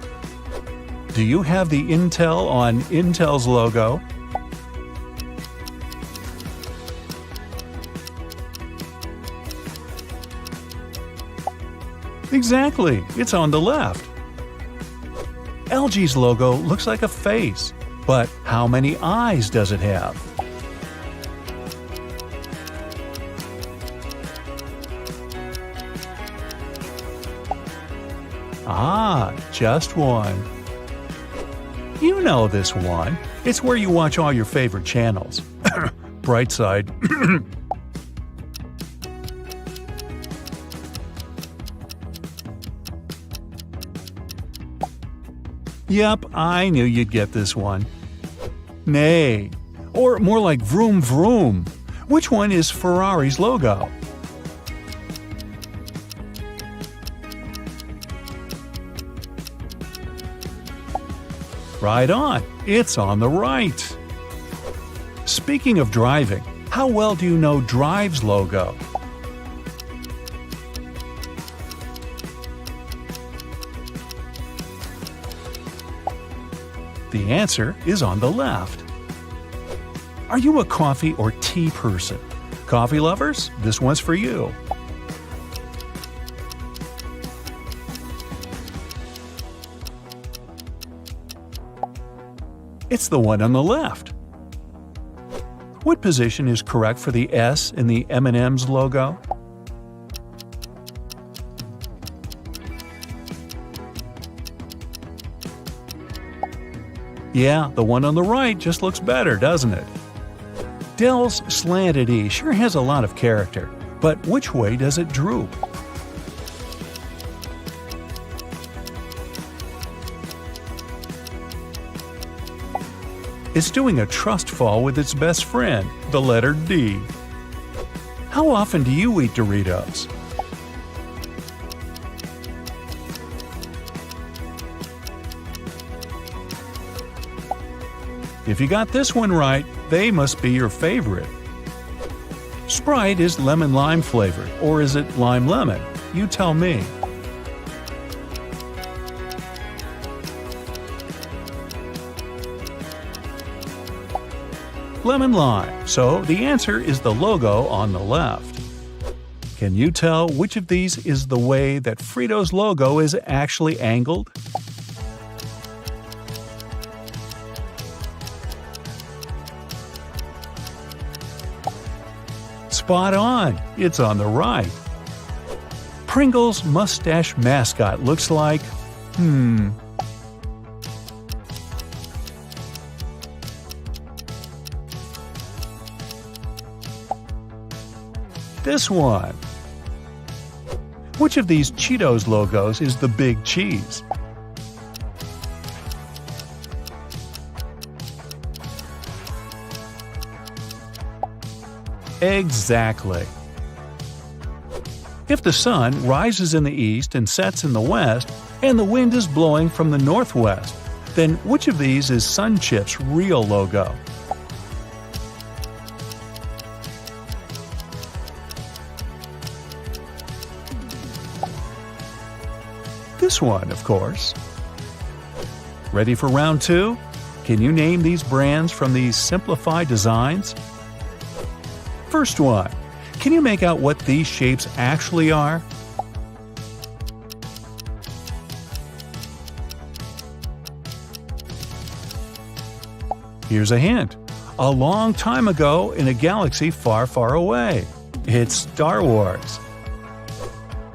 Do you have the Intel on Intel's logo? Exactly, it's on the left. LG's logo looks like a face, but how many eyes does it have? Just one. You know this one. It's where you watch all your favorite channels. Brightside. Yep, I knew you'd get this one. Nay, or more like vroom vroom. Which one is Ferrari's logo? Right on, it's on the right. Speaking of driving, how well do you know Drive's logo? The answer is on the left. Are you a coffee or tea person? Coffee lovers, this one's for you. It's the one on the left. What position is correct for the S in the M&M's logo? Yeah, the one on the right just looks better, doesn't it? Dell's slanted E sure has a lot of character, but which way does it droop? It's doing a trust fall with its best friend, the letter D. How often do you eat Doritos? If you got this one right, they must be your favorite. Sprite is lemon-lime flavored, or is it lime-lemon? You tell me. Lemon-lime, so the answer is the logo on the left. Can you tell which of these is the way that Frito's logo is actually angled? Spot on! It's on the right. Pringles' mustache mascot looks like… This one. Which of these Cheetos logos is the big cheese? Exactly. If the sun rises in the east and sets in the west, and the wind is blowing from the northwest, then which of these is SunChip's real logo? This one, of course. Ready for round two? Can you name these brands from these simplified designs? First one. Can you make out what these shapes actually are? Here's a hint. A long time ago in a galaxy far, far away. It's Star Wars.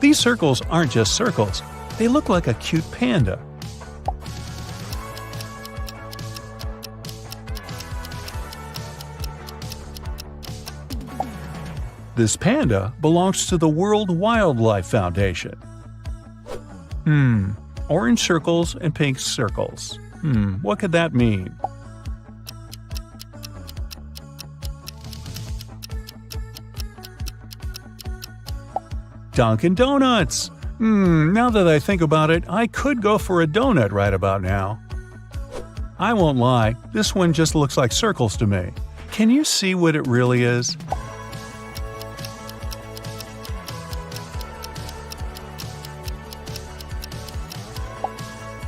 These circles aren't just circles. They look like a cute panda. This panda belongs to the World Wildlife Foundation. Orange circles and pink circles. What could that mean? Dunkin' Donuts! Now that I think about it, I could go for a donut right about now. I won't lie, this one just looks like circles to me. Can you see what it really is?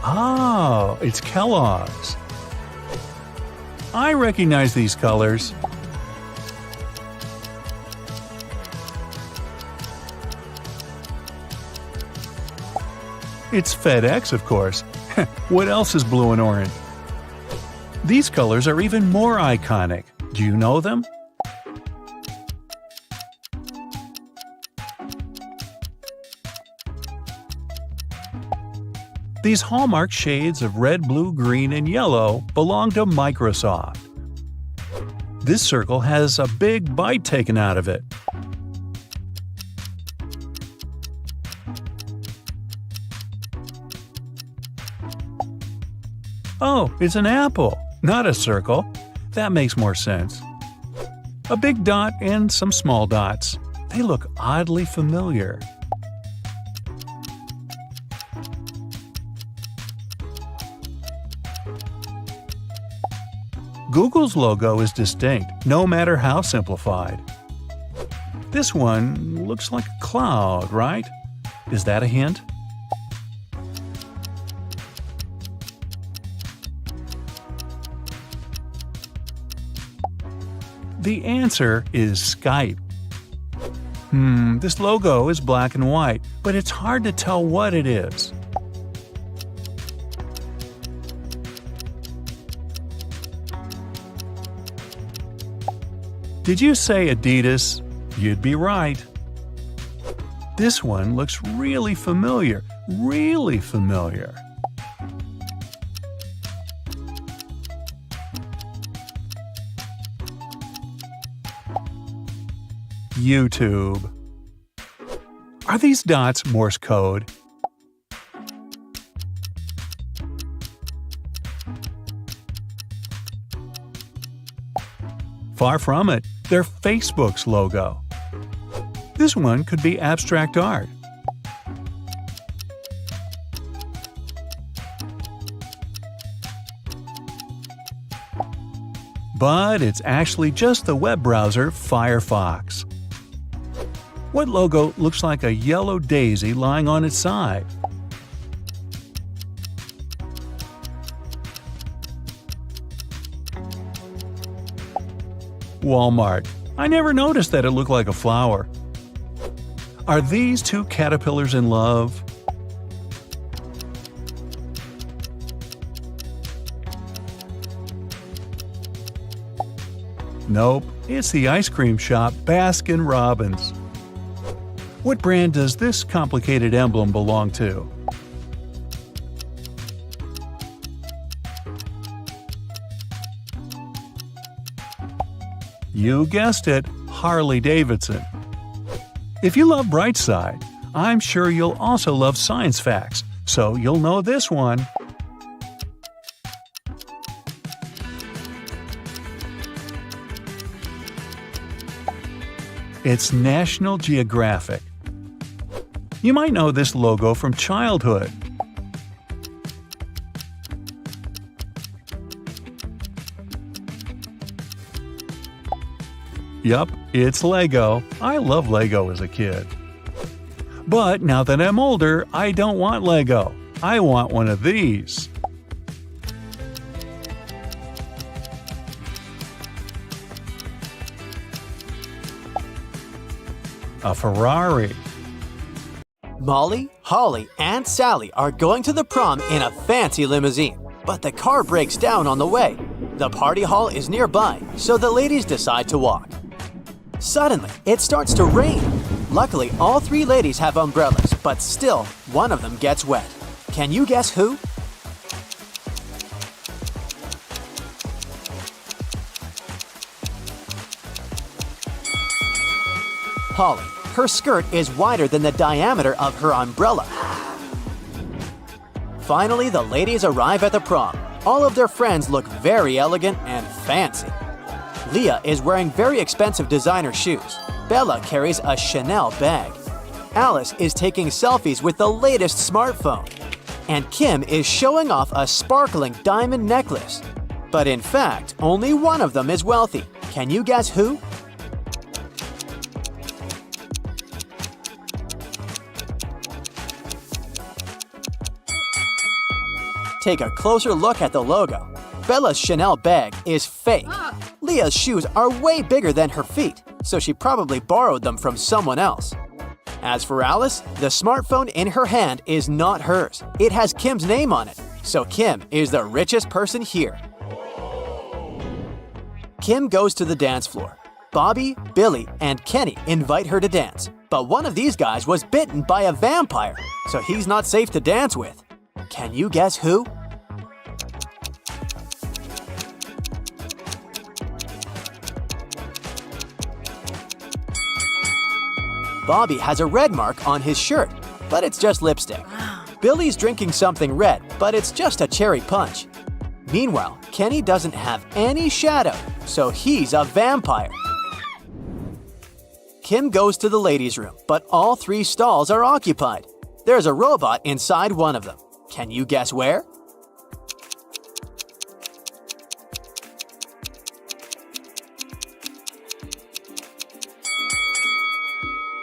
Oh, it's Kellogg's. I recognize these colors. It's FedEx, of course. What else is blue and orange? These colors are even more iconic. Do you know them? These hallmark shades of red, blue, green, and yellow belong to Microsoft. This circle has a big bite taken out of it. Oh, it's an apple, not a circle. That makes more sense. A big dot and some small dots. They look oddly familiar. Google's logo is distinct, no matter how simplified. This one looks like a cloud, right? Is that a hint? The answer is Skype. This logo is black and white, but it's hard to tell what it is. Did you say Adidas? You'd be right. This one looks really familiar, really familiar. YouTube. Are these dots Morse code? Far from it. They're Facebook's logo. This one could be abstract art. But it's actually just the web browser Firefox. What logo looks like a yellow daisy lying on its side? Walmart. I never noticed that it looked like a flower. Are these two caterpillars in love? Nope, it's the ice cream shop Baskin Robbins. What brand does this complicated emblem belong to? You guessed it, Harley-Davidson. If you love Brightside, I'm sure you'll also love science facts, so you'll know this one. It's National Geographic. You might know this logo from childhood. Yup, it's Lego. I love Lego as a kid. But now that I'm older, I don't want Lego. I want one of these. A Ferrari. Molly, Holly, and Sally are going to the prom in a fancy limousine, but the car breaks down on the way. The party hall is nearby, so the ladies decide to walk. Suddenly, it starts to rain. Luckily, all three ladies have umbrellas, but still, one of them gets wet. Can you guess who? Holly. Her skirt is wider than the diameter of her umbrella. Finally, the ladies arrive at the prom. All of their friends look very elegant and fancy. Leah is wearing very expensive designer shoes. Bella carries a Chanel bag. Alice is taking selfies with the latest smartphone. And Kim is showing off a sparkling diamond necklace. But in fact, only one of them is wealthy. Can you guess who? Take a closer look at the logo. Bella's Chanel bag is fake. Leah's shoes are way bigger than her feet, so she probably borrowed them from someone else. As for Alice, the smartphone in her hand is not hers. It has Kim's name on it, so Kim is the richest person here. Kim goes to the dance floor. Bobby, Billy, and Kenny invite her to dance, but one of these guys was bitten by a vampire, so he's not safe to dance with. Can you guess who? Bobby has a red mark on his shirt, but it's just lipstick. Billy's drinking something red, but it's just a cherry punch. Meanwhile, Kenny doesn't have any shadow, so he's a vampire. Kim goes to the ladies' room, but all three stalls are occupied. There's a robot inside one of them. Can you guess where?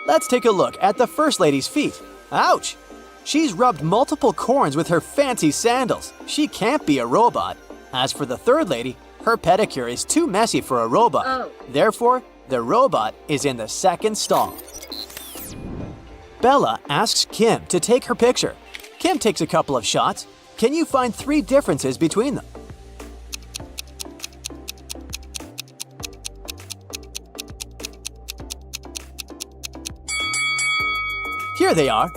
Let's take a look at the first lady's feet. Ouch! She's rubbed multiple corns with her fancy sandals. She can't be a robot. As for the third lady, Her pedicure is too messy for a robot. Therefore, the robot is in the second stall. Bella asks Kim to take her picture. Kim takes a couple of shots. Can you find 3 differences between them? Here they are.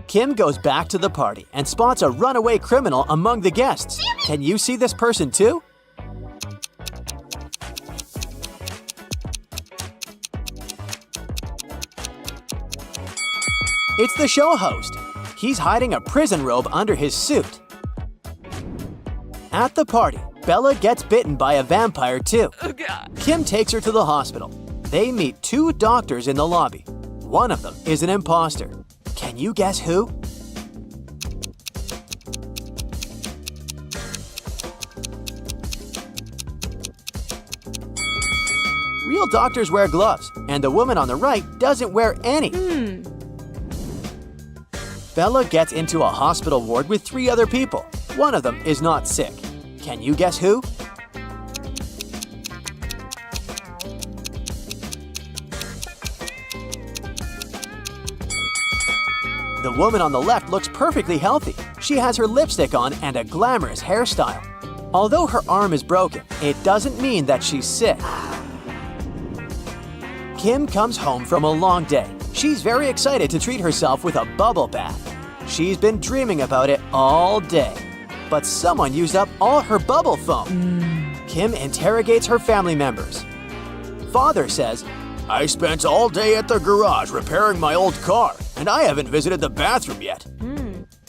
Kim goes back to the party and spots a runaway criminal among the guests. Can you see this person too? It's the show host. He's hiding a prison robe under his suit. At the party, Bella gets bitten by a vampire too. Kim takes her to the hospital. They meet 2 doctors in the lobby. One of them is an imposter. Can you guess who? Real doctors wear gloves, and the woman on the right doesn't wear any. Bella gets into a hospital ward with 3 other people. One of them is not sick. Can you guess who? The woman on the left looks perfectly healthy. She has her lipstick on and a glamorous hairstyle. Although her arm is broken, it doesn't mean that she's sick. Kim comes home from a long day. She's very excited to treat herself with a bubble bath. She's been dreaming about it all day. But someone used up all her bubble foam. Kim interrogates her family members. Father says, "I spent all day at the garage repairing my old car, and I haven't visited the bathroom yet."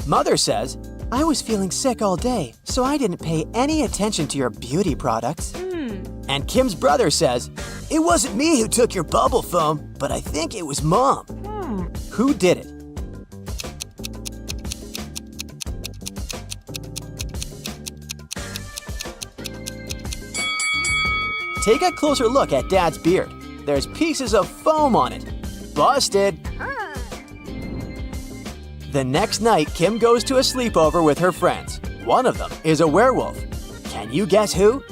Mother says, I was feeling sick all day, so I didn't pay any attention to your beauty products. And Kim's brother says, It wasn't me who took your bubble foam, but I think it was Mom. who did it? Take a closer look at Dad's beard. There's pieces of foam on it. Busted! The next night, Kim goes to a sleepover with her friends. One of them is a werewolf. Can you guess who?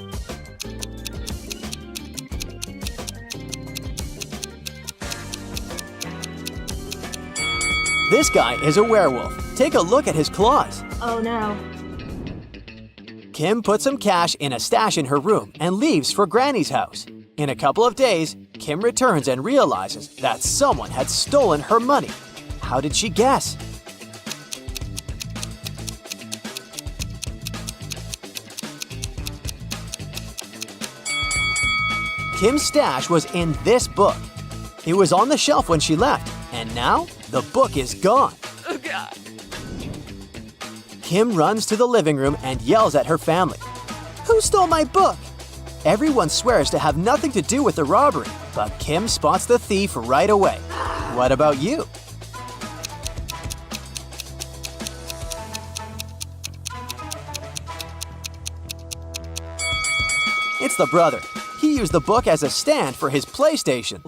This guy is a werewolf. Take a look at his claws. Oh no. Kim puts some cash in a stash in her room and leaves for Granny's house. In a couple of days, Kim returns and realizes that someone had stolen her money. How did she guess? Kim's stash was in this book. It was on the shelf when she left, and now the book is gone. Oh God. Kim runs to the living room and yells at her family. Who stole my book? Everyone swears to have nothing to do with the robbery, but Kim spots the thief right away. What about you? It's the brother. He used the book as a stand for his PlayStation.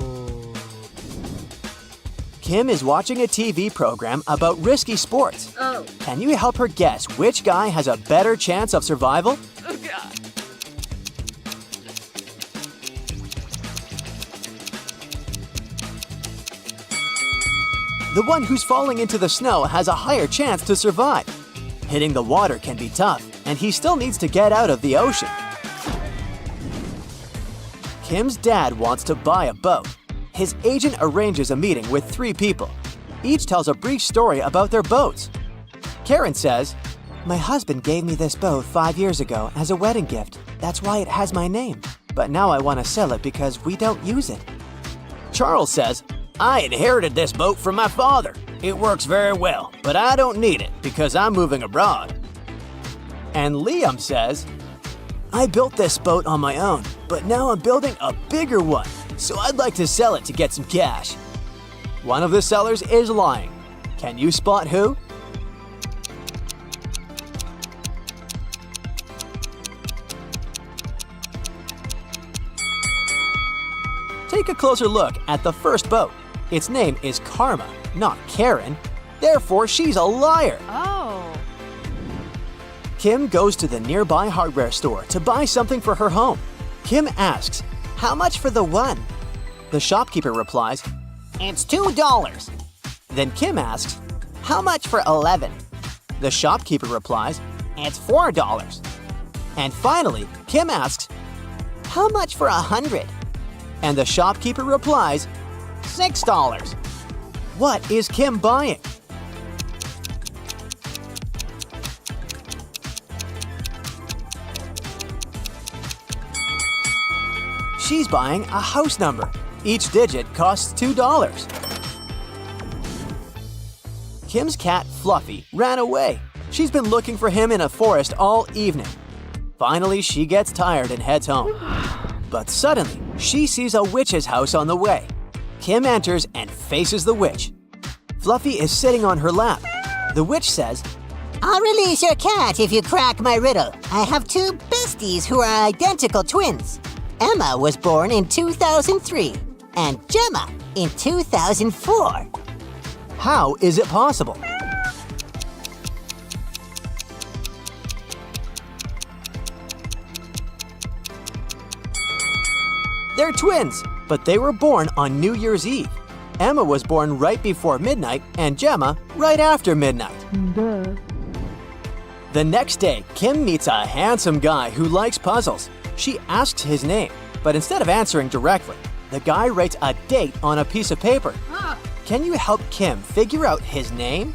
Kim is watching a TV program about risky sports. Oh. Can you help her guess which guy has a better chance of survival? Oh God. The one who's falling into the snow has a higher chance to survive. Hitting the water can be tough, and he still needs to get out of the ocean. Kim's dad wants to buy a boat. His agent arranges a meeting with 3 people. Each tells a brief story about their boats. Karen says, My husband gave me this boat 5 years ago as a wedding gift. That's why it has my name. But now I want to sell it because we don't use it. Charles says, I inherited this boat from my father. It works very well, but I don't need it because I'm moving abroad. and Liam says, I built this boat on my own, but now I'm building a bigger one, so I'd like to sell it to get some cash. one of the sellers is lying. Can you spot who? Take a closer look at the first boat. Its name is Karma, not Karen. Therefore, she's a liar. Oh. Kim goes to the nearby hardware store to buy something for her home. Kim asks, "How much for the one?" The shopkeeper replies, It's $2. Then Kim asks, "How much for 11?" The shopkeeper replies, It's $4. and finally, Kim asks, How much for 100? and the shopkeeper replies, $6. "What is Kim buying?" She's buying a house number. Each digit costs $2. Kim's cat, Fluffy, ran away. She's been looking for him in a forest all evening. Finally, she gets tired and heads home. But suddenly, she sees a witch's house on the way. Kim enters and faces the witch. Fluffy is sitting on her lap. The witch says, I'll release your cat if you crack my riddle. I have two besties who are identical twins. Emma was born in 2003 and Gemma in 2004. "How is it possible?" They're twins, but they were born on New Year's Eve. Emma was born right before midnight and Gemma right after midnight. The next day, Kim meets a handsome guy who likes puzzles. She asks his name, but instead of answering directly, the guy writes a date on a piece of paper. Can you help Kim figure out his name?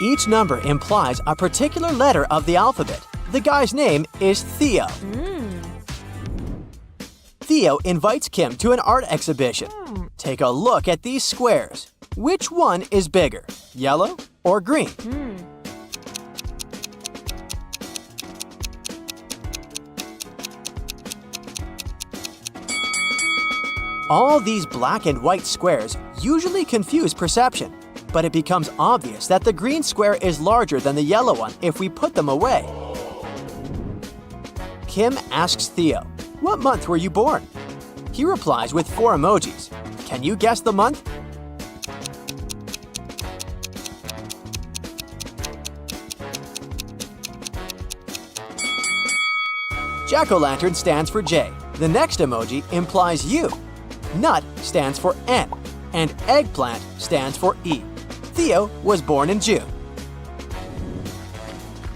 Each number implies a particular letter of the alphabet. The guy's name is Theo. Theo invites Kim to an art exhibition. Take a look at these squares. Which one is bigger, yellow or green? All these black and white squares usually confuse perception, but it becomes obvious that the green square is larger than the yellow one if we put them away. Kim asks Theo, "What month were you born?" He replies with 4 emojis. Can you guess the month? Jack-o'-lantern stands for J. The next emoji implies U. Nut stands for N, and eggplant stands for E. Theo was born in June.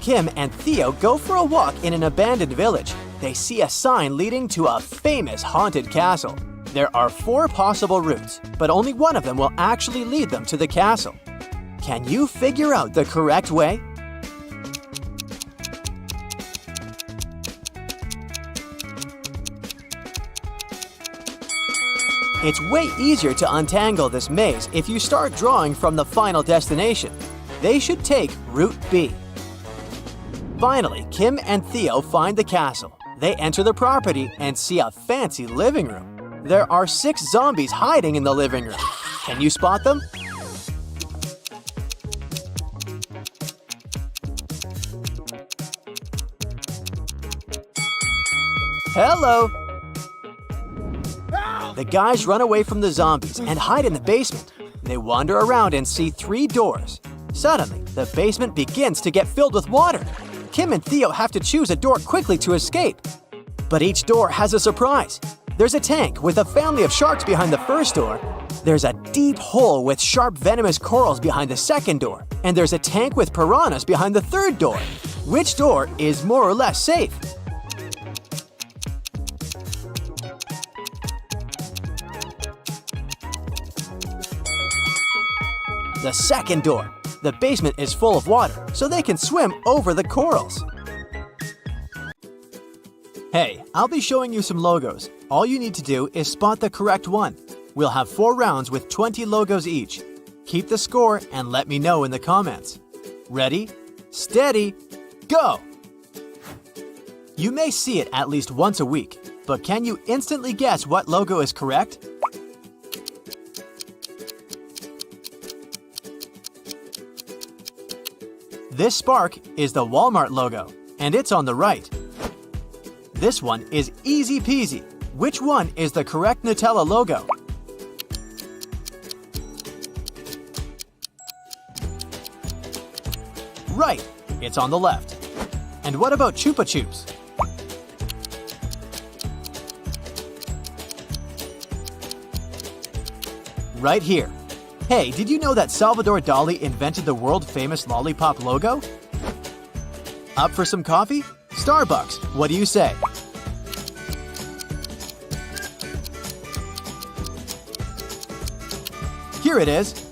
Kim and Theo go for a walk in an abandoned village. They see a sign leading to a famous haunted castle. There are 4 possible routes, but only one of them will actually lead them to the castle. Can you figure out the correct way? It's way easier to untangle this maze if you start drawing from the final destination. They should take Route B. Finally, Kim and Theo find the castle. They enter the property and see a fancy living room. There are 6 zombies hiding in the living room. Can you spot them? Hello! The guys run away from the zombies and hide in the basement. They wander around and see 3 doors. Suddenly, the basement begins to get filled with water. Kim and Theo have to choose a door quickly to escape. But each door has a surprise. There's a tank with a family of sharks behind the first door. There's a deep hole with sharp venomous corals behind the second door. And there's a tank with piranhas behind the third door. Which door is more or less safe? The second door. The basement is full of water, so they can swim over the corals. Hey, I'll be showing you some logos. All you need to do is spot the correct one. We'll have 4 rounds with 20 logos each. Keep the score and let me know in the comments. Ready, steady, go! You may see it at least once a week, but can you instantly guess what logo is correct? This spark is the Walmart logo, and it's on the right. This one is easy peasy. Which one is the correct Nutella logo? It's on the left. And what about Chupa Chups? Right here. Hey, did you know that Salvador Dali invented the world-famous lollipop logo? Up for some coffee? Starbucks, what do you say? Here it is.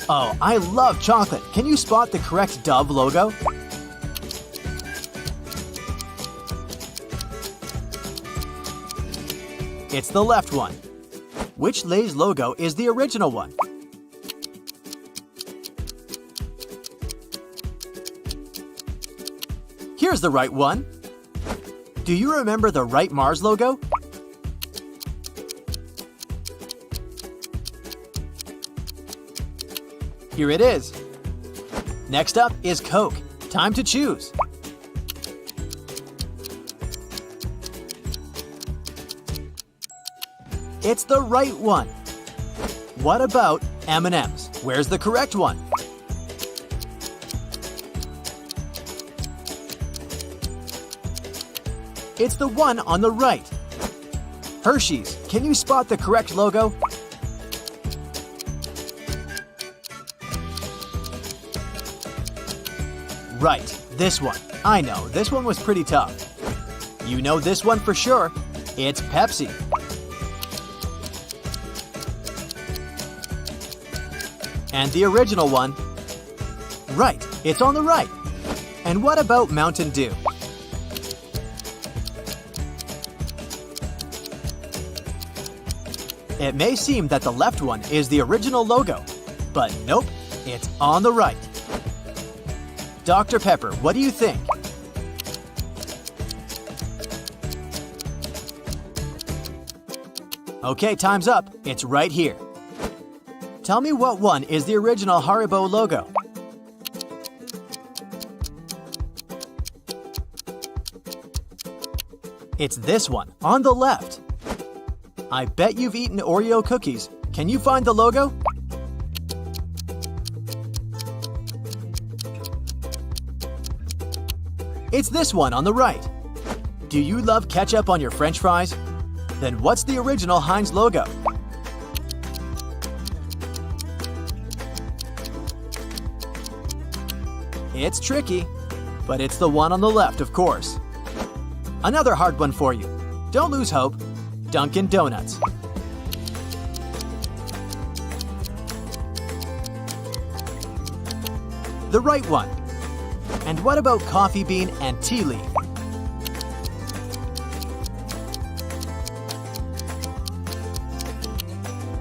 Oh, I love chocolate. Can you spot the correct Dove logo? It's the left one. Which Lay's logo is the original one? Here's the right one. Do you remember the right Mars logo? Here it is. Next up is Coke. Time to choose. It's the right one. What about M&M's? Where's the correct one? It's the one on the right. Hershey's, can you spot the correct logo? Right, this one. I know, this one was pretty tough. You know this one for sure. It's Pepsi. And the original one? Right, it's on the right. And what about Mountain Dew? It may seem that the left one is the original logo, but nope, it's on the right. Dr. Pepper, what do you think? Okay, time's up. It's right here. Tell me what one is the original Haribo logo. It's this one, on the left. I bet you've eaten Oreo cookies. Can you find the logo? It's this one on the right. Do you love ketchup on your French fries? Then what's the original Heinz logo? It's tricky, but it's the one on the left, of course. Another hard one for you. Don't lose hope. Dunkin' Donuts. The right one. And what about Coffee Bean and Tea Leaf?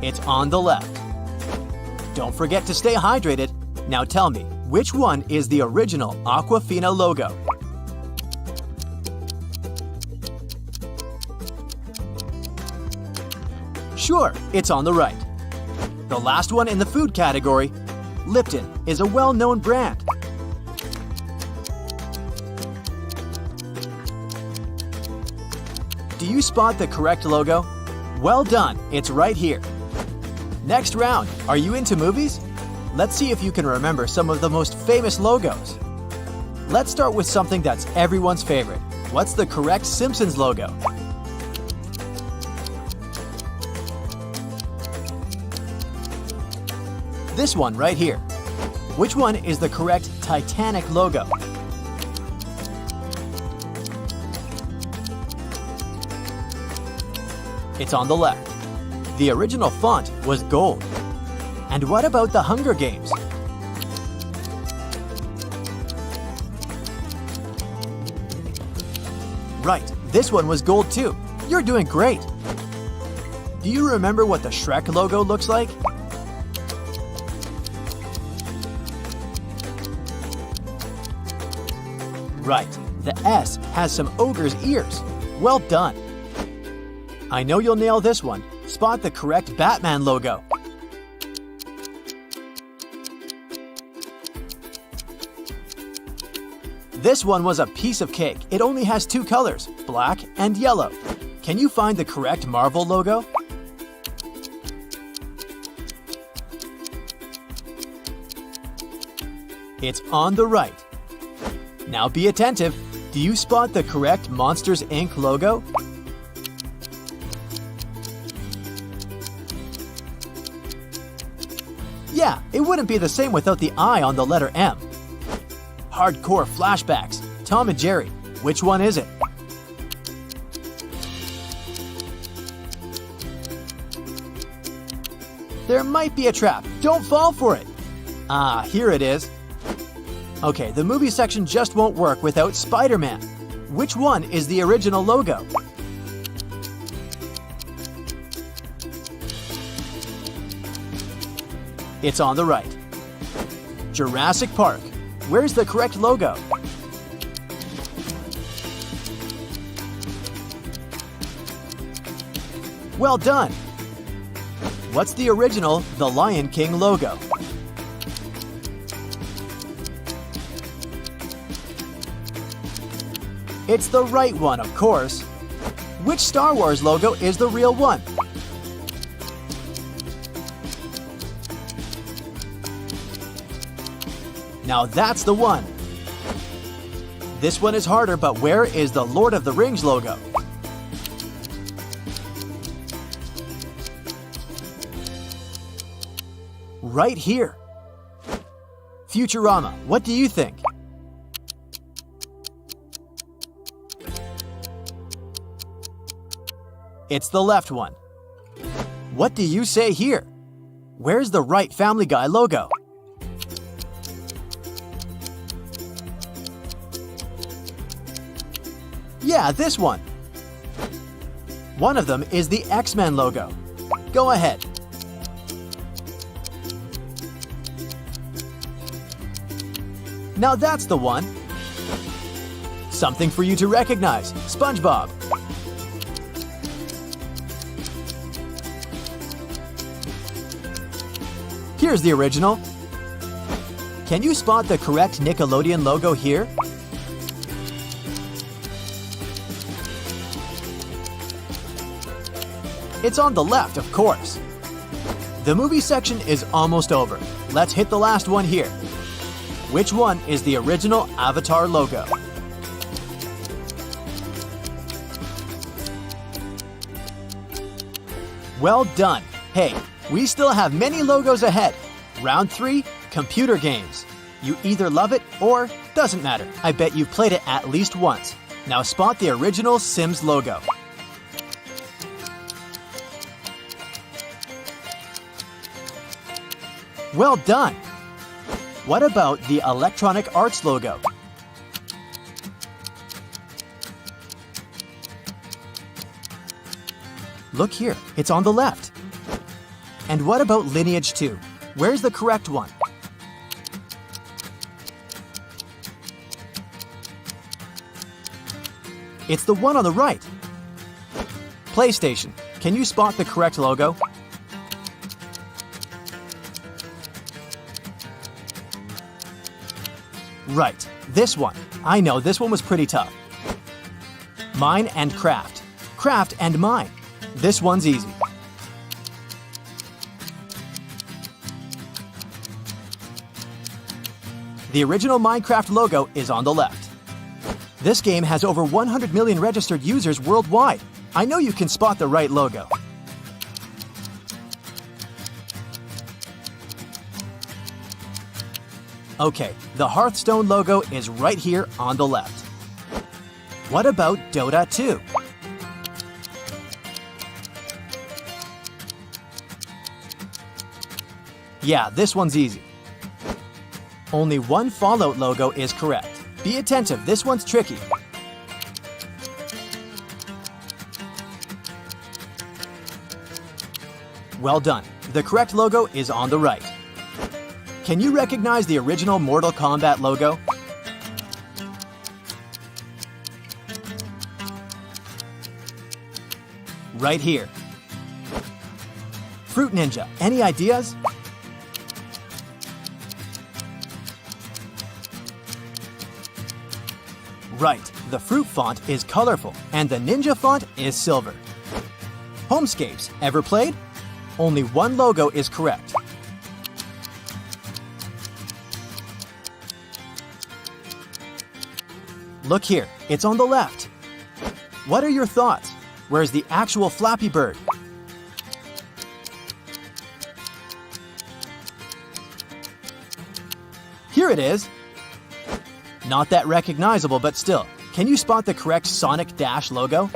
It's on the left. Don't forget to stay hydrated. Now tell me, which one is the original Aquafina logo? Sure, it's on the right. The last one in the food category, Lipton, is a well-known brand. Do you spot the correct logo? Well done, it's right here. Next round, are you into movies? Let's see if you can remember some of the most famous logos. Let's start with something that's everyone's favorite. What's the correct Simpsons logo? This one right here. Which one is the correct Titanic logo? It's on the left. The original font was gold. And what about the Hunger Games? Right, this one was gold too. You're doing great. Do you remember what the Shrek logo looks like? Right, the S has some ogre's ears. Well done. I know you'll nail this one. Spot the correct Batman logo. This one was a piece of cake. It only has two colors, black and yellow. Can you find the correct Marvel logo? It's on the right. Now be attentive. Do you spot the correct Monsters, Inc. logo? Yeah, it wouldn't be the same without the I on the letter M. Hardcore flashbacks. Tom and Jerry. Which one is it? There might be a trap. Don't fall for it. Ah, here it is. Okay, the movie section just won't work without Spider-Man. Which one is the original logo? It's on the right. Jurassic Park. Where's the correct logo? Well done! What's the original The Lion King logo? It's the right one, of course. Which Star Wars logo is the real one? Now that's the one. This one is harder, but where is the Lord of the Rings logo? Right here. Futurama, what do you think? It's the left one. What do you say here? Where's the right Family Guy logo? Yeah, this one. One of them is the X-Men logo. Go ahead. Now that's the one. Something for you to recognize. SpongeBob. Here's the original. Can you spot the correct Nickelodeon logo here? It's on the left, of course. The movie section is almost over. Let's hit the last one here. Which one is the original Avatar logo? Well done. Hey, we still have many logos ahead. Round 3, computer games. You either love it or doesn't matter. I bet you've played it at least once. Now spot the original Sims logo. Well done! What about the Electronic Arts logo? Look here, it's on the left. And what about Lineage 2? Where's the correct one? It's the one on the right. PlayStation, can you spot the correct logo? Right, this one. I know, this one was pretty tough. Mine and Craft. Craft and Mine. This one's easy. The original Minecraft logo is on the left. This game has over 100 million registered users worldwide. I know you can spot the right logo. Okay, the Hearthstone logo is right here on the left. What about Dota 2? Yeah, this one's easy. Only one Fallout logo is correct. Be attentive, this one's tricky. Well done. The correct logo is on the right. Can you recognize the original Mortal Kombat logo? Right here. Fruit Ninja, any ideas? Right, the fruit font is colorful and the ninja font is silver. Homescapes, ever played? Only one logo is correct. Look here, it's on the left. What are your thoughts? Where's the actual Flappy Bird? Here it is. Not that recognizable, but still. Can you spot the correct Sonic Dash logo?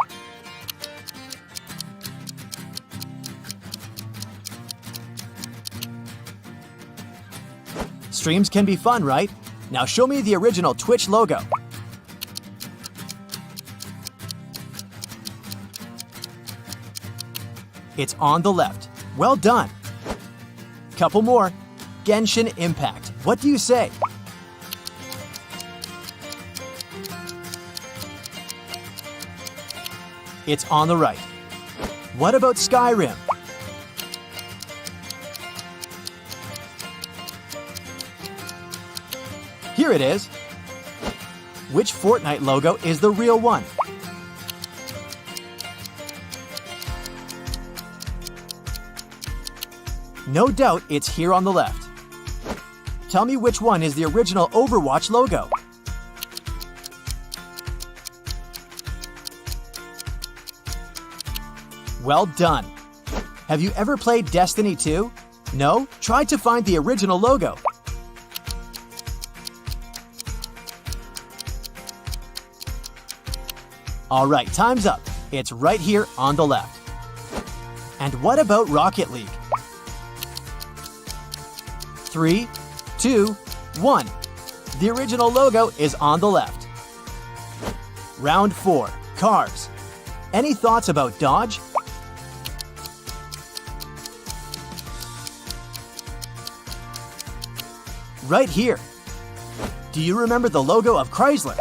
Streams can be fun, right? Now show me the original Twitch logo. It's on the left. Well done. Couple more. Genshin Impact. What do you say? It's on the right. What about Skyrim? Here it is. Which Fortnite logo is the real one? No doubt it's here on the left. Tell me which one is the original Overwatch logo. Well done. Have you ever played Destiny 2? No? Try to find the original logo. All right, time's up. It's right here on the left. And what about Rocket League? 3, 2, 1. The original logo is on the left. Round 4, cars. Any thoughts about Dodge? Right here. Do you remember the logo of Chrysler?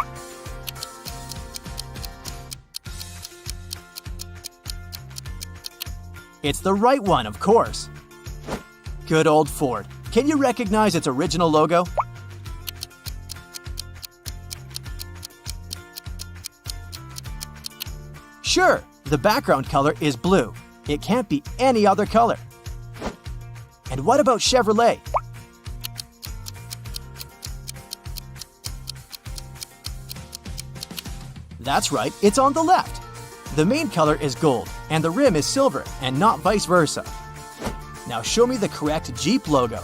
It's the right one, of course. Good old Ford. Can you recognize its original logo? Sure, the background color is blue. It can't be any other color. And what about Chevrolet? That's right, it's on the left. The main color is gold, and the rim is silver, and not vice versa. Now show me the correct Jeep logo.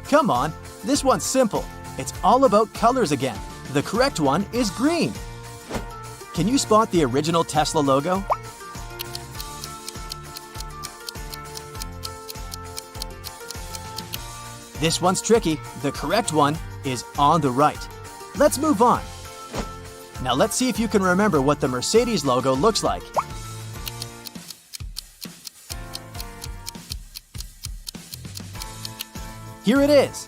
Come on, this one's simple. It's all about colors again. The correct one is green. Can you spot the original Tesla logo? This one's tricky. The correct one is on the right. Let's move on. Now let's see if you can remember what the Mercedes logo looks like. Here it is.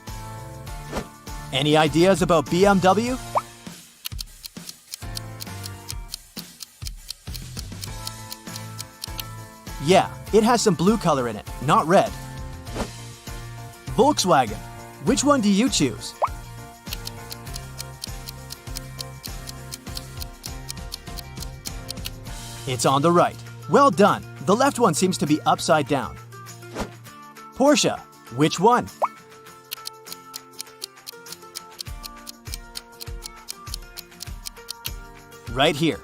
Any ideas about BMW? Yeah, it has some blue color in it, not red. Volkswagen. Which one do you choose? It's on the right. Well done. The left one seems to be upside down. Porsche. Which one? Right here.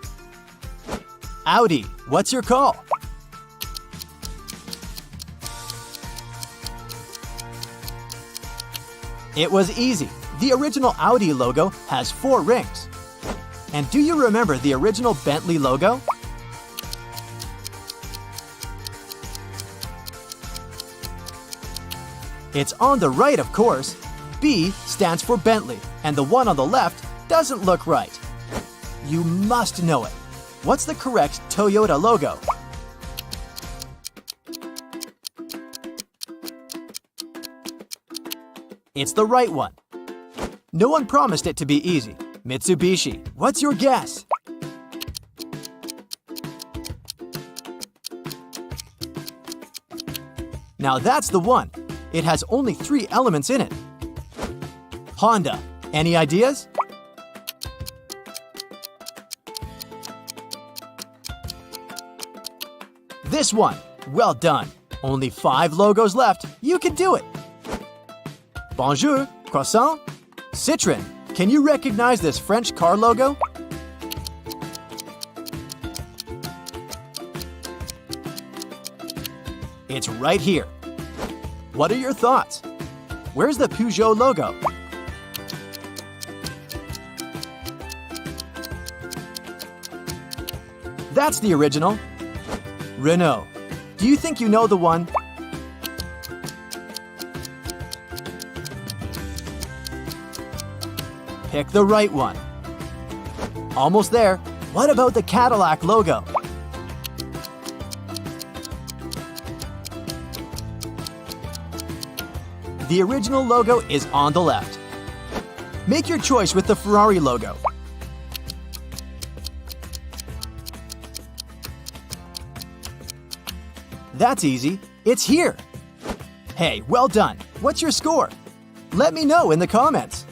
Audi. What's your call? It was easy. The original Audi logo has 4 rings. And do you remember the original Bentley logo? It's on the right, of course. B stands for Bentley, and the one on the left doesn't look right. You must know it. What's the correct Toyota logo? It's the right one. No one promised it to be easy. Mitsubishi, what's your guess? Now that's the one. It has only 3 elements in it. Honda, any ideas? This one. Well done. Only 5 logos left. You can do it. Bonjour, croissant. Citroën, can you recognize this French car logo? It's right here. What are your thoughts? Where's the Peugeot logo? That's the original. Renault. Do you think you know the one? Pick the right one. Almost there. What about the Cadillac logo? The original logo is on the left. Make your choice with the Ferrari logo. That's easy. It's here. Hey, well done. What's your score? Let me know in the comments.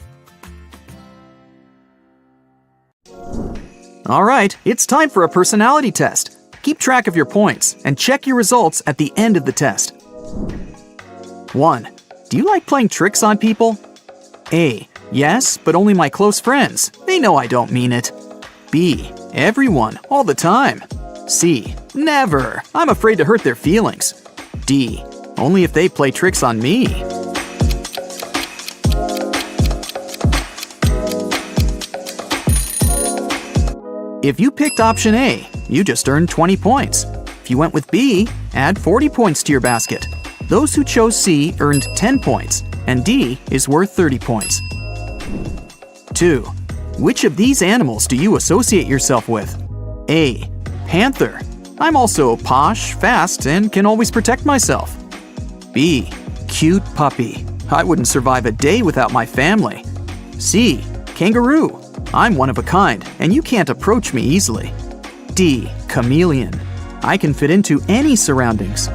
All right, it's time for a personality test. Keep track of your points and check your results at the end of the test. 1. Do you like playing tricks on people? A. Yes, but only my close friends. They know I don't mean it. B. Everyone, all the time. C. Never. I'm afraid to hurt their feelings. D. Only if they play tricks on me. If you picked option A, you just earned 20 points. If you went with B, add 40 points to your basket. Those who chose C earned 10 points, and D is worth 30 points. 2. Which of these animals do you associate yourself with? A. Panther. I'm also posh, fast, and can always protect myself. B. Cute puppy. I wouldn't survive a day without my family. C. Kangaroo. I'm one of a kind, and you can't approach me easily. D. Chameleon. I can fit into any surroundings.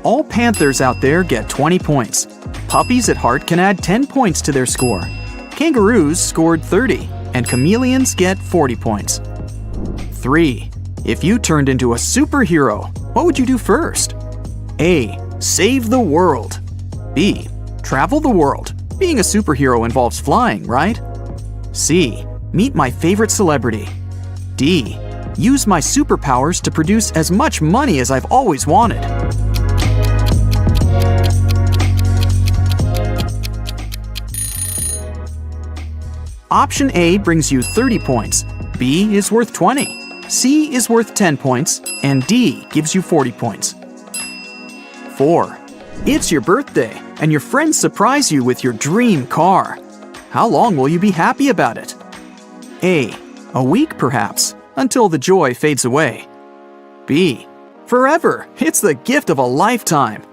All panthers out there get 20 points. Puppies at heart can add 10 points to their score. Kangaroos scored 30, and chameleons get 40 points. 3. If you turned into a superhero, what would you do first? A. Save the world. B. Travel the world. Being a superhero involves flying, right? C. Meet my favorite celebrity. D. Use my superpowers to produce as much money as I've always wanted. Option A brings you 30 points, B is worth 20, C is worth 10 points, and D gives you 40 points. 4. It's your birthday, and your friends surprise you with your dream car. How long will you be happy about it? A. A week perhaps, until the joy fades away. B. Forever, it's the gift of a lifetime.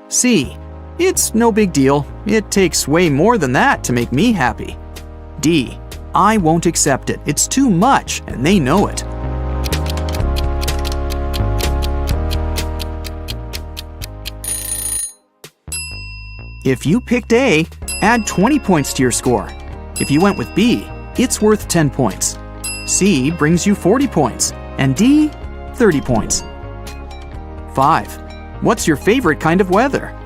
C. It's no big deal, it takes way more than that to make me happy. D. I won't accept it. It's too much, and they know it. If you picked A, add 20 points to your score. If you went with B, it's worth 10 points. C brings you 40 points, and D, 30 points. 5. What's your favorite kind of weather?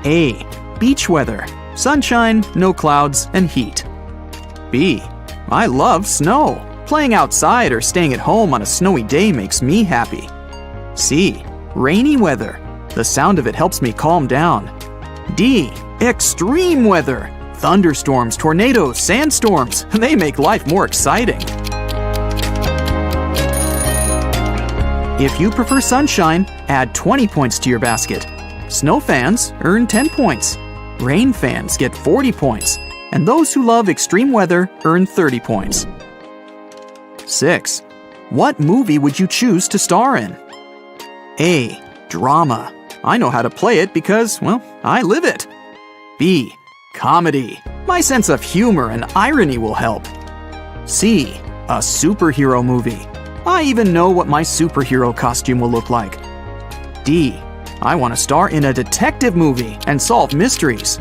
A. Beach weather. Sunshine, no clouds, and heat. B. I love snow. Playing outside or staying at home on a snowy day makes me happy. C. Rainy weather. The sound of it helps me calm down. D. Extreme weather. Thunderstorms, tornadoes, sandstorms. They make life more exciting. If you prefer sunshine, add 20 points to your basket. Snow fans earn 10 points. Rain fans get 40 points. And those who love extreme weather earn 30 points. 6. What movie would you choose to star in? A. Drama. I know how to play it because, well, I live it. B. Comedy. My sense of humor and irony will help. C. A superhero movie. I even know what my superhero costume will look like. D. I want to star in a detective movie and solve mysteries.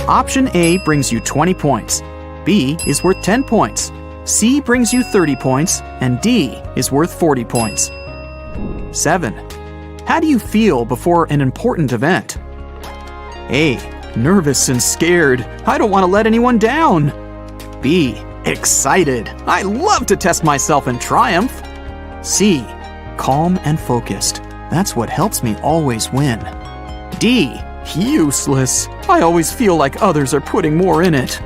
Option A brings you 20 points. B is worth 10 points. C brings you 30 points, and D is worth 40 points. 7. How do you feel before an important event? A. Nervous and scared. I don't want to let anyone down. B. Excited. I love to test myself and triumph. C. Calm and focused. That's what helps me always win. D. Useless. I always feel like others are putting more in it.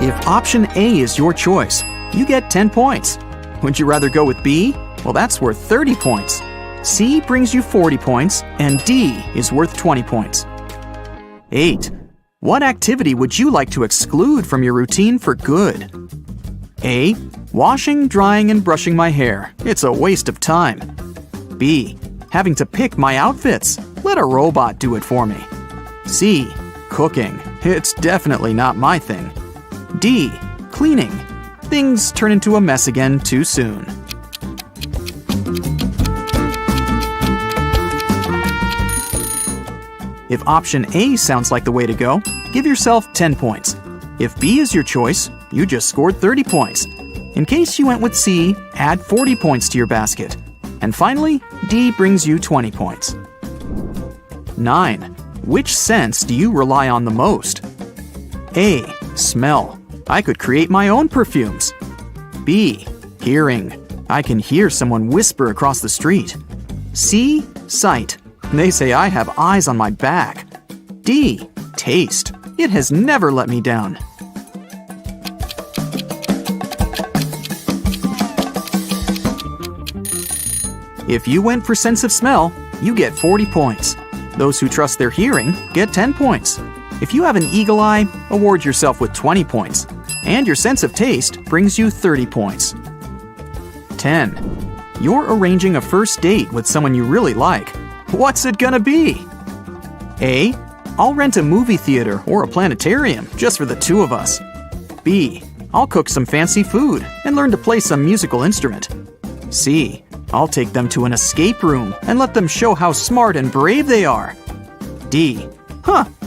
If option A is your choice, you get 10 points. Would you rather go with B? Well, that's worth 30 points. C brings you 40 points, and D is worth 20 points. 8. What activity would you like to exclude from your routine for good? A. Washing, drying, and brushing my hair. It's a waste of time. B. Having to pick my outfits. Let a robot do it for me. C. Cooking. It's definitely not my thing. D. Cleaning. Things turn into a mess again too soon. If option A sounds like the way to go, give yourself 10 points. If B is your choice, you just scored 30 points. In case you went with C, add 40 points to your basket. And finally, D brings you 20 points. 9. Which sense do you rely on the most? A. Smell. I could create my own perfumes. B. Hearing. I can hear someone whisper across the street. C. Sight. They say I have eyes on my back. D. Taste. It has never let me down. If you went for sense of smell, you get 40 points. Those who trust their hearing get 10 points. If you have an eagle eye, award yourself with 20 points. And your sense of taste brings you 30 points. 10. You're arranging a first date with someone you really like. What's it gonna be? A. I'll rent a movie theater or a planetarium just for the two of us. B. I'll cook some fancy food and learn to play some musical instrument. C. I'll take them to an escape room and let them show how smart and brave they are. D.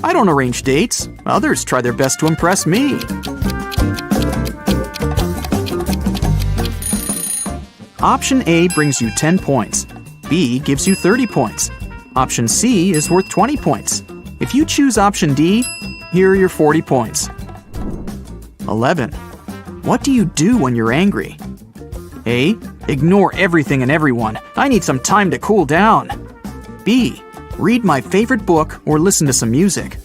I don't arrange dates. Others try their best to impress me. Option A brings you 10 points. B gives you 30 points. Option C is worth 20 points. If you choose option D, here are your 40 points. 11. What do you do when you're angry? A. Ignore everything and everyone. I need some time to cool down. B. Read my favorite book or listen to some music.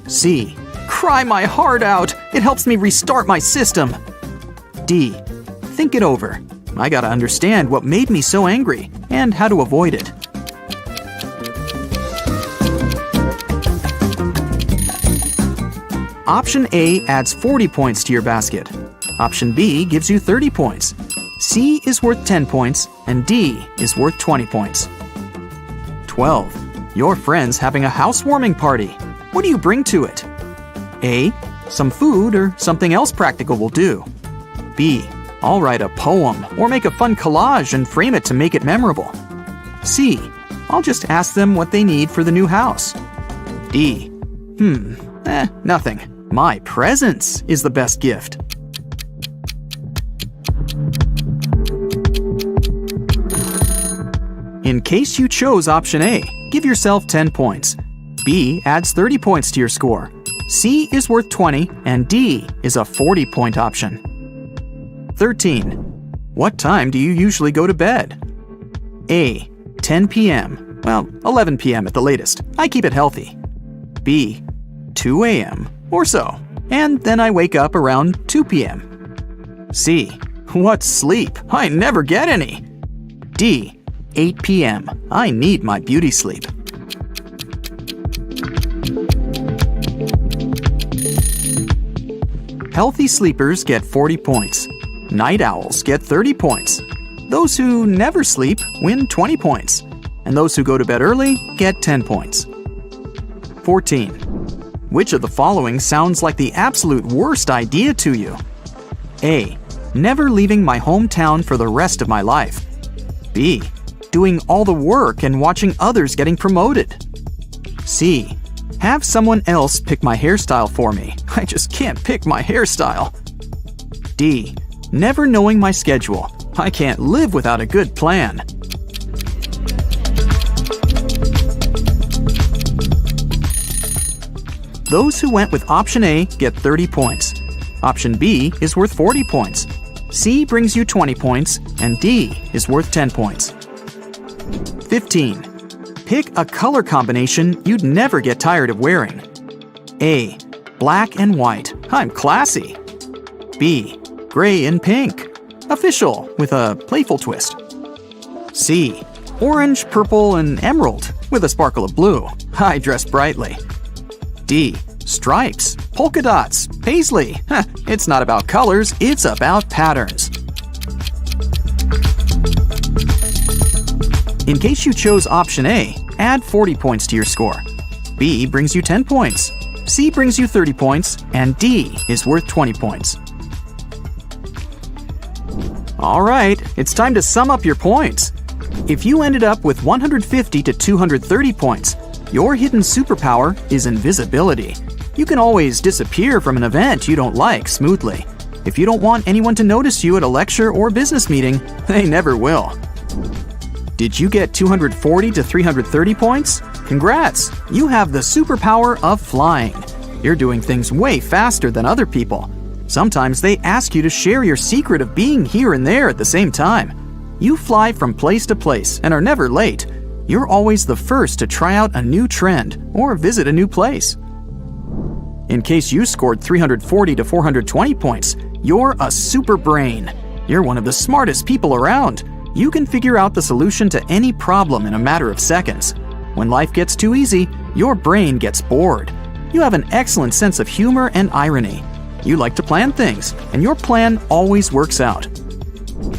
C. Cry my heart out. It helps me restart my system. D. Think it over. I gotta understand what made me so angry and how to avoid it. Option A adds 40 points to your basket. Option B gives you 30 points. C is worth 10 points, and D is worth 20 points. 12. Your friend's having a housewarming party. What do you bring to it? A. Some food or something else practical will do. B. I'll write a poem or make a fun collage and frame it to make it memorable. C. I'll just ask them what they need for the new house. D. Nothing. My presence is the best gift. In case you chose option A, give yourself 10 points. B adds 30 points to your score. C is worth 20, and D is a 40-point option. 13. What time do you usually go to bed? A. 10 p.m. Well, 11 p.m. at the latest. I keep it healthy. B. 2 a.m. or so. And then I wake up around 2 p.m. C. What sleep? I never get any. D. 8 p.m. I need my beauty sleep. Healthy sleepers get 40 points. Night owls get 30 points. Those who never sleep win 20 points. And those who go to bed early get 10 points. 14. Which of the following sounds like the absolute worst idea to you? A. Never leaving my hometown for the rest of my life. B. Doing all the work and watching others getting promoted. C. Have someone else pick my hairstyle for me. I just can't pick my hairstyle. D. Never knowing my schedule. I can't live without a good plan. Those who went with option A get 30 points. Option B is worth 40 points. C brings you 20 points, and D is worth 10 points. 15. Pick a color combination you'd never get tired of wearing. A. Black and white. I'm classy. B. Gray and pink. Official with a playful twist. C. Orange, purple, and emerald with a sparkle of blue. I dress brightly. D. Stripes, polka dots, paisley. It's not about colors, it's about patterns. In case you chose option A, add 40 points to your score. B brings you 10 points. C brings you 30 points, and D is worth 20 points. All right, it's time to sum up your points. If you ended up with 150 to 230 points, your hidden superpower is invisibility. You can always disappear from an event you don't like smoothly. If you don't want anyone to notice you at a lecture or business meeting, they never will. Did you get 240 to 330 points? Congrats! You have the superpower of flying. You're doing things way faster than other people. Sometimes they ask you to share your secret of being here and there at the same time. You fly from place to place and are never late. You're always the first to try out a new trend or visit a new place. In case you scored 340 to 420 points, you're a super brain. You're one of the smartest people around. You can figure out the solution to any problem in a matter of seconds. When life gets too easy, your brain gets bored. You have an excellent sense of humor and irony. You like to plan things, and your plan always works out.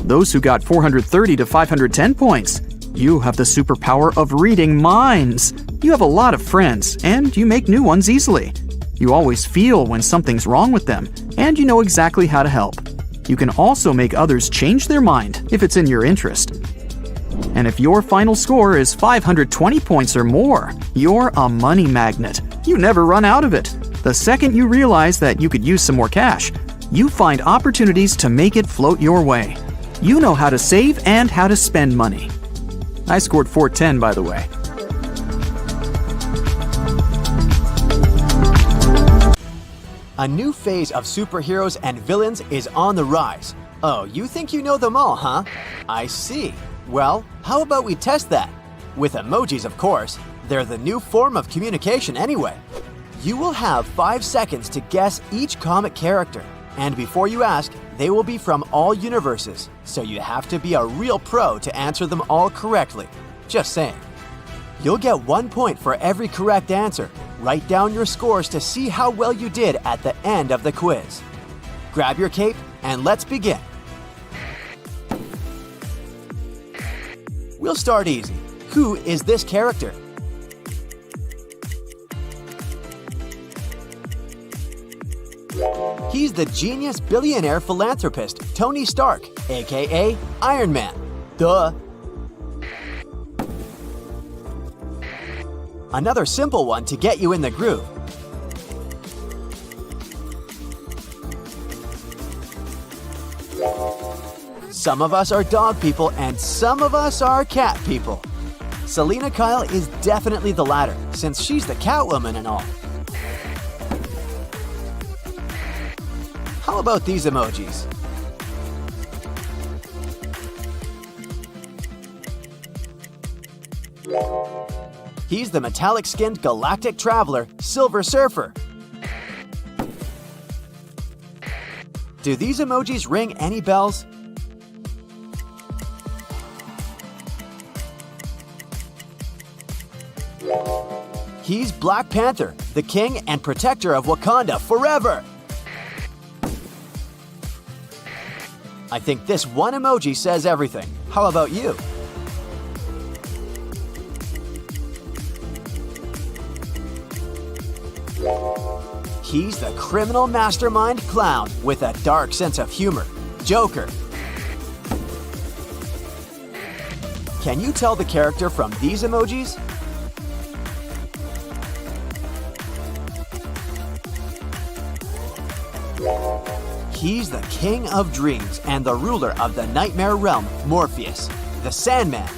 Those who got 430 to 510 points, you have the superpower of reading minds. You have a lot of friends, and you make new ones easily. You always feel when something's wrong with them, and you know exactly how to help. You can also make others change their mind if it's in your interest. And if your final score is 520 points or more, you're a money magnet. You never run out of it. The second you realize that you could use some more cash, you find opportunities to make it float your way. You know how to save and how to spend money. I scored 410, by the way. A new phase of superheroes and villains is on the rise. Oh, you think you know them all, huh? I see. Well, how about we test that? With emojis, of course. They're the new form of communication anyway. You will have 5 seconds to guess each comic character. And before you ask, they will be from all universes, so you have to be a real pro to answer them all correctly. Just saying. You'll get 1 point for every correct answer. Write down your scores to see how well you did at the end of the quiz. Grab your cape and let's begin. We'll start easy. Who is this character? He's the genius billionaire philanthropist Tony Stark, aka Iron Man. Duh. Another simple one to get you in the groove. Some of us are dog people and some of us are cat people. Selena Kyle is definitely the latter, since she's the Catwoman and all. How about these emojis? He's the metallic-skinned galactic traveler, Silver Surfer. Do these emojis ring any bells? He's Black Panther, the king and protector of Wakanda forever. I think this one emoji says everything. How about you? He's the criminal mastermind clown with a dark sense of humor, Joker. Can you tell the character from these emojis? He's the king of dreams and the ruler of the nightmare realm, Morpheus, the Sandman.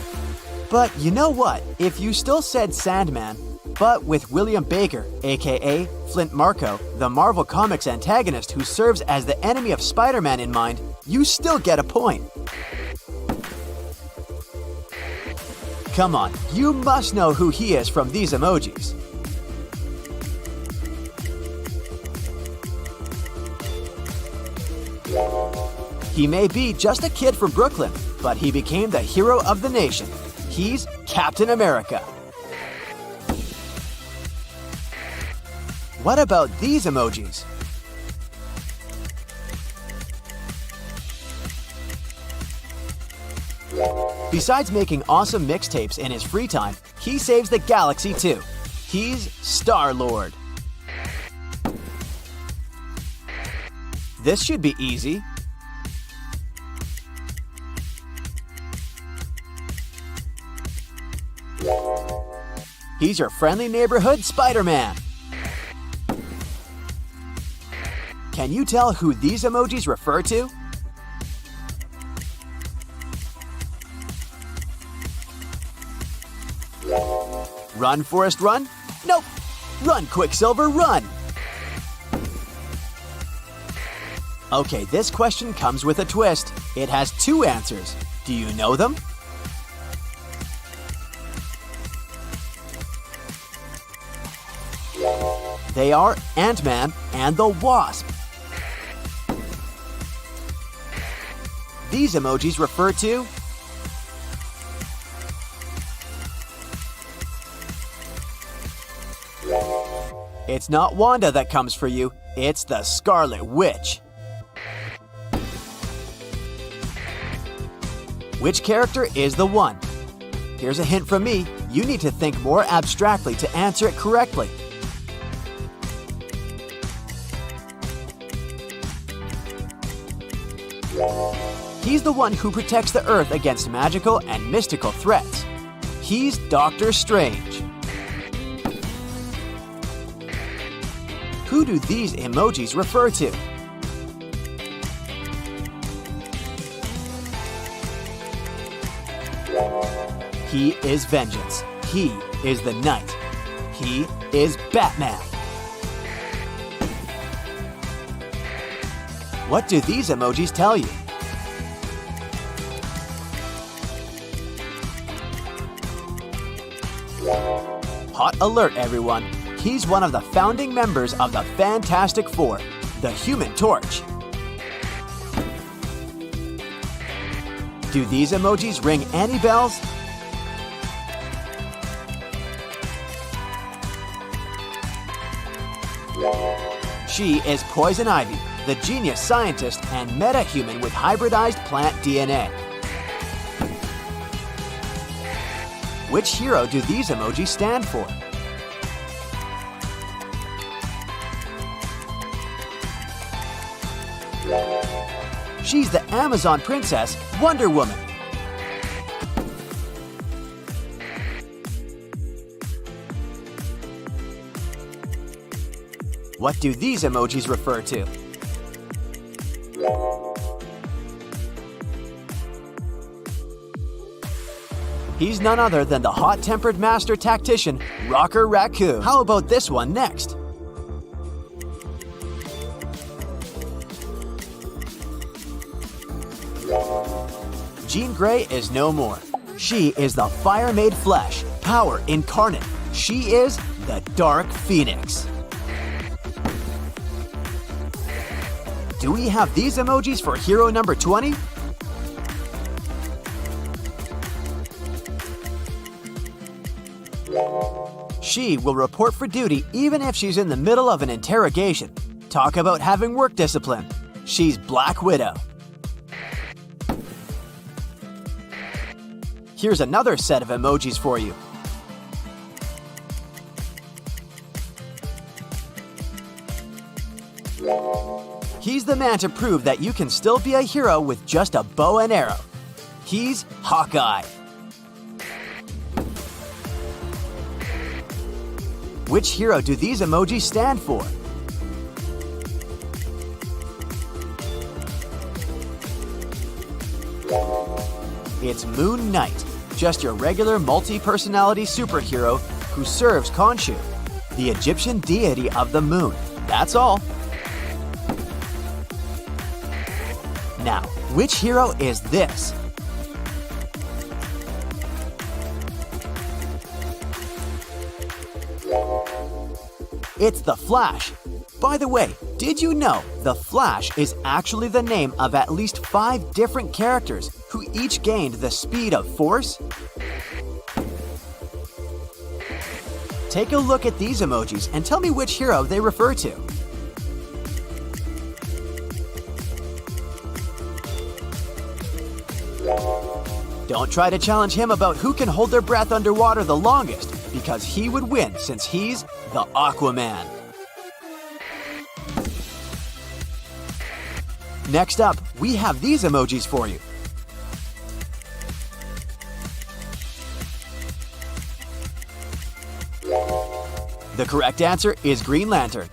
But you know what? If you still said Sandman, but with William Baker, aka Flint Marko, the Marvel Comics antagonist who serves as the enemy of Spider-Man in mind, you still get a point. Come on, you must know who he is from these emojis. He may be just a kid from Brooklyn, but he became the hero of the nation. He's Captain America. What about these emojis? Besides making awesome mixtapes in his free time, he saves the galaxy too. He's Star-Lord. This should be easy. He's your friendly neighborhood Spider-Man. Can you tell who these emojis refer to? Run, Forrest, run? Nope. Run, Quicksilver, run! Okay, this question comes with a twist. It has two answers. Do you know them? They are Ant-Man and the Wasp. These emojis refer to It's not Wanda that comes for you, it's the Scarlet Witch. Which character is the one? Here's a hint from me, you need to think more abstractly to answer it correctly. He's the one who protects the Earth against magical and mystical threats. He's Doctor Strange. Who do these emojis refer to? He is vengeance. He is the knight. He is Batman. What do these emojis tell you? Hot alert, everyone. He's one of the founding members of the Fantastic Four, the Human Torch. Do these emojis ring any bells? She is Poison Ivy, the genius scientist and metahuman with hybridized plant DNA. Which hero do these emojis stand for? She's the Amazon princess, Wonder Woman. What do these emojis refer to? He's none other than the hot-tempered master tactician, Rocker Raccoon. How about this one next? Jean Grey is no more. She is the fire made flesh, power incarnate. She is the Dark Phoenix. Do we have these emojis for hero number 20? She will report for duty even if she's in the middle of an interrogation. Talk about having work discipline. She's Black Widow. Here's another set of emojis for you. He's the man to prove that you can still be a hero with just a bow and arrow. He's Hawkeye. Which hero do these emojis stand for? It's Moon Knight, just your regular multi-personality superhero who serves Khonshu, the Egyptian deity of the moon. That's all. Now, which hero is this? It's the Flash. By the way, did you know the Flash is actually the name of at least 5 different characters who each gained the speed of force? Take a look at these emojis and tell me which hero they refer to. Don't try to challenge him about who can hold their breath underwater the longest, because he would win since he's the Aquaman. Next up, we have these emojis for you. The correct answer is Green Lantern.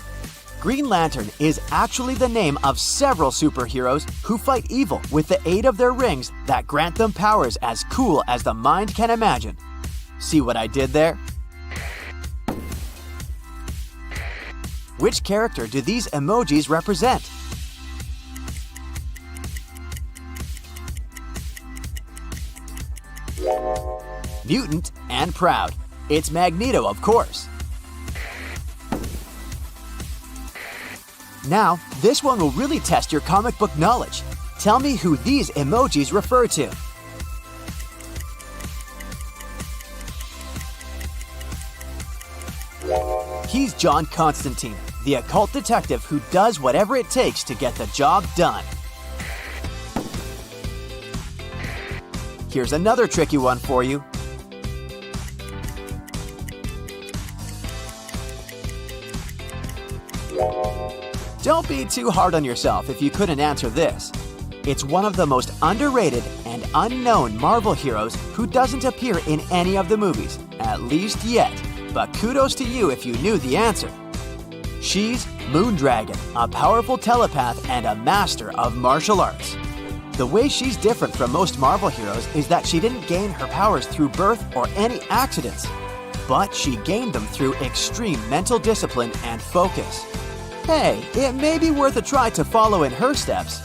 Green Lantern is actually the name of several superheroes who fight evil with the aid of their rings that grant them powers as cool as the mind can imagine. See what I did there? Which character do these emojis represent? Mutant and proud. It's Magneto, of course. Now, this one will really test your comic book knowledge. Tell me who these emojis refer to. He's John Constantine, the occult detective who does whatever it takes to get the job done. Here's another tricky one for you. Don't be too hard on yourself if you couldn't answer this. It's one of the most underrated and unknown Marvel heroes who doesn't appear in any of the movies, at least yet. But kudos to you if you knew the answer. She's Moondragon, a powerful telepath and a master of martial arts. The way she's different from most Marvel heroes is that she didn't gain her powers through birth or any accidents, but she gained them through extreme mental discipline and focus. Hey, it may be worth a try to follow in her steps.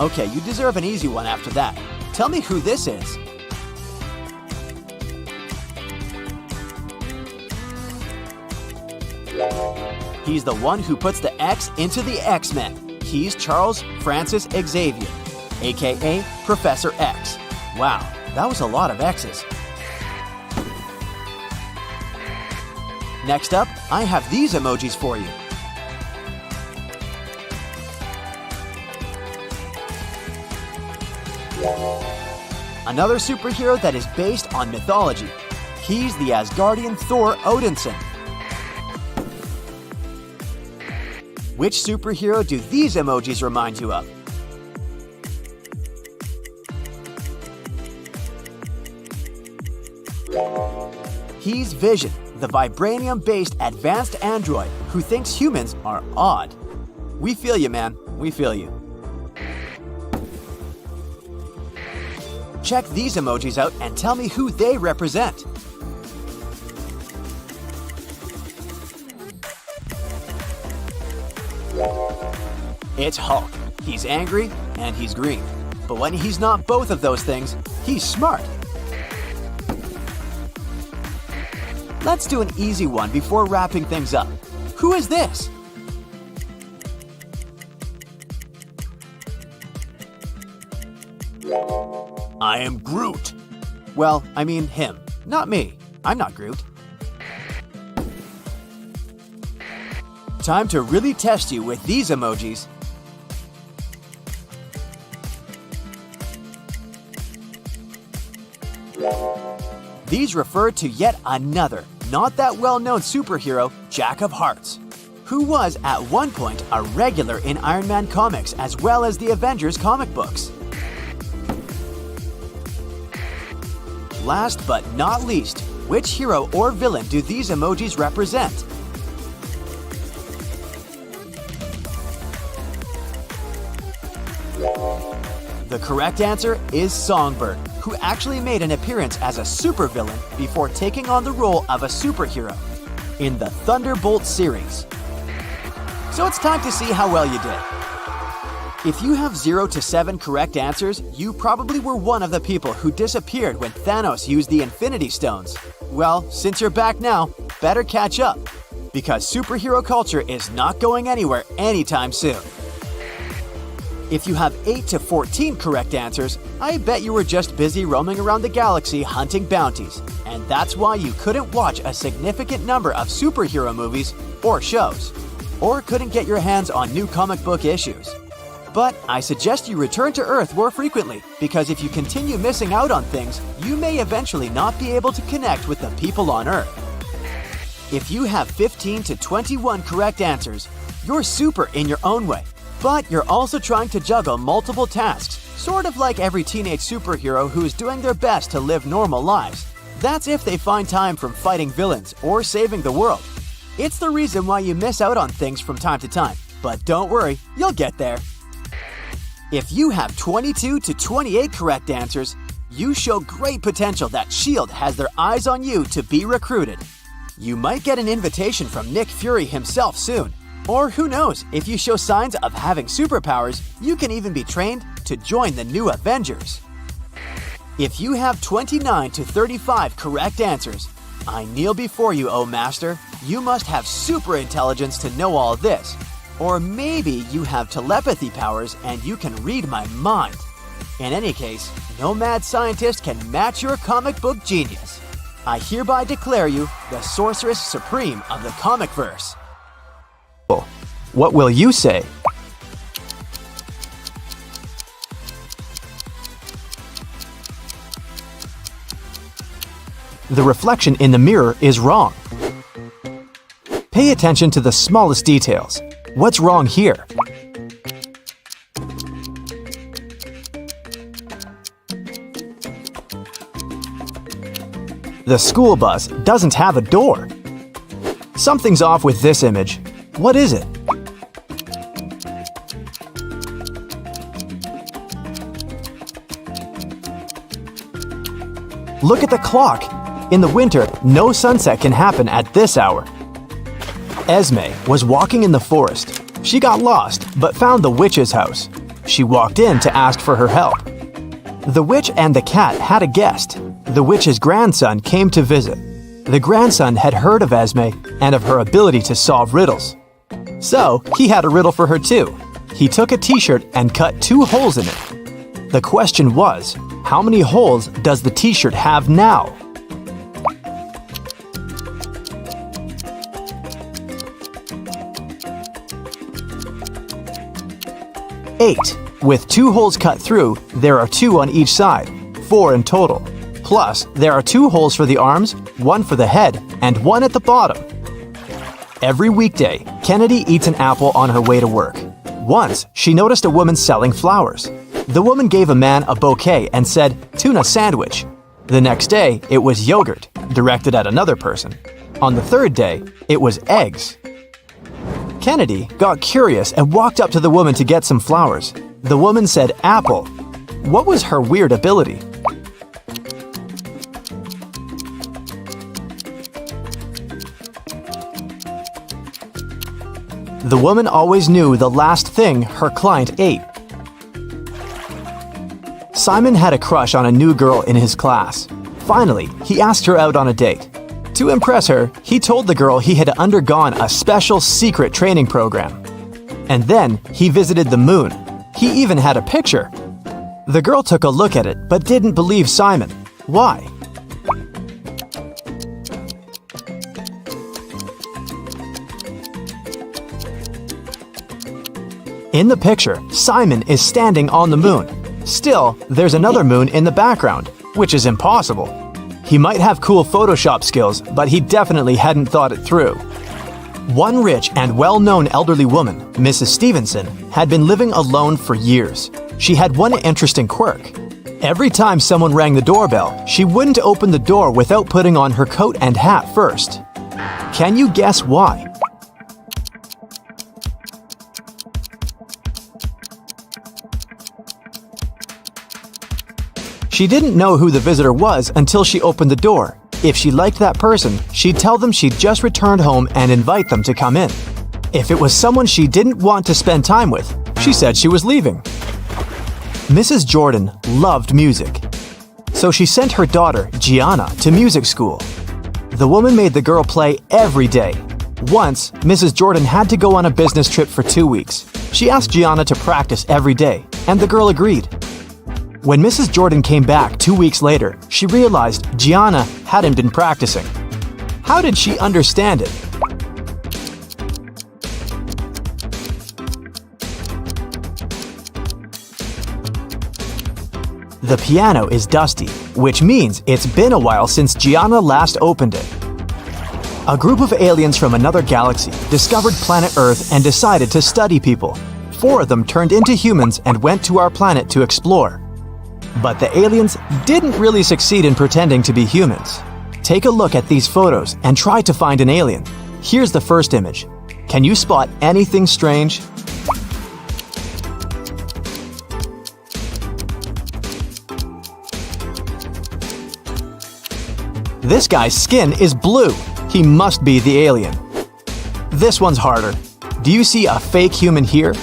Okay, you deserve an easy one after that. Tell me who this is. He's the one who puts the X into the X-Men. He's Charles Francis Xavier, aka Professor X. Wow, that was a lot of X's. Next up, I have these emojis for you. Another superhero that is based on mythology. He's the Asgardian Thor Odinson. Which superhero do these emojis remind you of? He's Vision, the vibranium-based advanced android who thinks humans are odd. We feel you, man. We feel you. Check these emojis out and tell me who they represent. It's Hulk. He's angry and he's green. But when he's not both of those things, he's smart. Let's do an easy one before wrapping things up. Who is this? I am Groot. Well, I mean him, not me. I'm not Groot. Time to really test you with these emojis. These refer to yet another, not that well-known superhero, Jack of Hearts, who was at one point a regular in Iron Man comics as well as the Avengers comic books. Last but not least, which hero or villain do these emojis represent? The correct answer is Songbird, who actually made an appearance as a supervillain before taking on the role of a superhero in the Thunderbolt series. So it's time to see how well you did. If you have 0 to 7 correct answers, you probably were one of the people who disappeared when Thanos used the Infinity Stones. Well, since you're back now, better catch up, because superhero culture is not going anywhere anytime soon. If you have 8 to 14 correct answers, I bet you were just busy roaming around the galaxy hunting bounties, and that's why you couldn't watch a significant number of superhero movies or shows, or couldn't get your hands on new comic book issues. But I suggest you return to Earth more frequently, because if you continue missing out on things, you may eventually not be able to connect with the people on Earth. If you have 15 to 21 correct answers, you're super in your own way, but you're also trying to juggle multiple tasks, sort of like every teenage superhero who is doing their best to live normal lives. That's if they find time from fighting villains or saving the world. It's the reason why you miss out on things from time to time, but don't worry, you'll get there. If you have 22 to 28 correct answers, you show great potential that S.H.I.E.L.D. has their eyes on you to be recruited. You might get an invitation from Nick Fury himself soon. Or who knows, if you show signs of having superpowers, you can even be trained to join the new Avengers. If you have 29 to 35 correct answers, I kneel before you, O Master. You must have super intelligence to know all this. Or maybe you have telepathy powers and you can read my mind. In any case, no mad scientist can match your comic book genius. I hereby declare you the Sorceress Supreme of the comic verse. What will you say? The reflection in the mirror is wrong. Pay attention to the smallest details. What's wrong here? The school bus doesn't have a door. Something's off with this image. What is it? Look at the clock. In the winter, no sunset can happen at this hour. Esme was walking in the forest. She got lost, but found the witch's house. She walked in to ask for her help. The witch and the cat had a guest. The witch's grandson came to visit. The grandson had heard of Esme and of her ability to solve riddles. So, he had a riddle for her too. He took a t-shirt and cut 2 holes in it. The question was, how many holes does the t-shirt have now? Eight. With 2 holes cut through, there are 2 on each side, 4 in total. Plus, there are 2 holes for the arms, 1 for the head, and 1 at the bottom. Every weekday, Kennedy eats an apple on her way to work. Once, she noticed a woman selling flowers. The woman gave a man a bouquet and said, "Tuna sandwich." The next day, it was yogurt, directed at another person. On the 3rd day, it was eggs. Kennedy got curious and walked up to the woman to get some flowers. The woman said apple. What was her weird ability? The woman always knew the last thing her client ate. Simon had a crush on a new girl in his class. Finally, he asked her out on a date. To impress her, he told the girl he had undergone a special secret training program. And then he visited the moon. He even had a picture. The girl took a look at it but didn't believe Simon. Why? In the picture, Simon is standing on the moon. Still, there's another moon in the background, which is impossible. He might have cool Photoshop skills, but he definitely hadn't thought it through. One rich and well-known elderly woman, Mrs. Stevenson, had been living alone for years. She had one interesting quirk. Every time someone rang the doorbell, she wouldn't open the door without putting on her coat and hat first. Can you guess why? She didn't know who the visitor was until she opened the door. If she liked that person, she'd tell them she'd just returned home and invite them to come in. If it was someone she didn't want to spend time with, she said she was leaving. Mrs. Jordan loved music, so she sent her daughter, Gianna, to music school. The woman made the girl play every day. Once, Mrs. Jordan had to go on a business trip for 2 weeks. She asked Gianna to practice every day, and the girl agreed. When Mrs. Jordan came back 2 weeks later, she realized Gianna hadn't been practicing. How did she understand it? The piano is dusty, which means it's been a while since Gianna last opened it. A group of aliens from another galaxy discovered planet Earth and decided to study people. 4 of them turned into humans and went to our planet to explore. But the aliens didn't really succeed in pretending to be humans. Take a look at these photos and try to find an alien. Here's the first image. Can you spot anything strange? This guy's skin is blue. He must be the alien. This one's harder. Do you see a fake human here?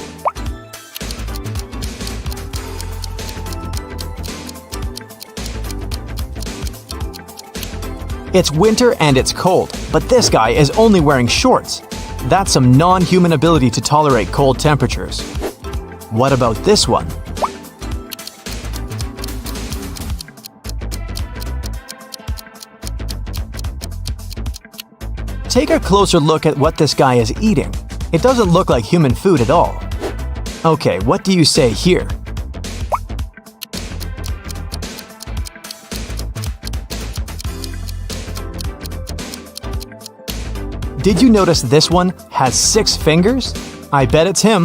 It's winter and it's cold, but this guy is only wearing shorts. That's some non-human ability to tolerate cold temperatures. What about this one? Take a closer look at what this guy is eating. It doesn't look like human food at all. Okay, what do you say here? Did you notice this one has 6 fingers? I bet it's him.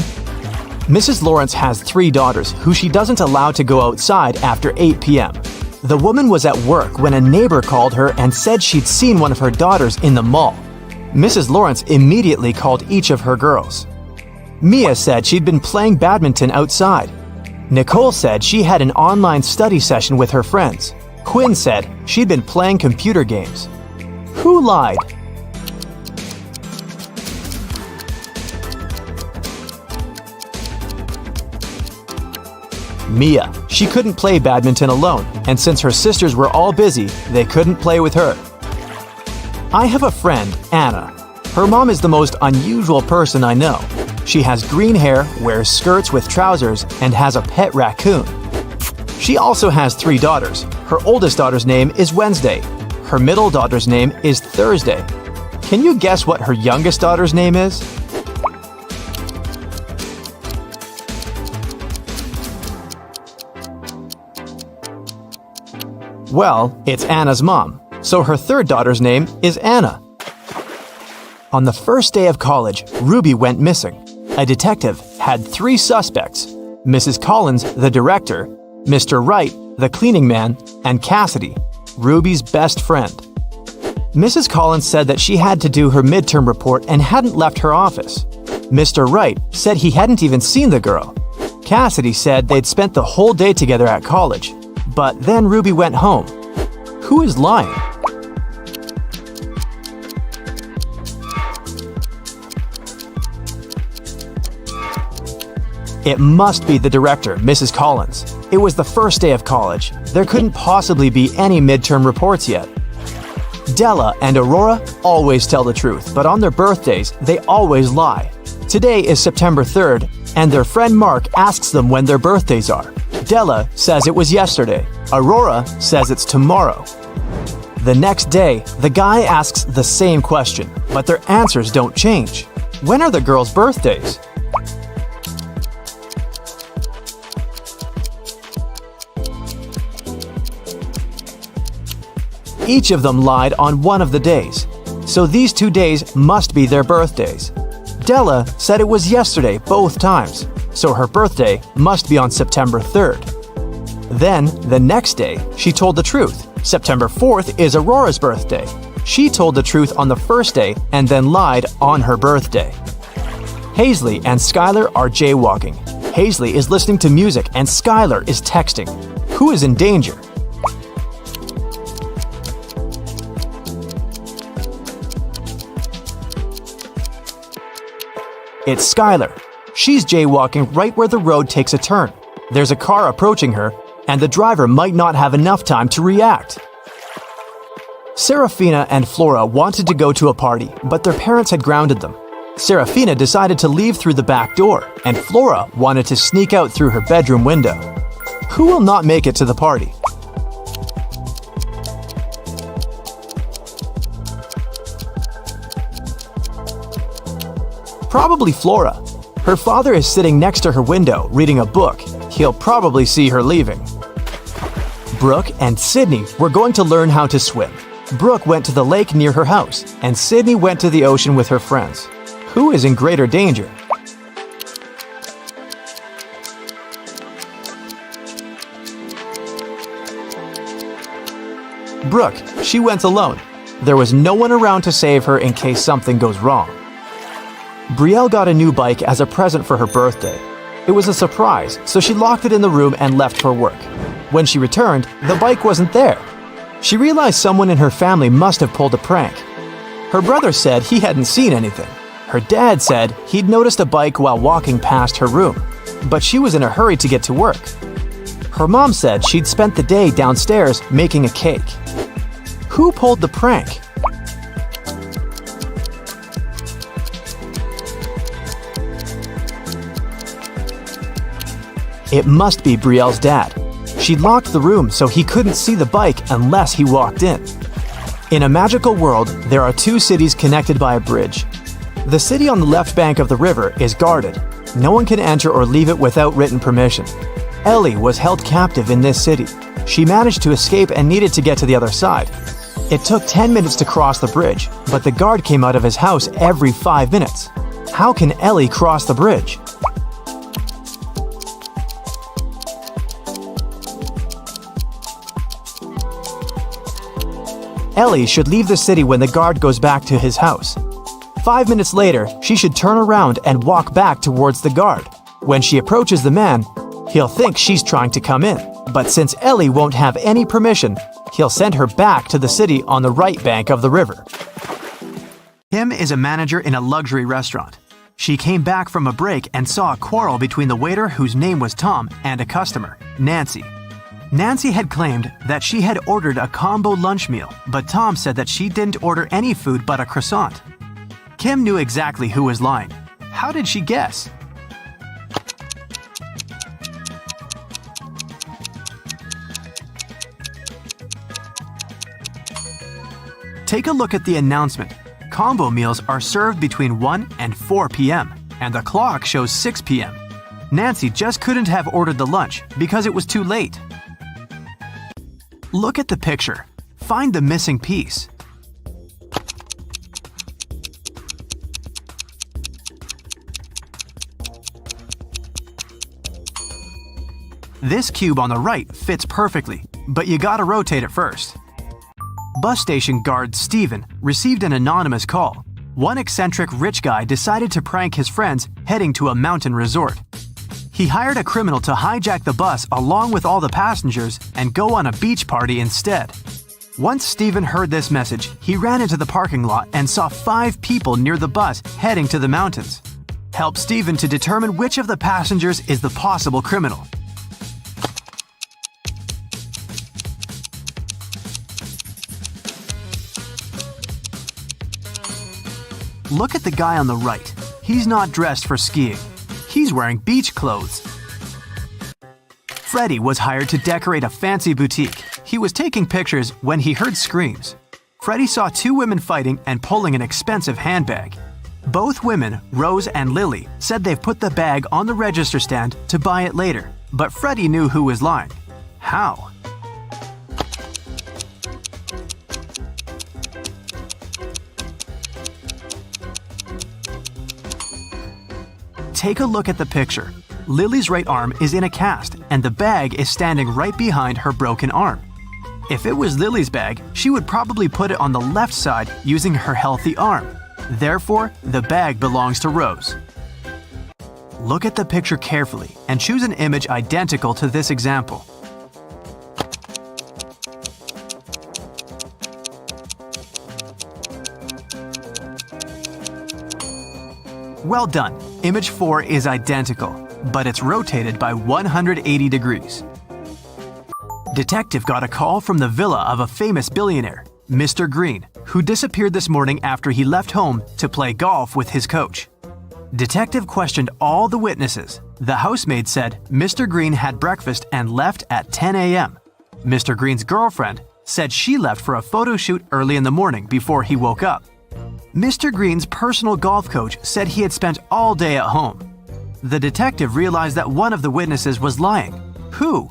Mrs. Lawrence has 3 daughters who she doesn't allow to go outside after 8 p.m. The woman was at work when a neighbor called her and said she'd seen one of her daughters in the mall. Mrs. Lawrence immediately called each of her girls. Mia said she'd been playing badminton outside. Nicole said she had an online study session with her friends. Quinn said she'd been playing computer games. Who lied? Mia. She couldn't play badminton alone, and since her sisters were all busy, they couldn't play with her. I have a friend, Anna. Her mom is the most unusual person I know. She has green hair, wears skirts with trousers, and has a pet raccoon. She also has 3 daughters. Her oldest daughter's name is Wednesday. Her middle daughter's name is Thursday. Can you guess what her youngest daughter's name is? Well, it's Anna's mom, so her 3rd daughter's name is Anna. On the first day of college, Ruby went missing. A detective had 3 suspects: Mrs. Collins, the director, Mr. Wright, the cleaning man, and Cassidy, Ruby's best friend. Mrs. Collins said that she had to do her midterm report and hadn't left her office. Mr. Wright said he hadn't even seen the girl. Cassidy said they'd spent the whole day together at college. But then Ruby went home. Who is lying? It must be the director, Mrs. Collins. It was the first day of college. There couldn't possibly be any midterm reports yet. Della and Aurora always tell the truth, but on their birthdays, they always lie. Today is September 3rd, and their friend Mark asks them when their birthdays are. Della says it was yesterday. Aurora says it's tomorrow. The next day, the guy asks the same question, but their answers don't change. When are the girls' birthdays? Each of them lied on one of the days, so these 2 days must be their birthdays. Della said it was yesterday both times, so her birthday must be on September 3rd. Then, the next day, she told the truth. September 4th is Aurora's birthday. She told the truth on the first day and then lied on her birthday. Hazley and Skylar are jaywalking. Hazley is listening to music and Skylar is texting. Who is in danger? It's Skylar. She's jaywalking right where the road takes a turn. There's a car approaching her, and the driver might not have enough time to react. Serafina and Flora wanted to go to a party, but their parents had grounded them. Serafina decided to leave through the back door, and Flora wanted to sneak out through her bedroom window. Who will not make it to the party? Probably Flora. Her father is sitting next to her window reading a book. He'll probably see her leaving. Brooke and Sydney were going to learn how to swim. Brooke went to the lake near her house, and Sydney went to the ocean with her friends. Who is in greater danger? Brooke, she went alone. There was no one around to save her in case something goes wrong. Brielle got a new bike as a present for her birthday. It was a surprise, so she locked it in the room and left for work. When she returned, the bike wasn't there. She realized someone in her family must have pulled a prank. Her brother said he hadn't seen anything. Her dad said he'd noticed a bike while walking past her room, but she was in a hurry to get to work. Her mom said she'd spent the day downstairs making a cake. Who pulled the prank? It must be Brielle's dad. She locked the room so he couldn't see the bike unless he walked in. In a magical world, there are two cities connected by a bridge. The city on the left bank of the river is guarded. No one can enter or leave it without written permission. Ellie was held captive in this city. She managed to escape and needed to get to the other side. It took 10 minutes to cross the bridge, but the guard came out of his house every 5 minutes. How can Ellie cross the bridge? Ellie should leave the city when the guard goes back to his house. 5 minutes later, she should turn around and walk back towards the guard. When she approaches the man, he'll think she's trying to come in. But since Ellie won't have any permission, he'll send her back to the city on the right bank of the river. Kim is a manager in a luxury restaurant. She came back from a break and saw a quarrel between the waiter, whose name was Tom, and a customer, Nancy. Nancy had claimed that she had ordered a combo lunch meal, but Tom said that she didn't order any food but a croissant. Kim knew exactly who was lying. How did she guess? Take a look at the announcement. Combo meals are served between 1 and 4 p.m., and the clock shows 6 p.m. Nancy just couldn't have ordered the lunch because it was too late. Look at the picture. Find the missing piece. This cube on the right fits perfectly, but you gotta rotate it first. Bus station guard Steven received an anonymous call. One eccentric rich guy decided to prank his friends heading to a mountain resort. He hired a criminal to hijack the bus along with all the passengers and go on a beach party instead. Once Steven heard this message, he ran into the parking lot and saw 5 people near the bus heading to the mountains. Help Steven to determine which of the passengers is the possible criminal. Look at the guy on the right. He's not dressed for skiing. He's wearing beach clothes. Freddie was hired to decorate a fancy boutique. He was taking pictures when he heard screams. Freddie saw 2 women fighting and pulling an expensive handbag. Both women, Rose and Lily, said they've put the bag on the register stand to buy it later, but Freddie knew who was lying. How? Take a look at the picture. Lily's right arm is in a cast, and the bag is standing right behind her broken arm. If it was Lily's bag, she would probably put it on the left side using her healthy arm. Therefore, the bag belongs to Rose. Look at the picture carefully and choose an image identical to this example. Well done. Image 4 is identical, but it's rotated by 180 degrees. Detective got a call from the villa of a famous billionaire, Mr. Green, who disappeared this morning after he left home to play golf with his coach. Detective questioned all the witnesses. The housemaid said Mr. Green had breakfast and left at 10 a.m. Mr. Green's girlfriend said she left for a photo shoot early in the morning before he woke up. Mr. Green's personal golf coach said he had spent all day at home. The detective realized that one of the witnesses was lying. Who?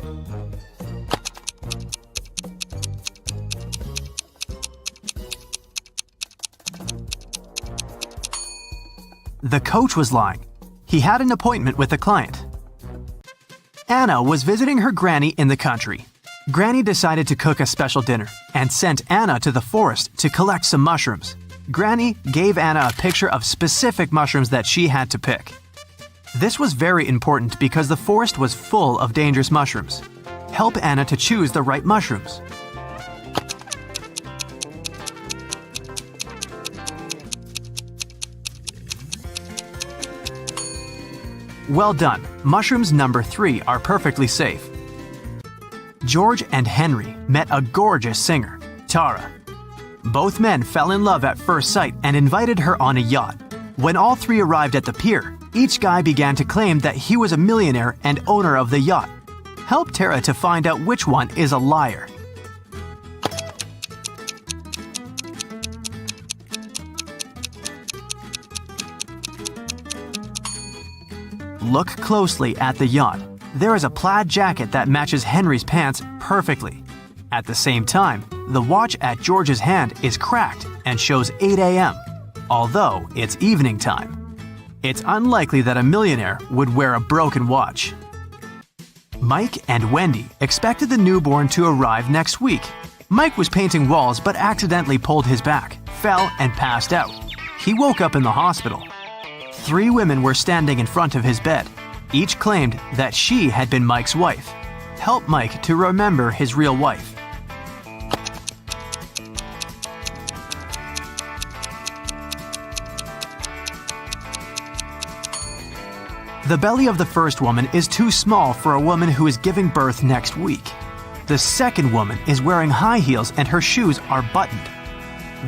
The coach was lying. He had an appointment with a client. Anna was visiting her granny in the country. Granny decided to cook a special dinner and sent Anna to the forest to collect some mushrooms. Granny gave Anna a picture of specific mushrooms that she had to pick. This was very important because the forest was full of dangerous mushrooms. Help Anna to choose the right mushrooms. Well done. Mushrooms number 3 are perfectly safe. George and Henry met a gorgeous singer, Tara. Both men fell in love at first sight and invited her on a yacht. When all three arrived at the pier, each guy began to claim that he was a millionaire and owner of the yacht. Help Tara to find out which one is a liar. Look closely at the yacht. There is a plaid jacket that matches Henry's pants perfectly. At the same time, the watch at George's hand is cracked and shows 8 a.m., although it's evening time. It's unlikely that a millionaire would wear a broken watch. Mike and Wendy expected the newborn to arrive next week. Mike was painting walls but accidentally pulled his back, fell, and passed out. He woke up in the hospital. 3 women were standing in front of his bed. Each claimed that she had been Mike's wife. Help Mike to remember his real wife. The belly of the first woman is too small for a woman who is giving birth next week. The second woman is wearing high heels and her shoes are buttoned.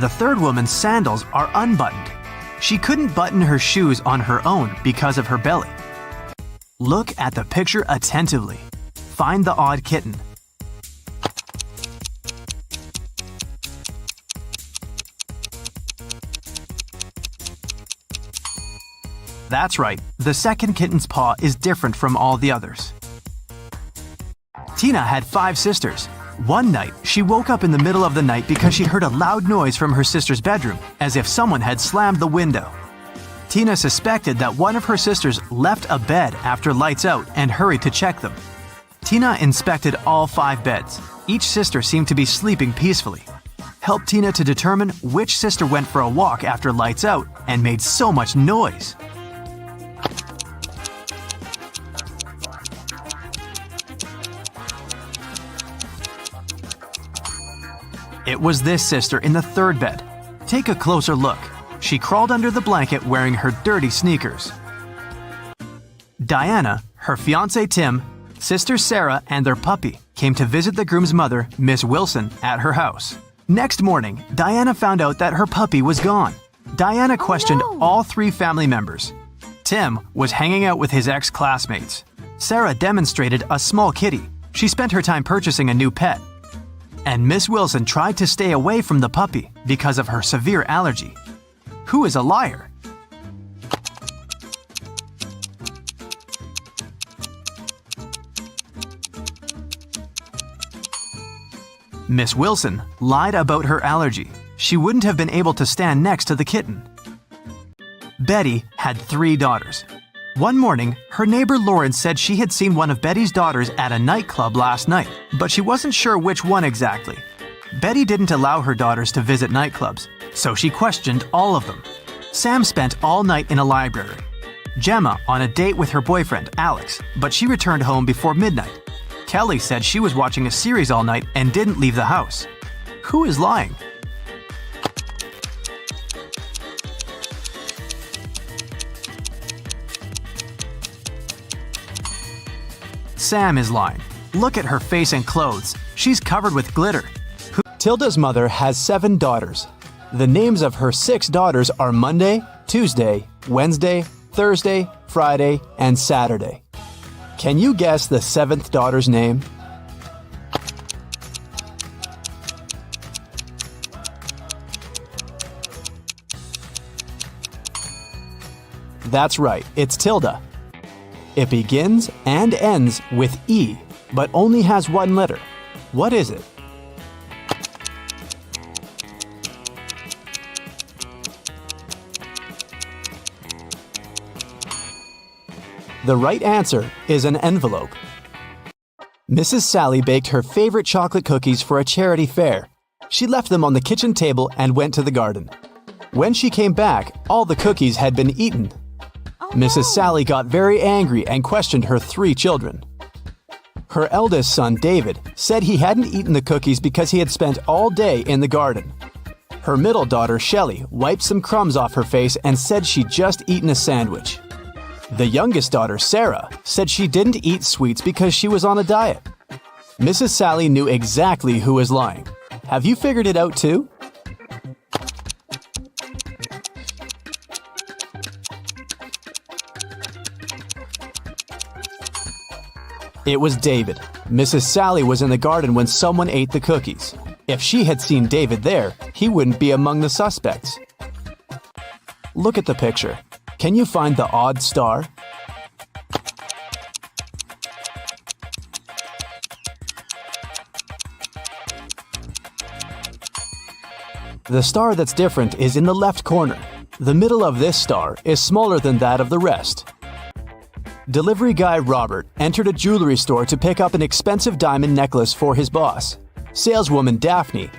The third woman's sandals are unbuttoned. She couldn't button her shoes on her own because of her belly. Look at the picture attentively. Find the odd kitten. That's right, the second kitten's paw is different from all the others. Tina had 5 sisters. One night, she woke up in the middle of the night because she heard a loud noise from her sister's bedroom, as if someone had slammed the window. Tina suspected that one of her sisters left a bed after lights out and hurried to check them. Tina inspected all 5 beds. Each sister seemed to be sleeping peacefully. Help Tina to determine which sister went for a walk after lights out and made so much noise. It was this sister in the third bed. Take a closer look. She crawled under the blanket wearing her dirty sneakers. Diana, her fiancé Tim, sister Sarah, and their puppy came to visit the groom's mother, Miss Wilson, at her house. Next morning, Diana found out that her puppy was gone. Diana questioned all 3 family members. Tim was hanging out with his ex-classmates. Sarah demonstrated a small kitty. She spent her time purchasing a new pet. And Miss Wilson tried to stay away from the puppy because of her severe allergy. Who is a liar? Miss Wilson lied about her allergy. She wouldn't have been able to stand next to the kitten. Betty had 3 daughters. One morning, her neighbor Lauren said she had seen one of Betty's daughters at a nightclub last night, but she wasn't sure which one exactly. Betty didn't allow her daughters to visit nightclubs, so she questioned all of them. Sam spent all night in a library. Gemma on a date with her boyfriend, Alex, but she returned home before midnight. Kelly said she was watching a series all night and didn't leave the house. Who is lying? Sam is lying. Look at her face and clothes. She's covered with glitter. Tilda's mother has 7 daughters. The names of her 6 daughters are Monday, Tuesday, Wednesday, Thursday, Friday, and Saturday. Can you guess the 7th daughter's name? That's right, it's Tilda. It begins and ends with E, but only has 1 letter. What is it? The right answer is an envelope. Mrs. Sally baked her favorite chocolate cookies for a charity fair. She left them on the kitchen table and went to the garden. When she came back, all the cookies had been eaten. Mrs. Sally got very angry and questioned her 3 children. Her eldest son, David, said he hadn't eaten the cookies because he had spent all day in the garden. Her middle daughter, Shelley, wiped some crumbs off her face and said she'd just eaten a sandwich. The youngest daughter, Sarah, said she didn't eat sweets because she was on a diet. Mrs. Sally knew exactly who was lying. Have you figured it out too? It was David. Mrs. Sally was in the garden when someone ate the cookies. If she had seen David there, he wouldn't be among the suspects. Look at the picture. Can you find the odd star? The star that's different is in the left corner. The middle of this star is smaller than that of the rest. Delivery guy Robert entered a jewelry store to pick up an expensive diamond necklace for his boss. Saleswoman Daphne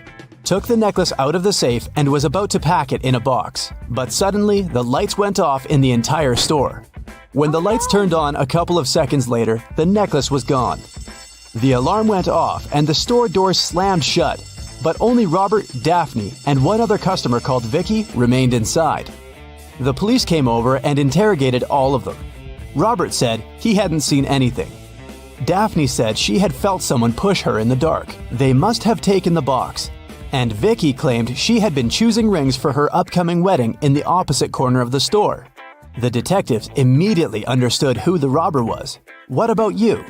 took the necklace out of the safe and was about to pack it in a box. But suddenly, the lights went off in the entire store. When the lights turned on a couple of seconds later, the necklace was gone. The alarm went off and the store doors slammed shut. But only Robert, Daphne, and one other customer called Vicky remained inside. The police came over and interrogated all of them. Robert said he hadn't seen anything. Daphne said she had felt someone push her in the dark. They must have taken the box. And Vicky claimed she had been choosing rings for her upcoming wedding in the opposite corner of the store. The detectives immediately understood who the robber was. What about you?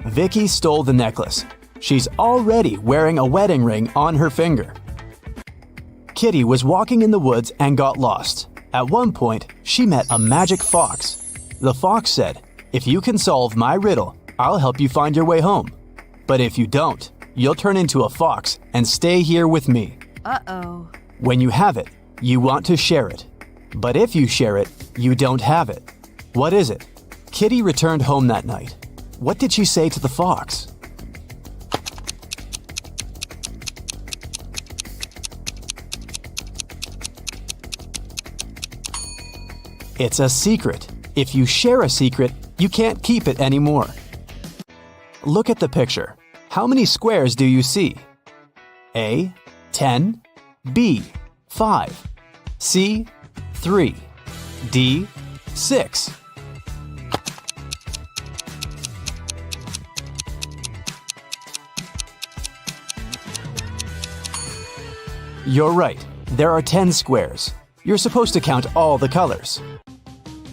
Vicky stole the necklace. She's already wearing a wedding ring on her finger. Kitty was walking in the woods and got lost. At one point, she met a magic fox. The fox said, "If you can solve my riddle, I'll help you find your way home. But if you don't, you'll turn into a fox and stay here with me." Uh-oh. When you have it, you want to share it. But if you share it, you don't have it. What is it? Kitty returned home that night. What did she say to the fox? It's a secret. If you share a secret, you can't keep it anymore. Look at the picture. How many squares do you see? A, 10, B, 5, C, 3, D, 6. You're right. There are 10 squares. You're supposed to count all the colors.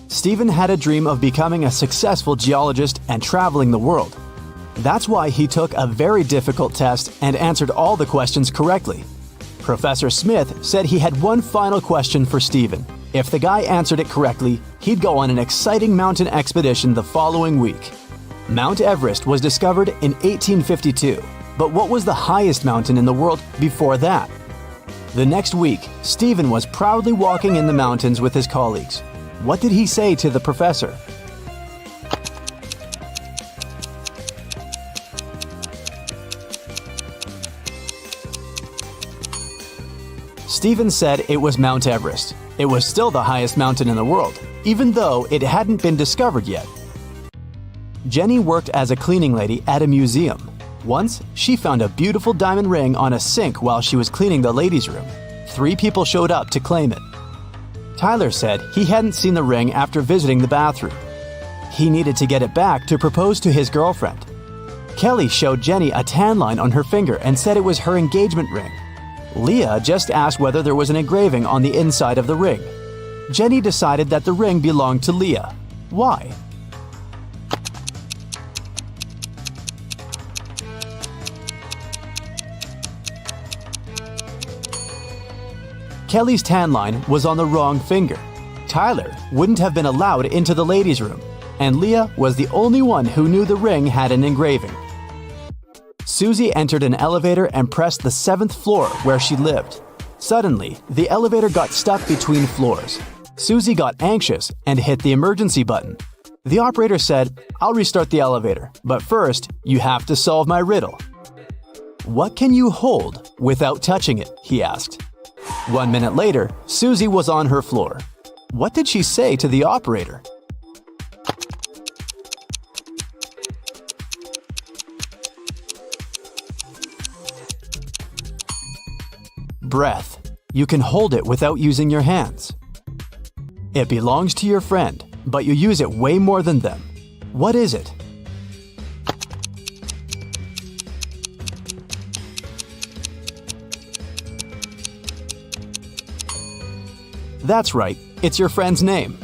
Stephen had a dream of becoming a successful geologist and traveling the world. That's why he took a very difficult test and answered all the questions correctly. Professor Smith said he had one final question for Stephen. If the guy answered it correctly, he'd go on an exciting mountain expedition the following week. Mount Everest was discovered in 1852, but what was the highest mountain in the world before that? The next week, Stephen was proudly walking in the mountains with his colleagues. What did he say to the professor? Stephen said it was Mount Everest. It was still the highest mountain in the world, even though it hadn't been discovered yet. Jenny worked as a cleaning lady at a museum. Once, she found a beautiful diamond ring on a sink while she was cleaning the ladies' room. 3 people showed up to claim it. Tyler said he hadn't seen the ring after visiting the bathroom. He needed to get it back to propose to his girlfriend. Kelly showed Jenny a tan line on her finger and said it was her engagement ring. Leah just asked whether there was an engraving on the inside of the ring. Jenny decided that the ring belonged to Leah. Why? Kelly's tan line was on the wrong finger. Tyler wouldn't have been allowed into the ladies' room, and Leah was the only one who knew the ring had an engraving. Susie entered an elevator and pressed the 7th floor where she lived. Suddenly, the elevator got stuck between floors. Susie got anxious and hit the emergency button. The operator said, "I'll restart the elevator, but first, you have to solve my riddle." "What can you hold without touching it?" he asked. 1 minute later, Susie was on her floor. What did she say to the operator? Breath. You can hold it without using your hands. It belongs to your friend, but you use it way more than them. What is it? That's right, it's your friend's name.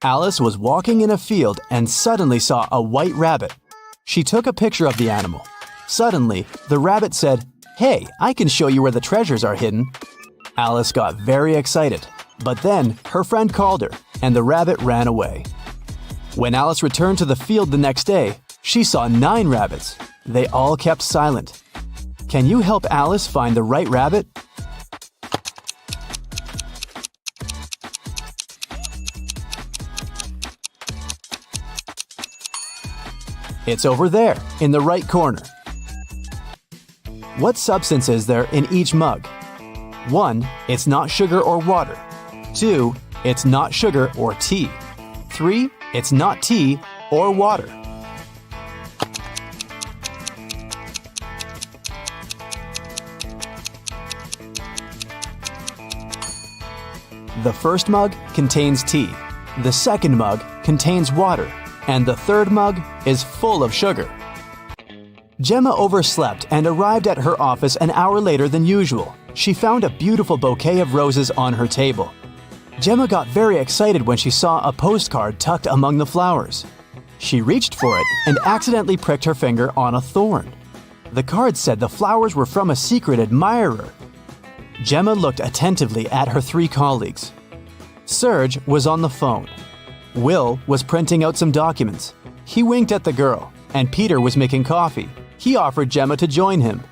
Alice was walking in a field and suddenly saw a white rabbit. She took a picture of the animal. Suddenly, the rabbit said, "Hey, I can show you where the treasures are hidden." Alice got very excited, but then her friend called her and the rabbit ran away. When Alice returned to the field the next day, she saw 9 rabbits. They all kept silent. Can you help Alice find the right rabbit? It's over there, in the right corner. What substance is there in each mug? 1. It's not sugar or water. 2. It's not sugar or tea. 3. It's not tea or water. The first mug contains tea. The second mug contains water. And the third mug is full of sugar. Gemma overslept and arrived at her office an hour later than usual. She found a beautiful bouquet of roses on her table. Gemma got very excited when she saw a postcard tucked among the flowers. She reached for it and accidentally pricked her finger on a thorn. The card said the flowers were from a secret admirer. Gemma looked attentively at her 3 colleagues. Serge was on the phone. Will was printing out some documents. He winked at the girl, and Peter was making coffee. He offered Gemma to join him.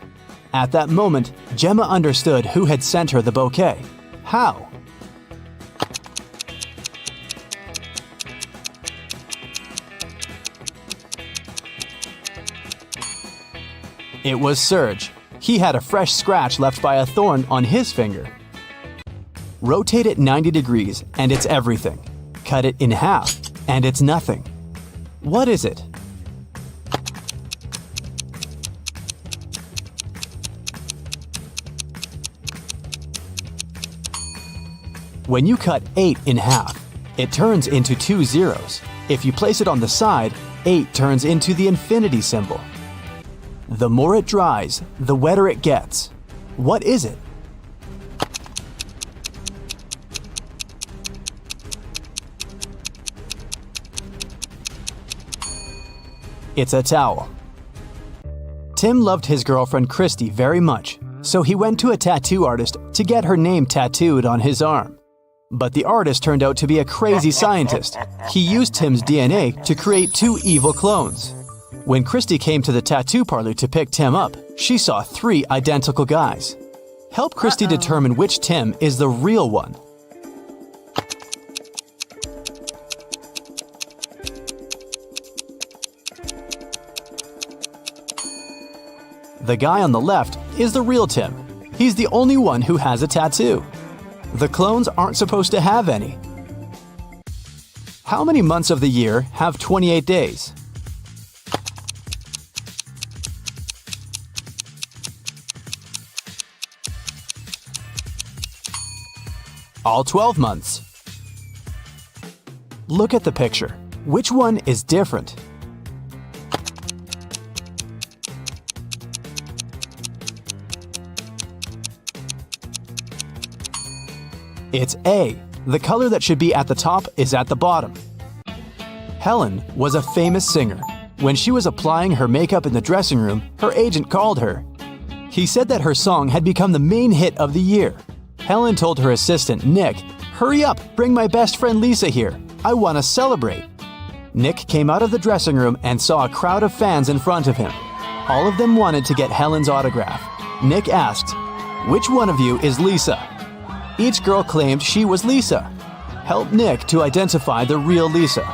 At that moment, Gemma understood who had sent her the bouquet. How? It was Serge. He had a fresh scratch left by a thorn on his finger. Rotate it 90 degrees, and it's everything. Cut it in half, and it's nothing. What is it? When you cut 8 in half, it turns into 2 zeros. If you place it on the side, 8 turns into the infinity symbol. The more it dries, the wetter it gets. What is it? It's a towel. Tim loved his girlfriend Christy very much, so he went to a tattoo artist to get her name tattooed on his arm. But the artist turned out to be a crazy scientist. He used Tim's DNA to create 2 evil clones. When Christy came to the tattoo parlor to pick Tim up, she saw 3 identical guys. Help Christy determine which Tim is the real one. The guy on the left is the real Tim. He's the only one who has a tattoo. The clones aren't supposed to have any. How many months of the year have 28 days? all 12 months. Look at the picture. Which one is different? It's A. The color that should be at the top is at the bottom. Helen was a famous singer. When she was applying her makeup in the dressing room, her agent called her. He said that her song had become the main hit of the year. Helen told her assistant, Nick, "Hurry up, bring my best friend Lisa here. I want to celebrate." Nick came out of the dressing room and saw a crowd of fans in front of him. All of them wanted to get Helen's autograph. Nick asked, "Which one of you is Lisa?" Each girl claimed she was Lisa. Help Nick to identify the real Lisa.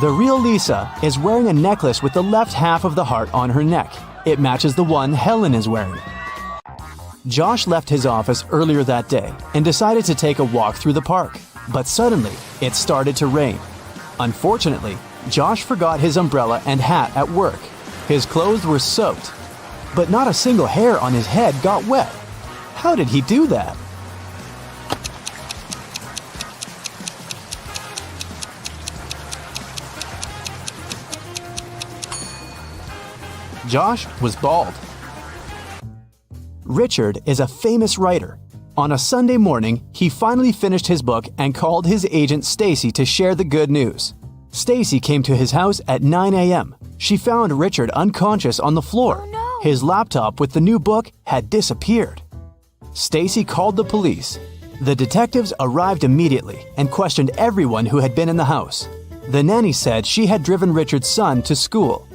The real Lisa is wearing a necklace with the left half of the heart on her neck. It matches the one Helen is wearing. Josh left his office earlier that day and decided to take a walk through the park. But suddenly, it started to rain. Unfortunately, Josh forgot his umbrella and hat at work. His clothes were soaked, but not a single hair on his head got wet. How did he do that? Josh was bald. Richard is a famous writer. On a Sunday morning, he finally finished his book and called his agent Stacy to share the good news. Stacy came to his house at 9 a.m. She found Richard unconscious on the floor. Oh, no. His laptop with the new book had disappeared. Stacy called the police. The detectives arrived immediately and questioned everyone who had been in the house. The nanny said she had driven Richard's son to school.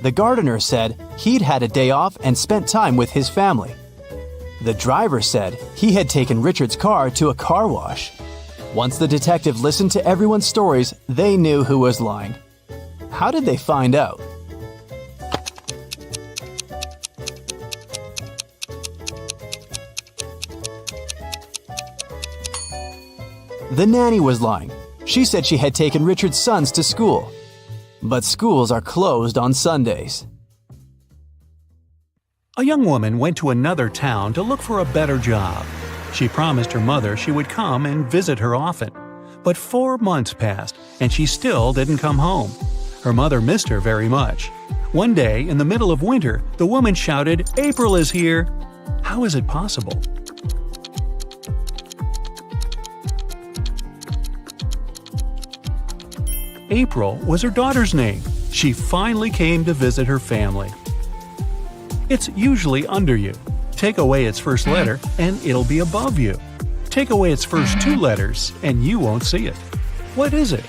The gardener said he'd had a day off and spent time with his family. The driver said he had taken Richard's car to a car wash. Once the detective listened to everyone's stories, they knew who was lying. How did they find out? The nanny was lying. She said she had taken Richard's sons to school. But schools are closed on Sundays. A young woman went to another town to look for a better job. She promised her mother she would come and visit her often. But 4 months passed, and she still didn't come home. Her mother missed her very much. One day, in the middle of winter, the woman shouted, "April is here!" How is it possible? April was her daughter's name. She finally came to visit her family. It's usually under you. Take away its first letter, and it'll be above you. Take away its first 2 letters, and you won't see it. What is it?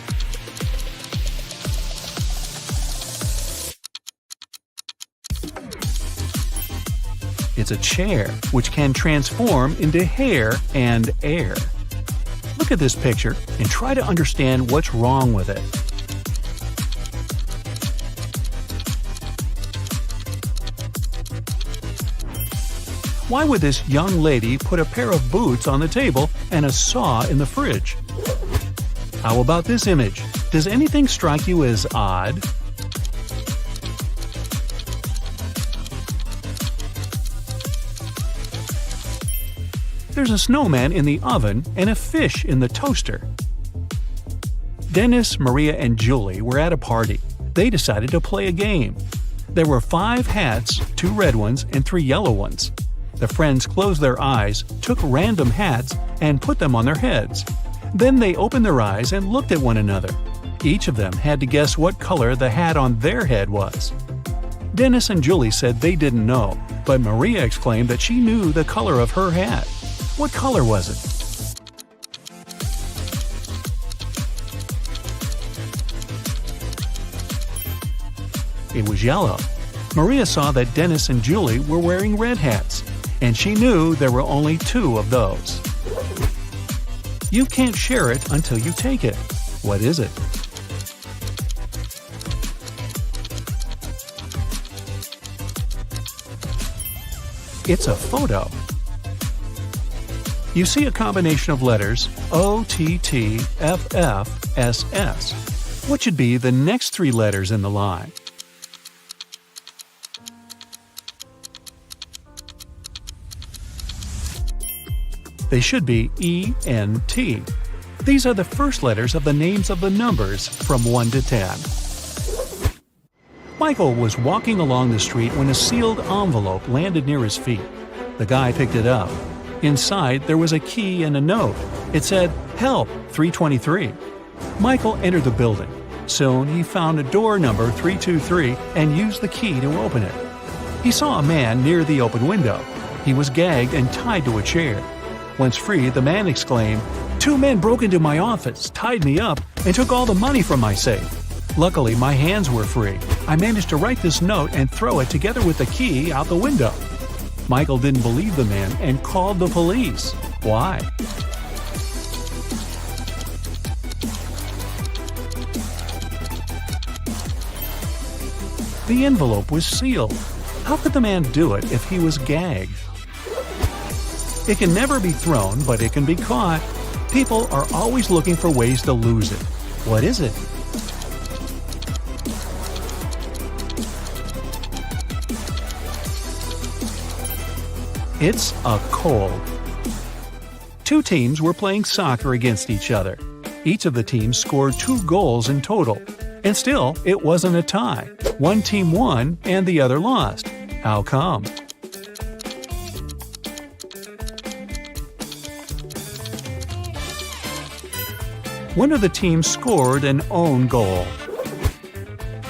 It's a chair, which can transform into hair and air. Look at this picture and try to understand what's wrong with it. Why would this young lady put a pair of boots on the table and a saw in the fridge? How about this image? Does anything strike you as odd? There's a snowman in the oven and a fish in the toaster. Dennis, Maria, and Julie were at a party. They decided to play a game. There were 5 hats, 2 red ones and 3 yellow ones. The friends closed their eyes, took random hats, and put them on their heads. Then they opened their eyes and looked at one another. Each of them had to guess what color the hat on their head was. Dennis and Julie said they didn't know, but Maria exclaimed that she knew the color of her hat. What color was it? It was yellow. Maria saw that Dennis and Julie were wearing red hats, and she knew there were only 2 of those. You can't share it until you take it. What is it? It's a photo. You see a combination of letters OTTFFSS. What should be the next 3 letters in the line? They should be E-N-T. These are the first letters of the names of the numbers from 1 to 10. Michael was walking along the street when a sealed envelope landed near his feet. The guy picked it up. Inside, there was a key and a note. It said, "Help, 323." Michael entered the building. Soon, he found a door number 323 and used the key to open it. He saw a man near the open window. He was gagged and tied to a chair. Once free, the man exclaimed, "2 men broke into my office, tied me up, and took all the money from my safe. Luckily, my hands were free. I managed to write this note and throw it together with the key out the window." Michael didn't believe the man and called the police. Why? The envelope was sealed. How could the man do it if he was gagged? It can never be thrown, but it can be caught. People are always looking for ways to lose it. What is it? It's a cold. 2 teams were playing soccer against each other. Each of the teams scored 2 goals in total. And still, it wasn't a tie. One team won and the other lost. How come? One of the teams scored an own goal.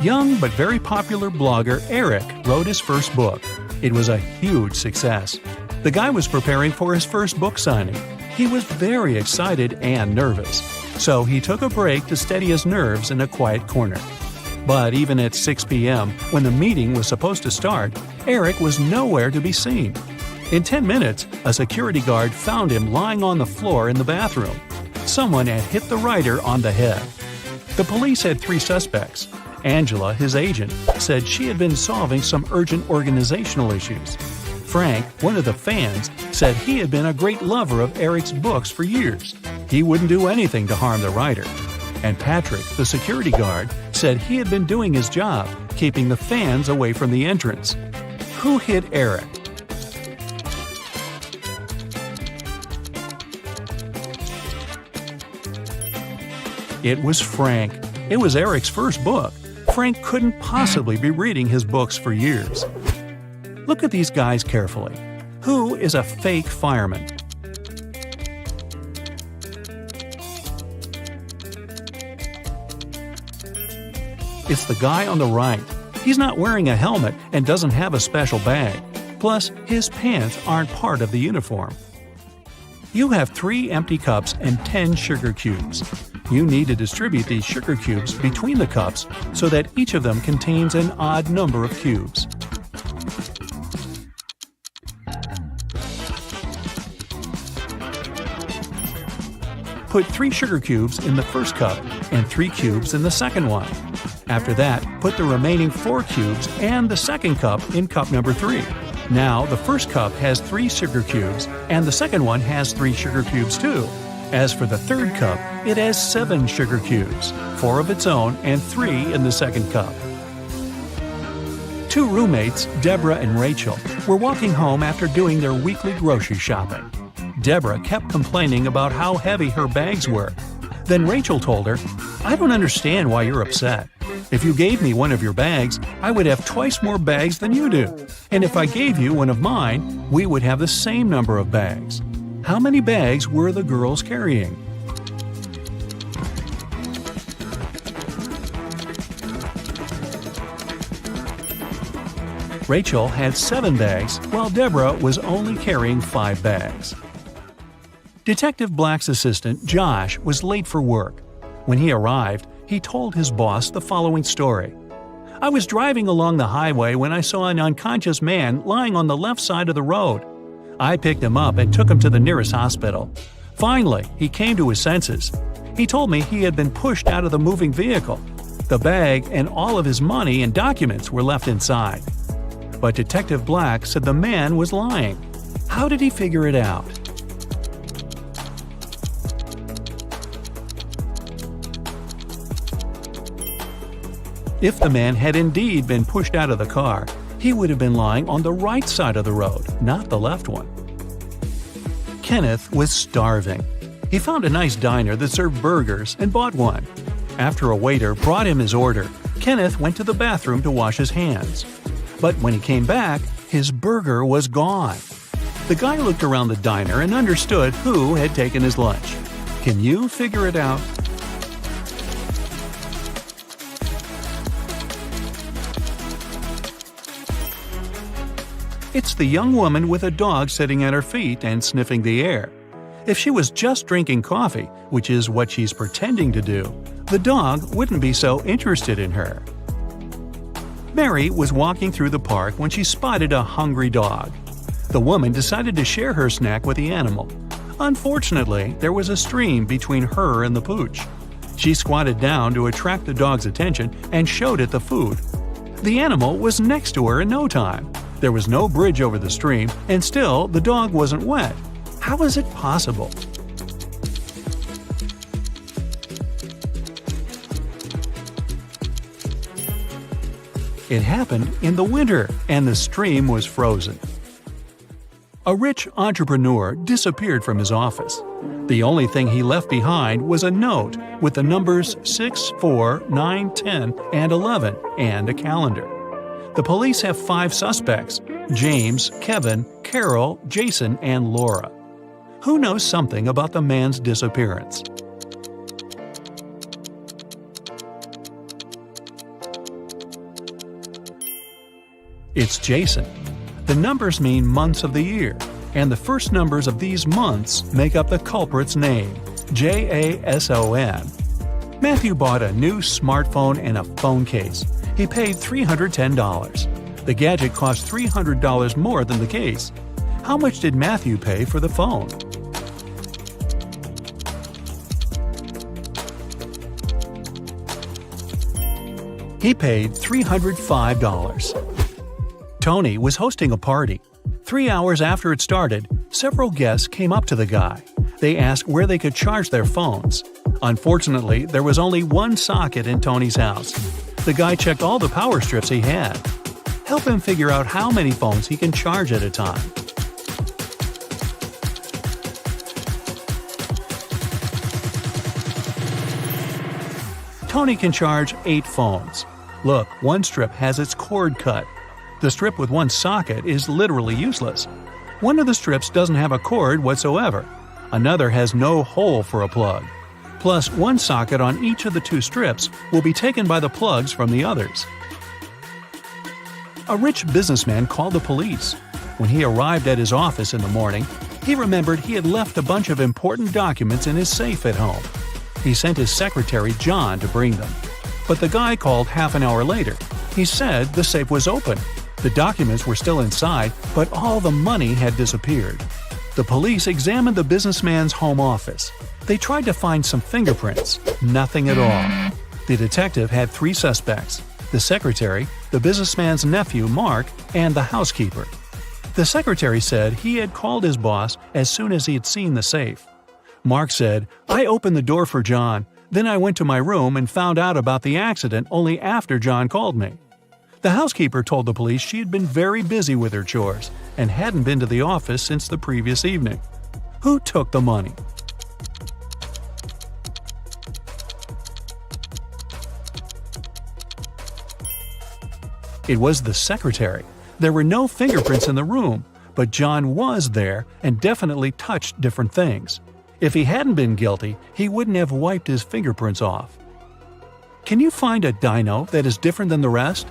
Young but very popular blogger Eric wrote his first book. It was a huge success. The guy was preparing for his first book signing. He was very excited and nervous, so he took a break to steady his nerves in a quiet corner. But even at 6 p.m., when the meeting was supposed to start, Eric was nowhere to be seen. In 10 minutes, a security guard found him lying on the floor in the bathroom. Someone had hit the writer on the head. The police had 3 suspects. Angela, his agent, said she had been solving some urgent organizational issues. Frank, one of the fans, said he had been a great lover of Eric's books for years. He wouldn't do anything to harm the writer. And Patrick, the security guard, said he had been doing his job, keeping the fans away from the entrance. Who hit Eric? It was Frank. It was Eric's first book. Frank couldn't possibly be reading his books for years. Look at these guys carefully. Who is a fake fireman? It's the guy on the right. He's not wearing a helmet and doesn't have a special bag. Plus, his pants aren't part of the uniform. You have 3 empty cups and 10 sugar cubes. You need to distribute these sugar cubes between the cups so that each of them contains an odd number of cubes. Put 3 sugar cubes in the first cup and 3 cubes in the second one. After that, put the remaining 4 cubes and the second cup in cup number 3. Now, the first cup has 3 sugar cubes and the second one has 3 sugar cubes too. As for the third cup, it has 7 sugar cubes, 4 of its own and 3 in the second cup. 2 roommates, Deborah and Rachel, were walking home after doing their weekly grocery shopping. Deborah kept complaining about how heavy her bags were. Then Rachel told her, "I don't understand why you're upset. If you gave me one of your bags, I would have twice more bags than you do. And if I gave you one of mine, we would have the same number of bags." How many bags were the girls carrying? Rachel had 7 bags, while Deborah was only carrying 5 bags. Detective Black's assistant, Josh, was late for work. When he arrived, he told his boss the following story. "I was driving along the highway when I saw an unconscious man lying on the left side of the road. I picked him up and took him to the nearest hospital. Finally, he came to his senses. He told me he had been pushed out of the moving vehicle. The bag and all of his money and documents were left inside." But Detective Black said the man was lying. How did he figure it out? If the man had indeed been pushed out of the car, he would have been lying on the right side of the road, not the left one. Kenneth was starving. He found a nice diner that served burgers and bought one. After a waiter brought him his order, Kenneth went to the bathroom to wash his hands. But when he came back, his burger was gone. The guy looked around the diner and understood who had taken his lunch. Can you figure it out? It's the young woman with a dog sitting at her feet and sniffing the air. If she was just drinking coffee, which is what she's pretending to do, the dog wouldn't be so interested in her. Mary was walking through the park when she spotted a hungry dog. The woman decided to share her snack with the animal. Unfortunately, there was a stream between her and the pooch. She squatted down to attract the dog's attention and showed it the food. The animal was next to her in no time. There was no bridge over the stream, and still the dog wasn't wet. How is it possible? It happened in the winter, and the stream was frozen. A rich entrepreneur disappeared from his office. The only thing he left behind was a note with the numbers 6, 4, 9, 10, and 11, and a calendar. The police have 5 suspects: James, Kevin, Carol, Jason, and Laura. Who knows something about the man's disappearance? It's Jason. The numbers mean months of the year, and the first numbers of these months make up the culprit's name, Jason. Matthew bought a new smartphone and a phone case. He paid $310. The gadget cost $300 more than the case. How much did Matthew pay for the phone? He paid $305. Tony was hosting a party. 3 hours after it started, several guests came up to the guy. They asked where they could charge their phones. Unfortunately, there was only one socket in Tony's house. The guy checked all the power strips he had. Help him figure out how many phones he can charge at a time. Tony can charge 8 phones. Look, one strip has its cord cut. The strip with one socket is literally useless. One of the strips doesn't have a cord whatsoever. Another has no hole for a plug. Plus, one socket on each of the 2 strips will be taken by the plugs from the others. A rich businessman called the police. When he arrived at his office in the morning, he remembered he had left a bunch of important documents in his safe at home. He sent his secretary, John, to bring them. But the guy called half an hour later. He said the safe was open. The documents were still inside, but all the money had disappeared. The police examined the businessman's home office. They tried to find some fingerprints. Nothing at all. The detective had 3 suspects: the secretary, the businessman's nephew, Mark, and the housekeeper. The secretary said he had called his boss as soon as he had seen the safe. Mark said, "I opened the door for John, then I went to my room and found out about the accident only after John called me." The housekeeper told the police she had been very busy with her chores and hadn't been to the office since the previous evening. Who took the money? It was the secretary. There were no fingerprints in the room, but John was there and definitely touched different things. If he hadn't been guilty, he wouldn't have wiped his fingerprints off. Can you find a dino that is different than the rest?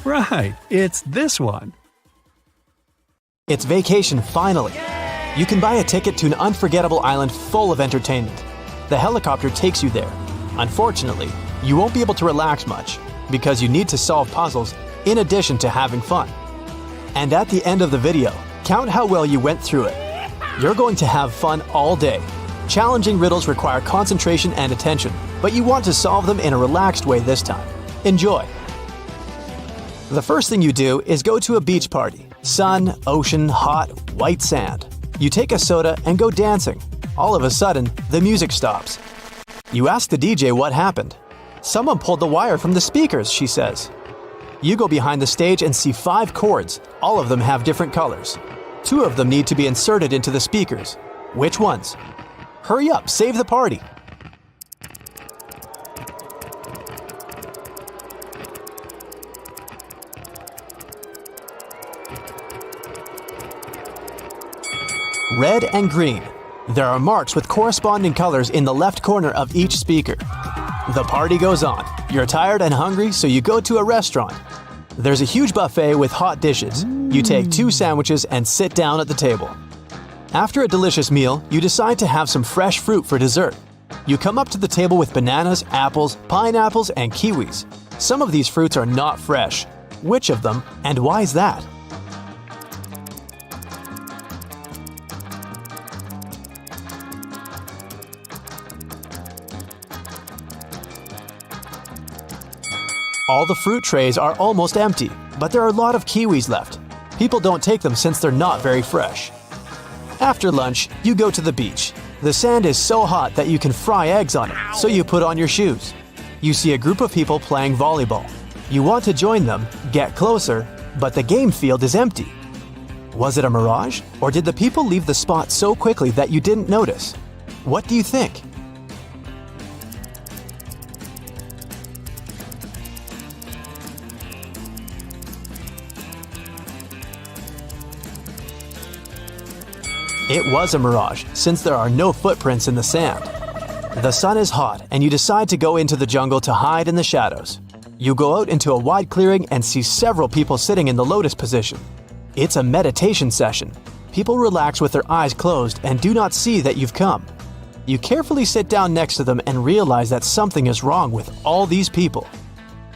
Right, it's this one. It's vacation finally. You can buy a ticket to an unforgettable island full of entertainment. The helicopter takes you there. Unfortunately, you won't be able to relax much because you need to solve puzzles in addition to having fun. And at the end of the video, count how well you went through it. You're going to have fun all day. Challenging riddles require concentration and attention, but you want to solve them in a relaxed way this time. Enjoy! The first thing you do is go to a beach party. Sun, ocean, hot, white sand. You take a soda and go dancing. All of a sudden, the music stops. You ask the DJ what happened. "Someone pulled the wire from the speakers," she says. You go behind the stage and see 5 cords. All of them have different colors. 2 of them need to be inserted into the speakers. Which ones? Hurry up, save the party! Red and green. There are marks with corresponding colors in the left corner of each speaker. The party goes on. You're tired and hungry, so you go to a restaurant. There's a huge buffet with hot dishes. You take 2 sandwiches and sit down at the table. After a delicious meal, you decide to have some fresh fruit for dessert. You come up to the table with bananas, apples, pineapples, and kiwis. Some of these fruits are not fresh. Which of them, and why is that? All the fruit trays are almost empty, but there are a lot of kiwis left. People don't take them since they're not very fresh. After lunch, you go to the beach. The sand is so hot that you can fry eggs on it, so you put on your shoes. You see a group of people playing volleyball. You want to join them, get closer, but the game field is empty. Was it a mirage, or did the people leave the spot so quickly that you didn't notice? What do you think? It was a mirage, since there are no footprints in the sand. The sun is hot, and you decide to go into the jungle to hide in the shadows. You go out into a wide clearing and see several people sitting in the lotus position. It's a meditation session. People relax with their eyes closed and do not see that you've come. You carefully sit down next to them and realize that something is wrong with all these people.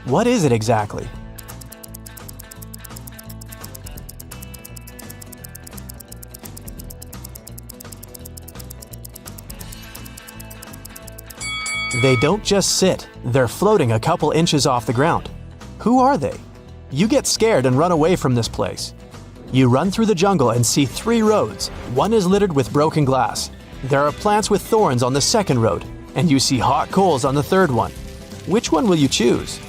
What is it exactly? They don't just sit, they're floating a couple inches off the ground. Who are they? You get scared and run away from this place. You run through the jungle and see 3 roads. One is littered with broken glass. There are plants with thorns on the second road, and you see hot coals on the third one. Which one will you choose?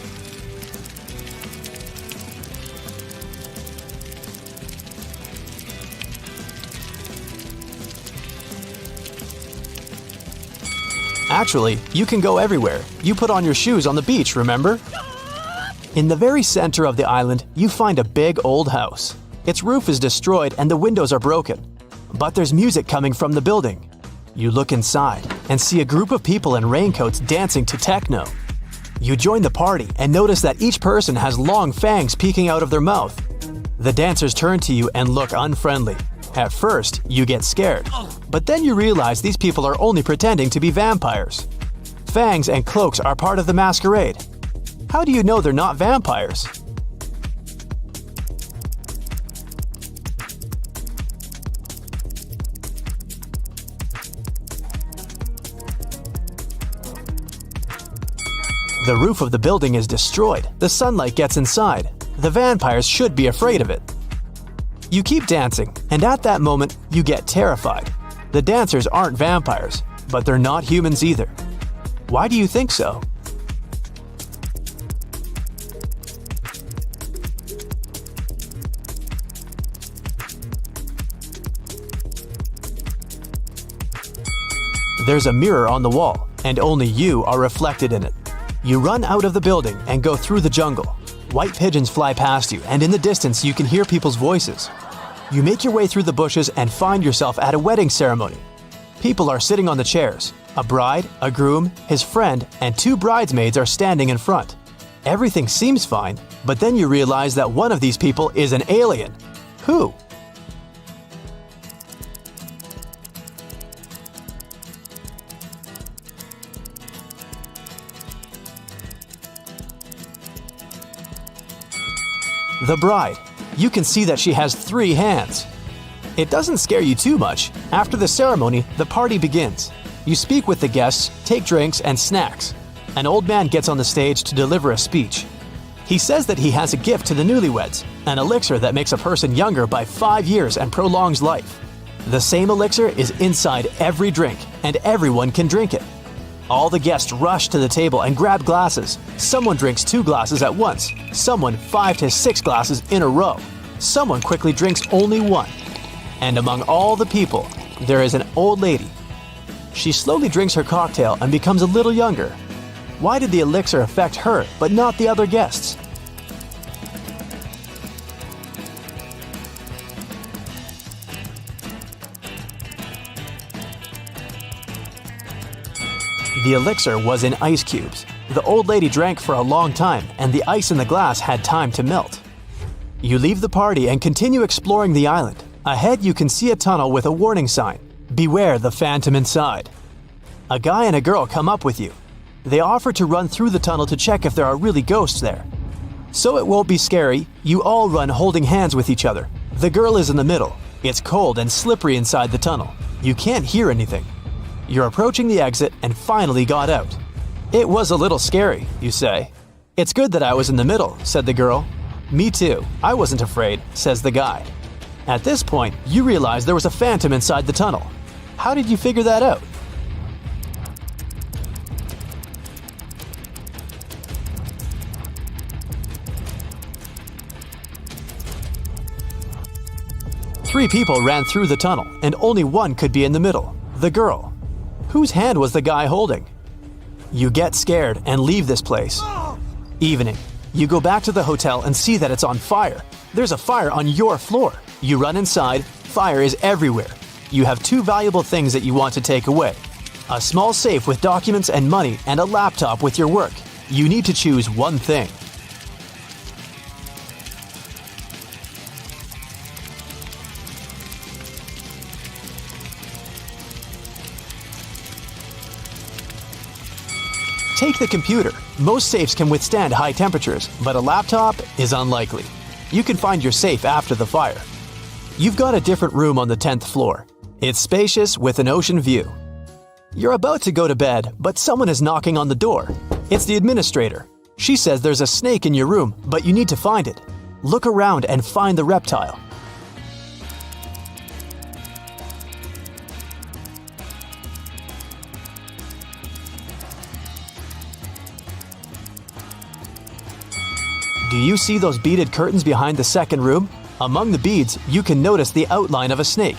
Actually, you can go everywhere. You put on your shoes on the beach, remember? In the very center of the island, you find a big old house. Its roof is destroyed and the windows are broken. But there's music coming from the building. You look inside and see a group of people in raincoats dancing to techno. You join the party and notice that each person has long fangs peeking out of their mouth. The dancers turn to you and look unfriendly. At first, you get scared, but then you realize these people are only pretending to be vampires. Fangs and cloaks are part of the masquerade. How do you know they're not vampires? The roof of the building is destroyed. The sunlight gets inside. The vampires should be afraid of it. You keep dancing, and at that moment, you get terrified. The dancers aren't vampires, but they're not humans either. Why do you think so? There's a mirror on the wall, and only you are reflected in it. You run out of the building and go through the jungle. White pigeons fly past you, and in the distance you can hear people's voices. You make your way through the bushes and find yourself at a wedding ceremony. People are sitting on the chairs. A bride, a groom, his friend, and 2 bridesmaids are standing in front. Everything seems fine, but then you realize that one of these people is an alien. Who? The bride. You can see that she has 3 hands. It doesn't scare you too much. After the ceremony, the party begins. You speak with the guests, take drinks and snacks. An old man gets on the stage to deliver a speech. He says that he has a gift to the newlyweds, an elixir that makes a person younger by 5 years and prolongs life. The same elixir is inside every drink, and everyone can drink it. All the guests rush to the table and grab glasses. Someone drinks 2 glasses at once. Someone 5 to 6 glasses in a row. Someone quickly drinks only 1. And among all the people, there is an old lady. She slowly drinks her cocktail and becomes a little younger. Why did the elixir affect her but not the other guests? The elixir was in ice cubes. The old lady drank for a long time, and the ice in the glass had time to melt. You leave the party and continue exploring the island. Ahead you can see a tunnel with a warning sign. Beware the phantom inside. A guy and a girl come up with you. They offer to run through the tunnel to check if there are really ghosts there. So it won't be scary, you all run holding hands with each other. The girl is in the middle. It's cold and slippery inside the tunnel. You can't hear anything. You're approaching the exit and finally got out. It was a little scary, you say. It's good that I was in the middle, said the girl. Me too. I wasn't afraid, says the guy. At this point, you realize there was a phantom inside the tunnel. How did you figure that out? Three people ran through the tunnel, and only one could be in the middle, the girl. Whose hand was the guy holding? You get scared and leave this place. Evening. You go back to the hotel and see that it's on fire. There's a fire on your floor. You run inside. Fire is everywhere. You have 2 valuable things that you want to take away. A small safe with documents and money and a laptop with your work. You need to choose one thing. Take the computer. Most safes can withstand high temperatures, but a laptop is unlikely. You can find your safe after the fire. You've got a different room on the 10th floor. It's spacious with an ocean view. You're about to go to bed, but someone is knocking on the door. It's the administrator. She says there's a snake in your room, but you need to find it. Look around and find the reptile. Do you see those beaded curtains behind the second room? Among the beads, you can notice the outline of a snake.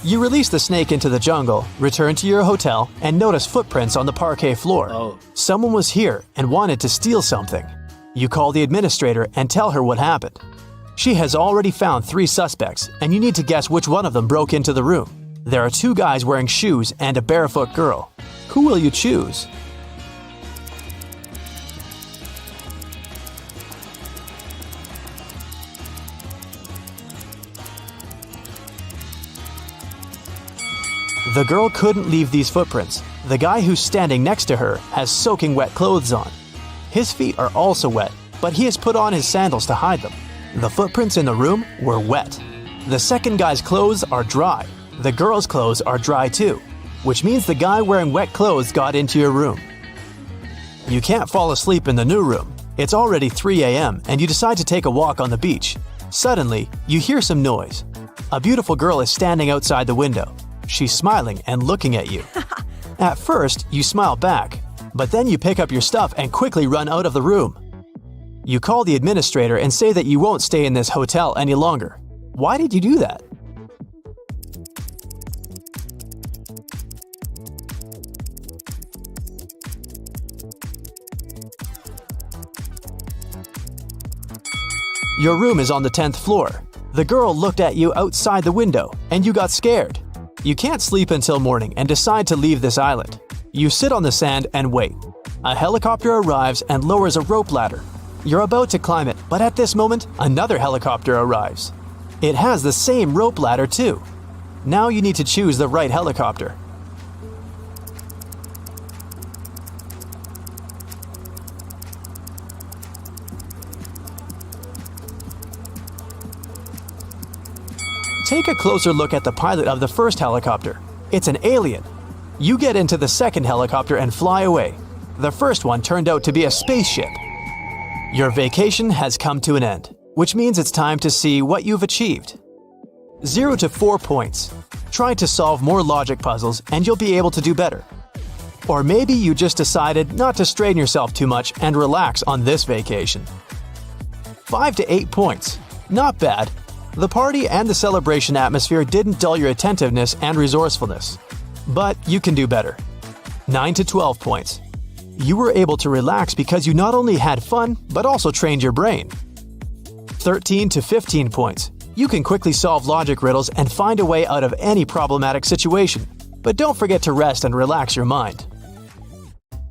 You release the snake into the jungle, return to your hotel, and notice footprints on the parquet floor. Someone was here and wanted to steal something. You call the administrator and tell her what happened. She has already found 3 suspects, and you need to guess which one of them broke into the room. There are 2 guys wearing shoes and a barefoot girl. Who will you choose? The girl couldn't leave these footprints. The guy who's standing next to her has soaking wet clothes on. His feet are also wet, but he has put on his sandals to hide them. The footprints in the room were wet. The second guy's clothes are dry. The girl's clothes are dry too, which means the guy wearing wet clothes got into your room. You can't fall asleep in the new room. It's already 3 a.m. and you decide to take a walk on the beach. Suddenly, you hear some noise. A beautiful girl is standing outside the window. She's smiling and looking at you. At first, you smile back, but then you pick up your stuff and quickly run out of the room. You call the administrator and say that you won't stay in this hotel any longer. Why did you do that? Your room is on the 10th floor. The girl looked at you outside the window, and you got scared. You can't sleep until morning and decide to leave this island. You sit on the sand and wait. A helicopter arrives and lowers a rope ladder. You're about to climb it, but at this moment, another helicopter arrives. It has the same rope ladder too. Now you need to choose the right helicopter. Take a closer look at the pilot of the first helicopter. It's an alien. You get into the second helicopter and fly away. The first one turned out to be a spaceship. Your vacation has come to an end, which means it's time to see what you've achieved. 0 to 4 points. Try to solve more logic puzzles and you'll be able to do better. Or maybe you just decided not to strain yourself too much and relax on this vacation. 5 to 8 points. Not bad. The party and the celebration atmosphere didn't dull your attentiveness and resourcefulness. But you can do better. 9 to 12 points. You were able to relax because you not only had fun, but also trained your brain. 13 to 15 points. You can quickly solve logic riddles and find a way out of any problematic situation. But don't forget to rest and relax your mind.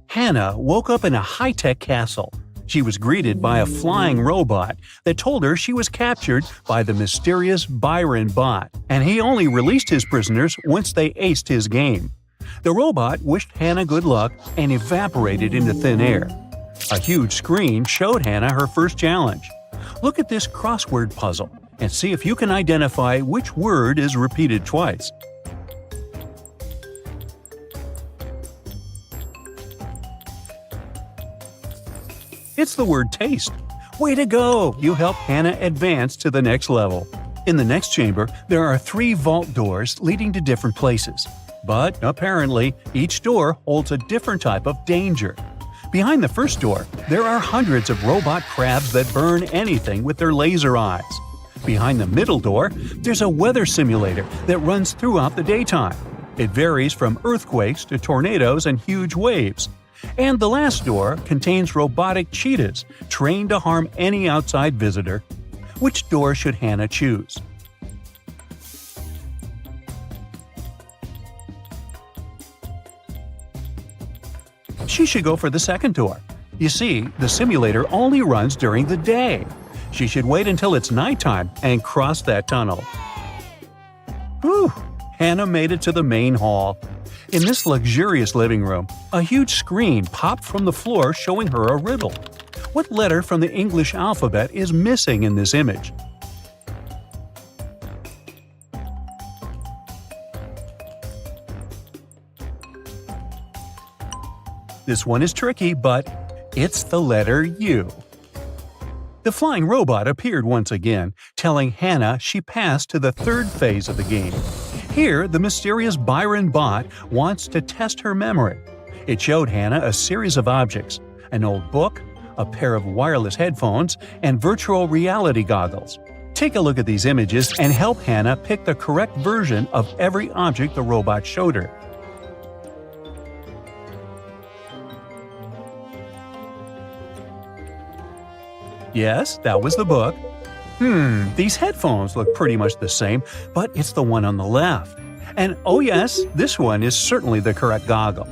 Hannah woke up in a high-tech castle. She was greeted by a flying robot that told her she was captured by the mysterious Byron bot, and he only released his prisoners once they aced his game. The robot wished Hannah good luck and evaporated into thin air. A huge screen showed Hannah her first challenge. Look at this crossword puzzle and see if you can identify which word is repeated twice. It's the word taste. Way to go! You helped Hannah advance to the next level. In the next chamber, there are 3 vault doors leading to different places. But apparently, each door holds a different type of danger. Behind the first door, there are hundreds of robot crabs that burn anything with their laser eyes. Behind the middle door, there's a weather simulator that runs throughout the daytime. It varies from earthquakes to tornadoes and huge waves. And the last door contains robotic cheetahs trained to harm any outside visitor. Which door should Hannah choose? She should go for the second door. You see, the simulator only runs during the day. She should wait until it's nighttime and cross that tunnel. Whew! Hannah made it to the main hall. In this luxurious living room, a huge screen popped from the floor showing her a riddle. What letter from the English alphabet is missing in this image? This one is tricky, but it's the letter U. The flying robot appeared once again, telling Hannah she passed to the third phase of the game. Here, the mysterious Byron bot wants to test her memory. It showed Hannah a series of objects: an old book, a pair of wireless headphones, and virtual reality goggles. Take a look at these images and help Hannah pick the correct version of every object the robot showed her. Yes, that was the book. These headphones look pretty much the same, but it's the one on the left. And oh yes, this one is certainly the correct goggle.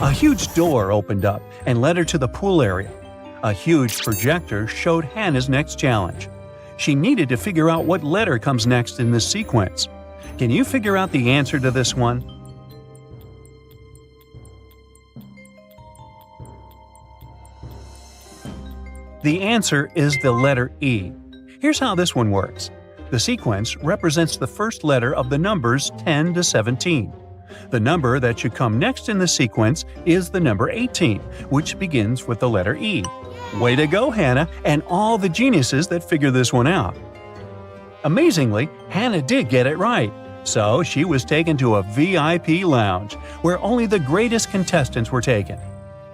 A huge door opened up and led her to the pool area. A huge projector showed Hannah's next challenge. She needed to figure out what letter comes next in this sequence. Can you figure out the answer to this one? The answer is the letter E. Here's how this one works. The sequence represents the first letter of the numbers 10 to 17. The number that should come next in the sequence is the number 18, which begins with the letter E. Way to go, Hannah, and all the geniuses that figured this one out. Amazingly, Hannah did get it right. So she was taken to a VIP lounge, where only the greatest contestants were taken.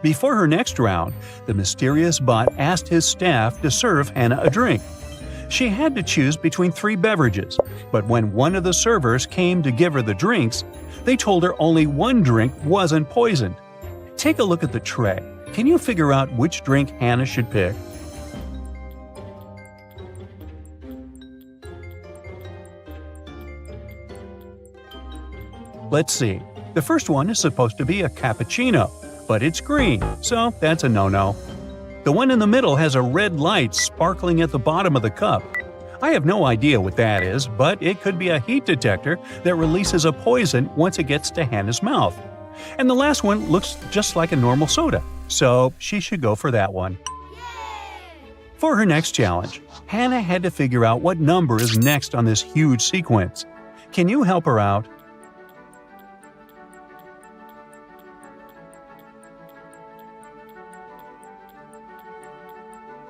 Before her next round, the mysterious bot asked his staff to serve Hannah a drink. She had to choose between 3 beverages, but when one of the servers came to give her the drinks, they told her only one drink wasn't poisoned. Take a look at the tray. Can you figure out which drink Hannah should pick? Let's see. The first one is supposed to be a cappuccino, but it's green, so that's a no-no. The one in the middle has a red light sparkling at the bottom of the cup. I have no idea what that is, but it could be a heat detector that releases a poison once it gets to Hannah's mouth. And the last one looks just like a normal soda, so she should go for that one. For her next challenge, Hannah had to figure out what number is next on this huge sequence. Can you help her out?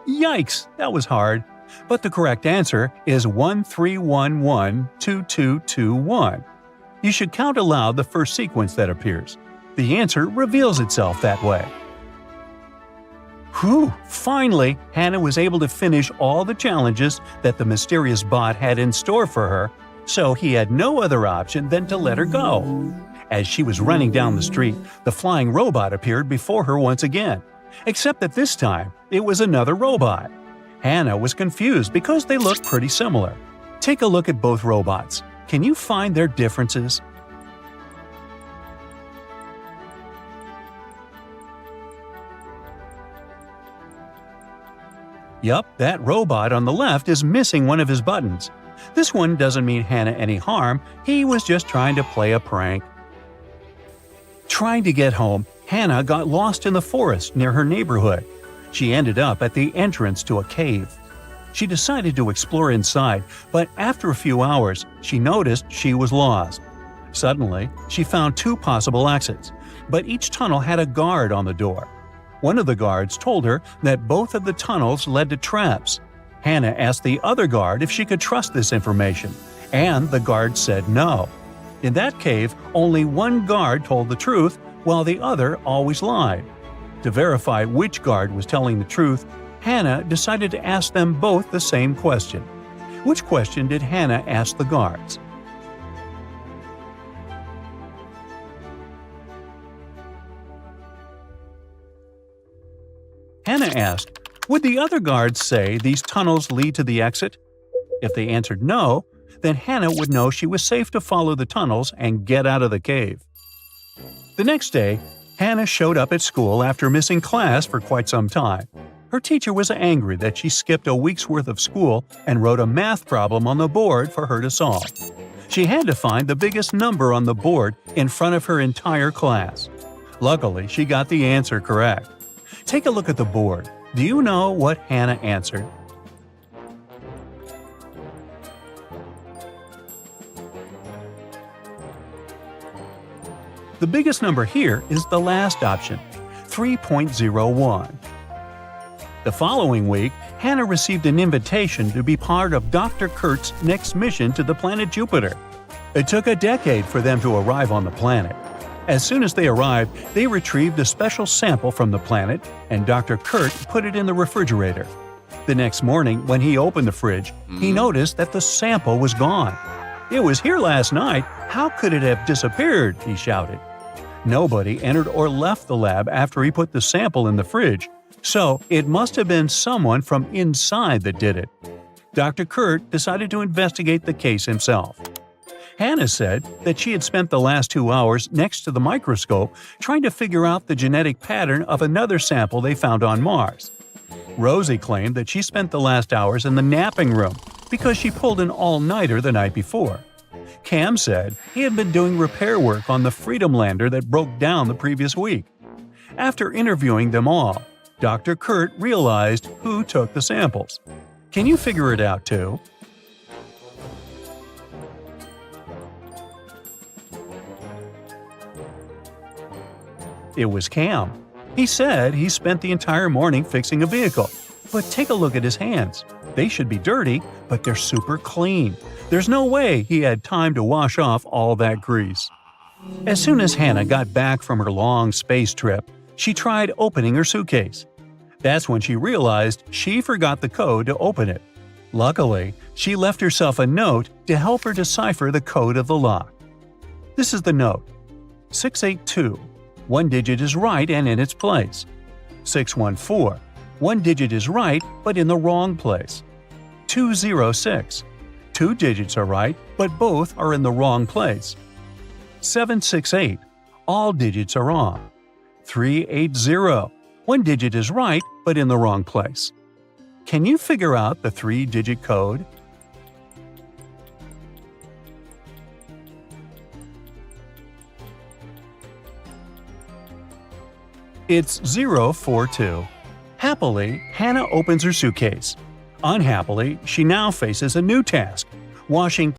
Yikes, that was hard. But the correct answer is 13112221. You should count aloud the first sequence that appears. The answer reveals itself that way. Whew! Finally, Hannah was able to finish all the challenges that the mysterious bot had in store for her, so he had no other option than to let her go. As she was running down the street, the flying robot appeared before her once again, except that this time it was another robot. Hannah was confused because they looked pretty similar. Take a look at both robots. Can you find their differences? Yup, that robot on the left is missing one of his buttons. This one doesn't mean Hannah any harm, he was just trying to play a prank. Trying to get home, Hannah got lost in the forest near her neighborhood. She ended up at the entrance to a cave. She decided to explore inside, but after a few hours, she noticed she was lost. Suddenly, she found two possible exits, but each tunnel had a guard on the door. One of the guards told her that both of the tunnels led to traps. Hannah asked the other guard if she could trust this information, and the guard said no. In that cave, only one guard told the truth, while the other always lied. To verify which guard was telling the truth, Hannah decided to ask them both the same question. Which question did Hannah ask the guards? Hannah asked, would the other guards say these tunnels lead to the exit? If they answered no, then Hannah would know she was safe to follow the tunnels and get out of the cave. The next day, Hannah showed up at school after missing class for quite some time. Her teacher was angry that she skipped a week's worth of school and wrote a math problem on the board for her to solve. She had to find the biggest number on the board in front of her entire class. Luckily, she got the answer correct. Take a look at the board. Do you know what Hannah answered? The biggest number here is the last option, 3.01. The following week, Hannah received an invitation to be part of Dr. Kurt's next mission to the planet Jupiter. It took a decade for them to arrive on the planet. As soon as they arrived, they retrieved a special sample from the planet, and Dr. Kurt put it in the refrigerator. The next morning, when he opened the fridge, he noticed that the sample was gone. "It was here last night. How could it have disappeared?" he shouted. Nobody entered or left the lab after he put the sample in the fridge, so it must have been someone from inside that did it. Dr. Kurt decided to investigate the case himself. Hannah said that she had spent the last 2 hours next to the microscope trying to figure out the genetic pattern of another sample they found on Mars. Rosie claimed that she spent the last hours in the napping room because she pulled an all-nighter the night before. Cam said he had been doing repair work on the Freedom lander that broke down the previous week. After interviewing them all, Dr. Kurt realized who took the samples. Can you figure it out too? It was Cam. He said he spent the entire morning fixing a vehicle. But take a look at his hands. They should be dirty, but they're super clean. There's no way he had time to wash off all that grease. As soon as Hannah got back from her long space trip, she tried opening her suitcase. That's when she realized she forgot the code to open it. Luckily, she left herself a note to help her decipher the code of the lock. This is the note. 682. One digit is right and in its place. 614. One digit is right but in the wrong place. 206. Two digits are right but both are in the wrong place. 768. All digits are wrong. 380. One digit is right but in the wrong place. Can you figure out the 3-digit code? It's 042. Happily, Hannah opens her suitcase. Unhappily, she now faces a new task: washing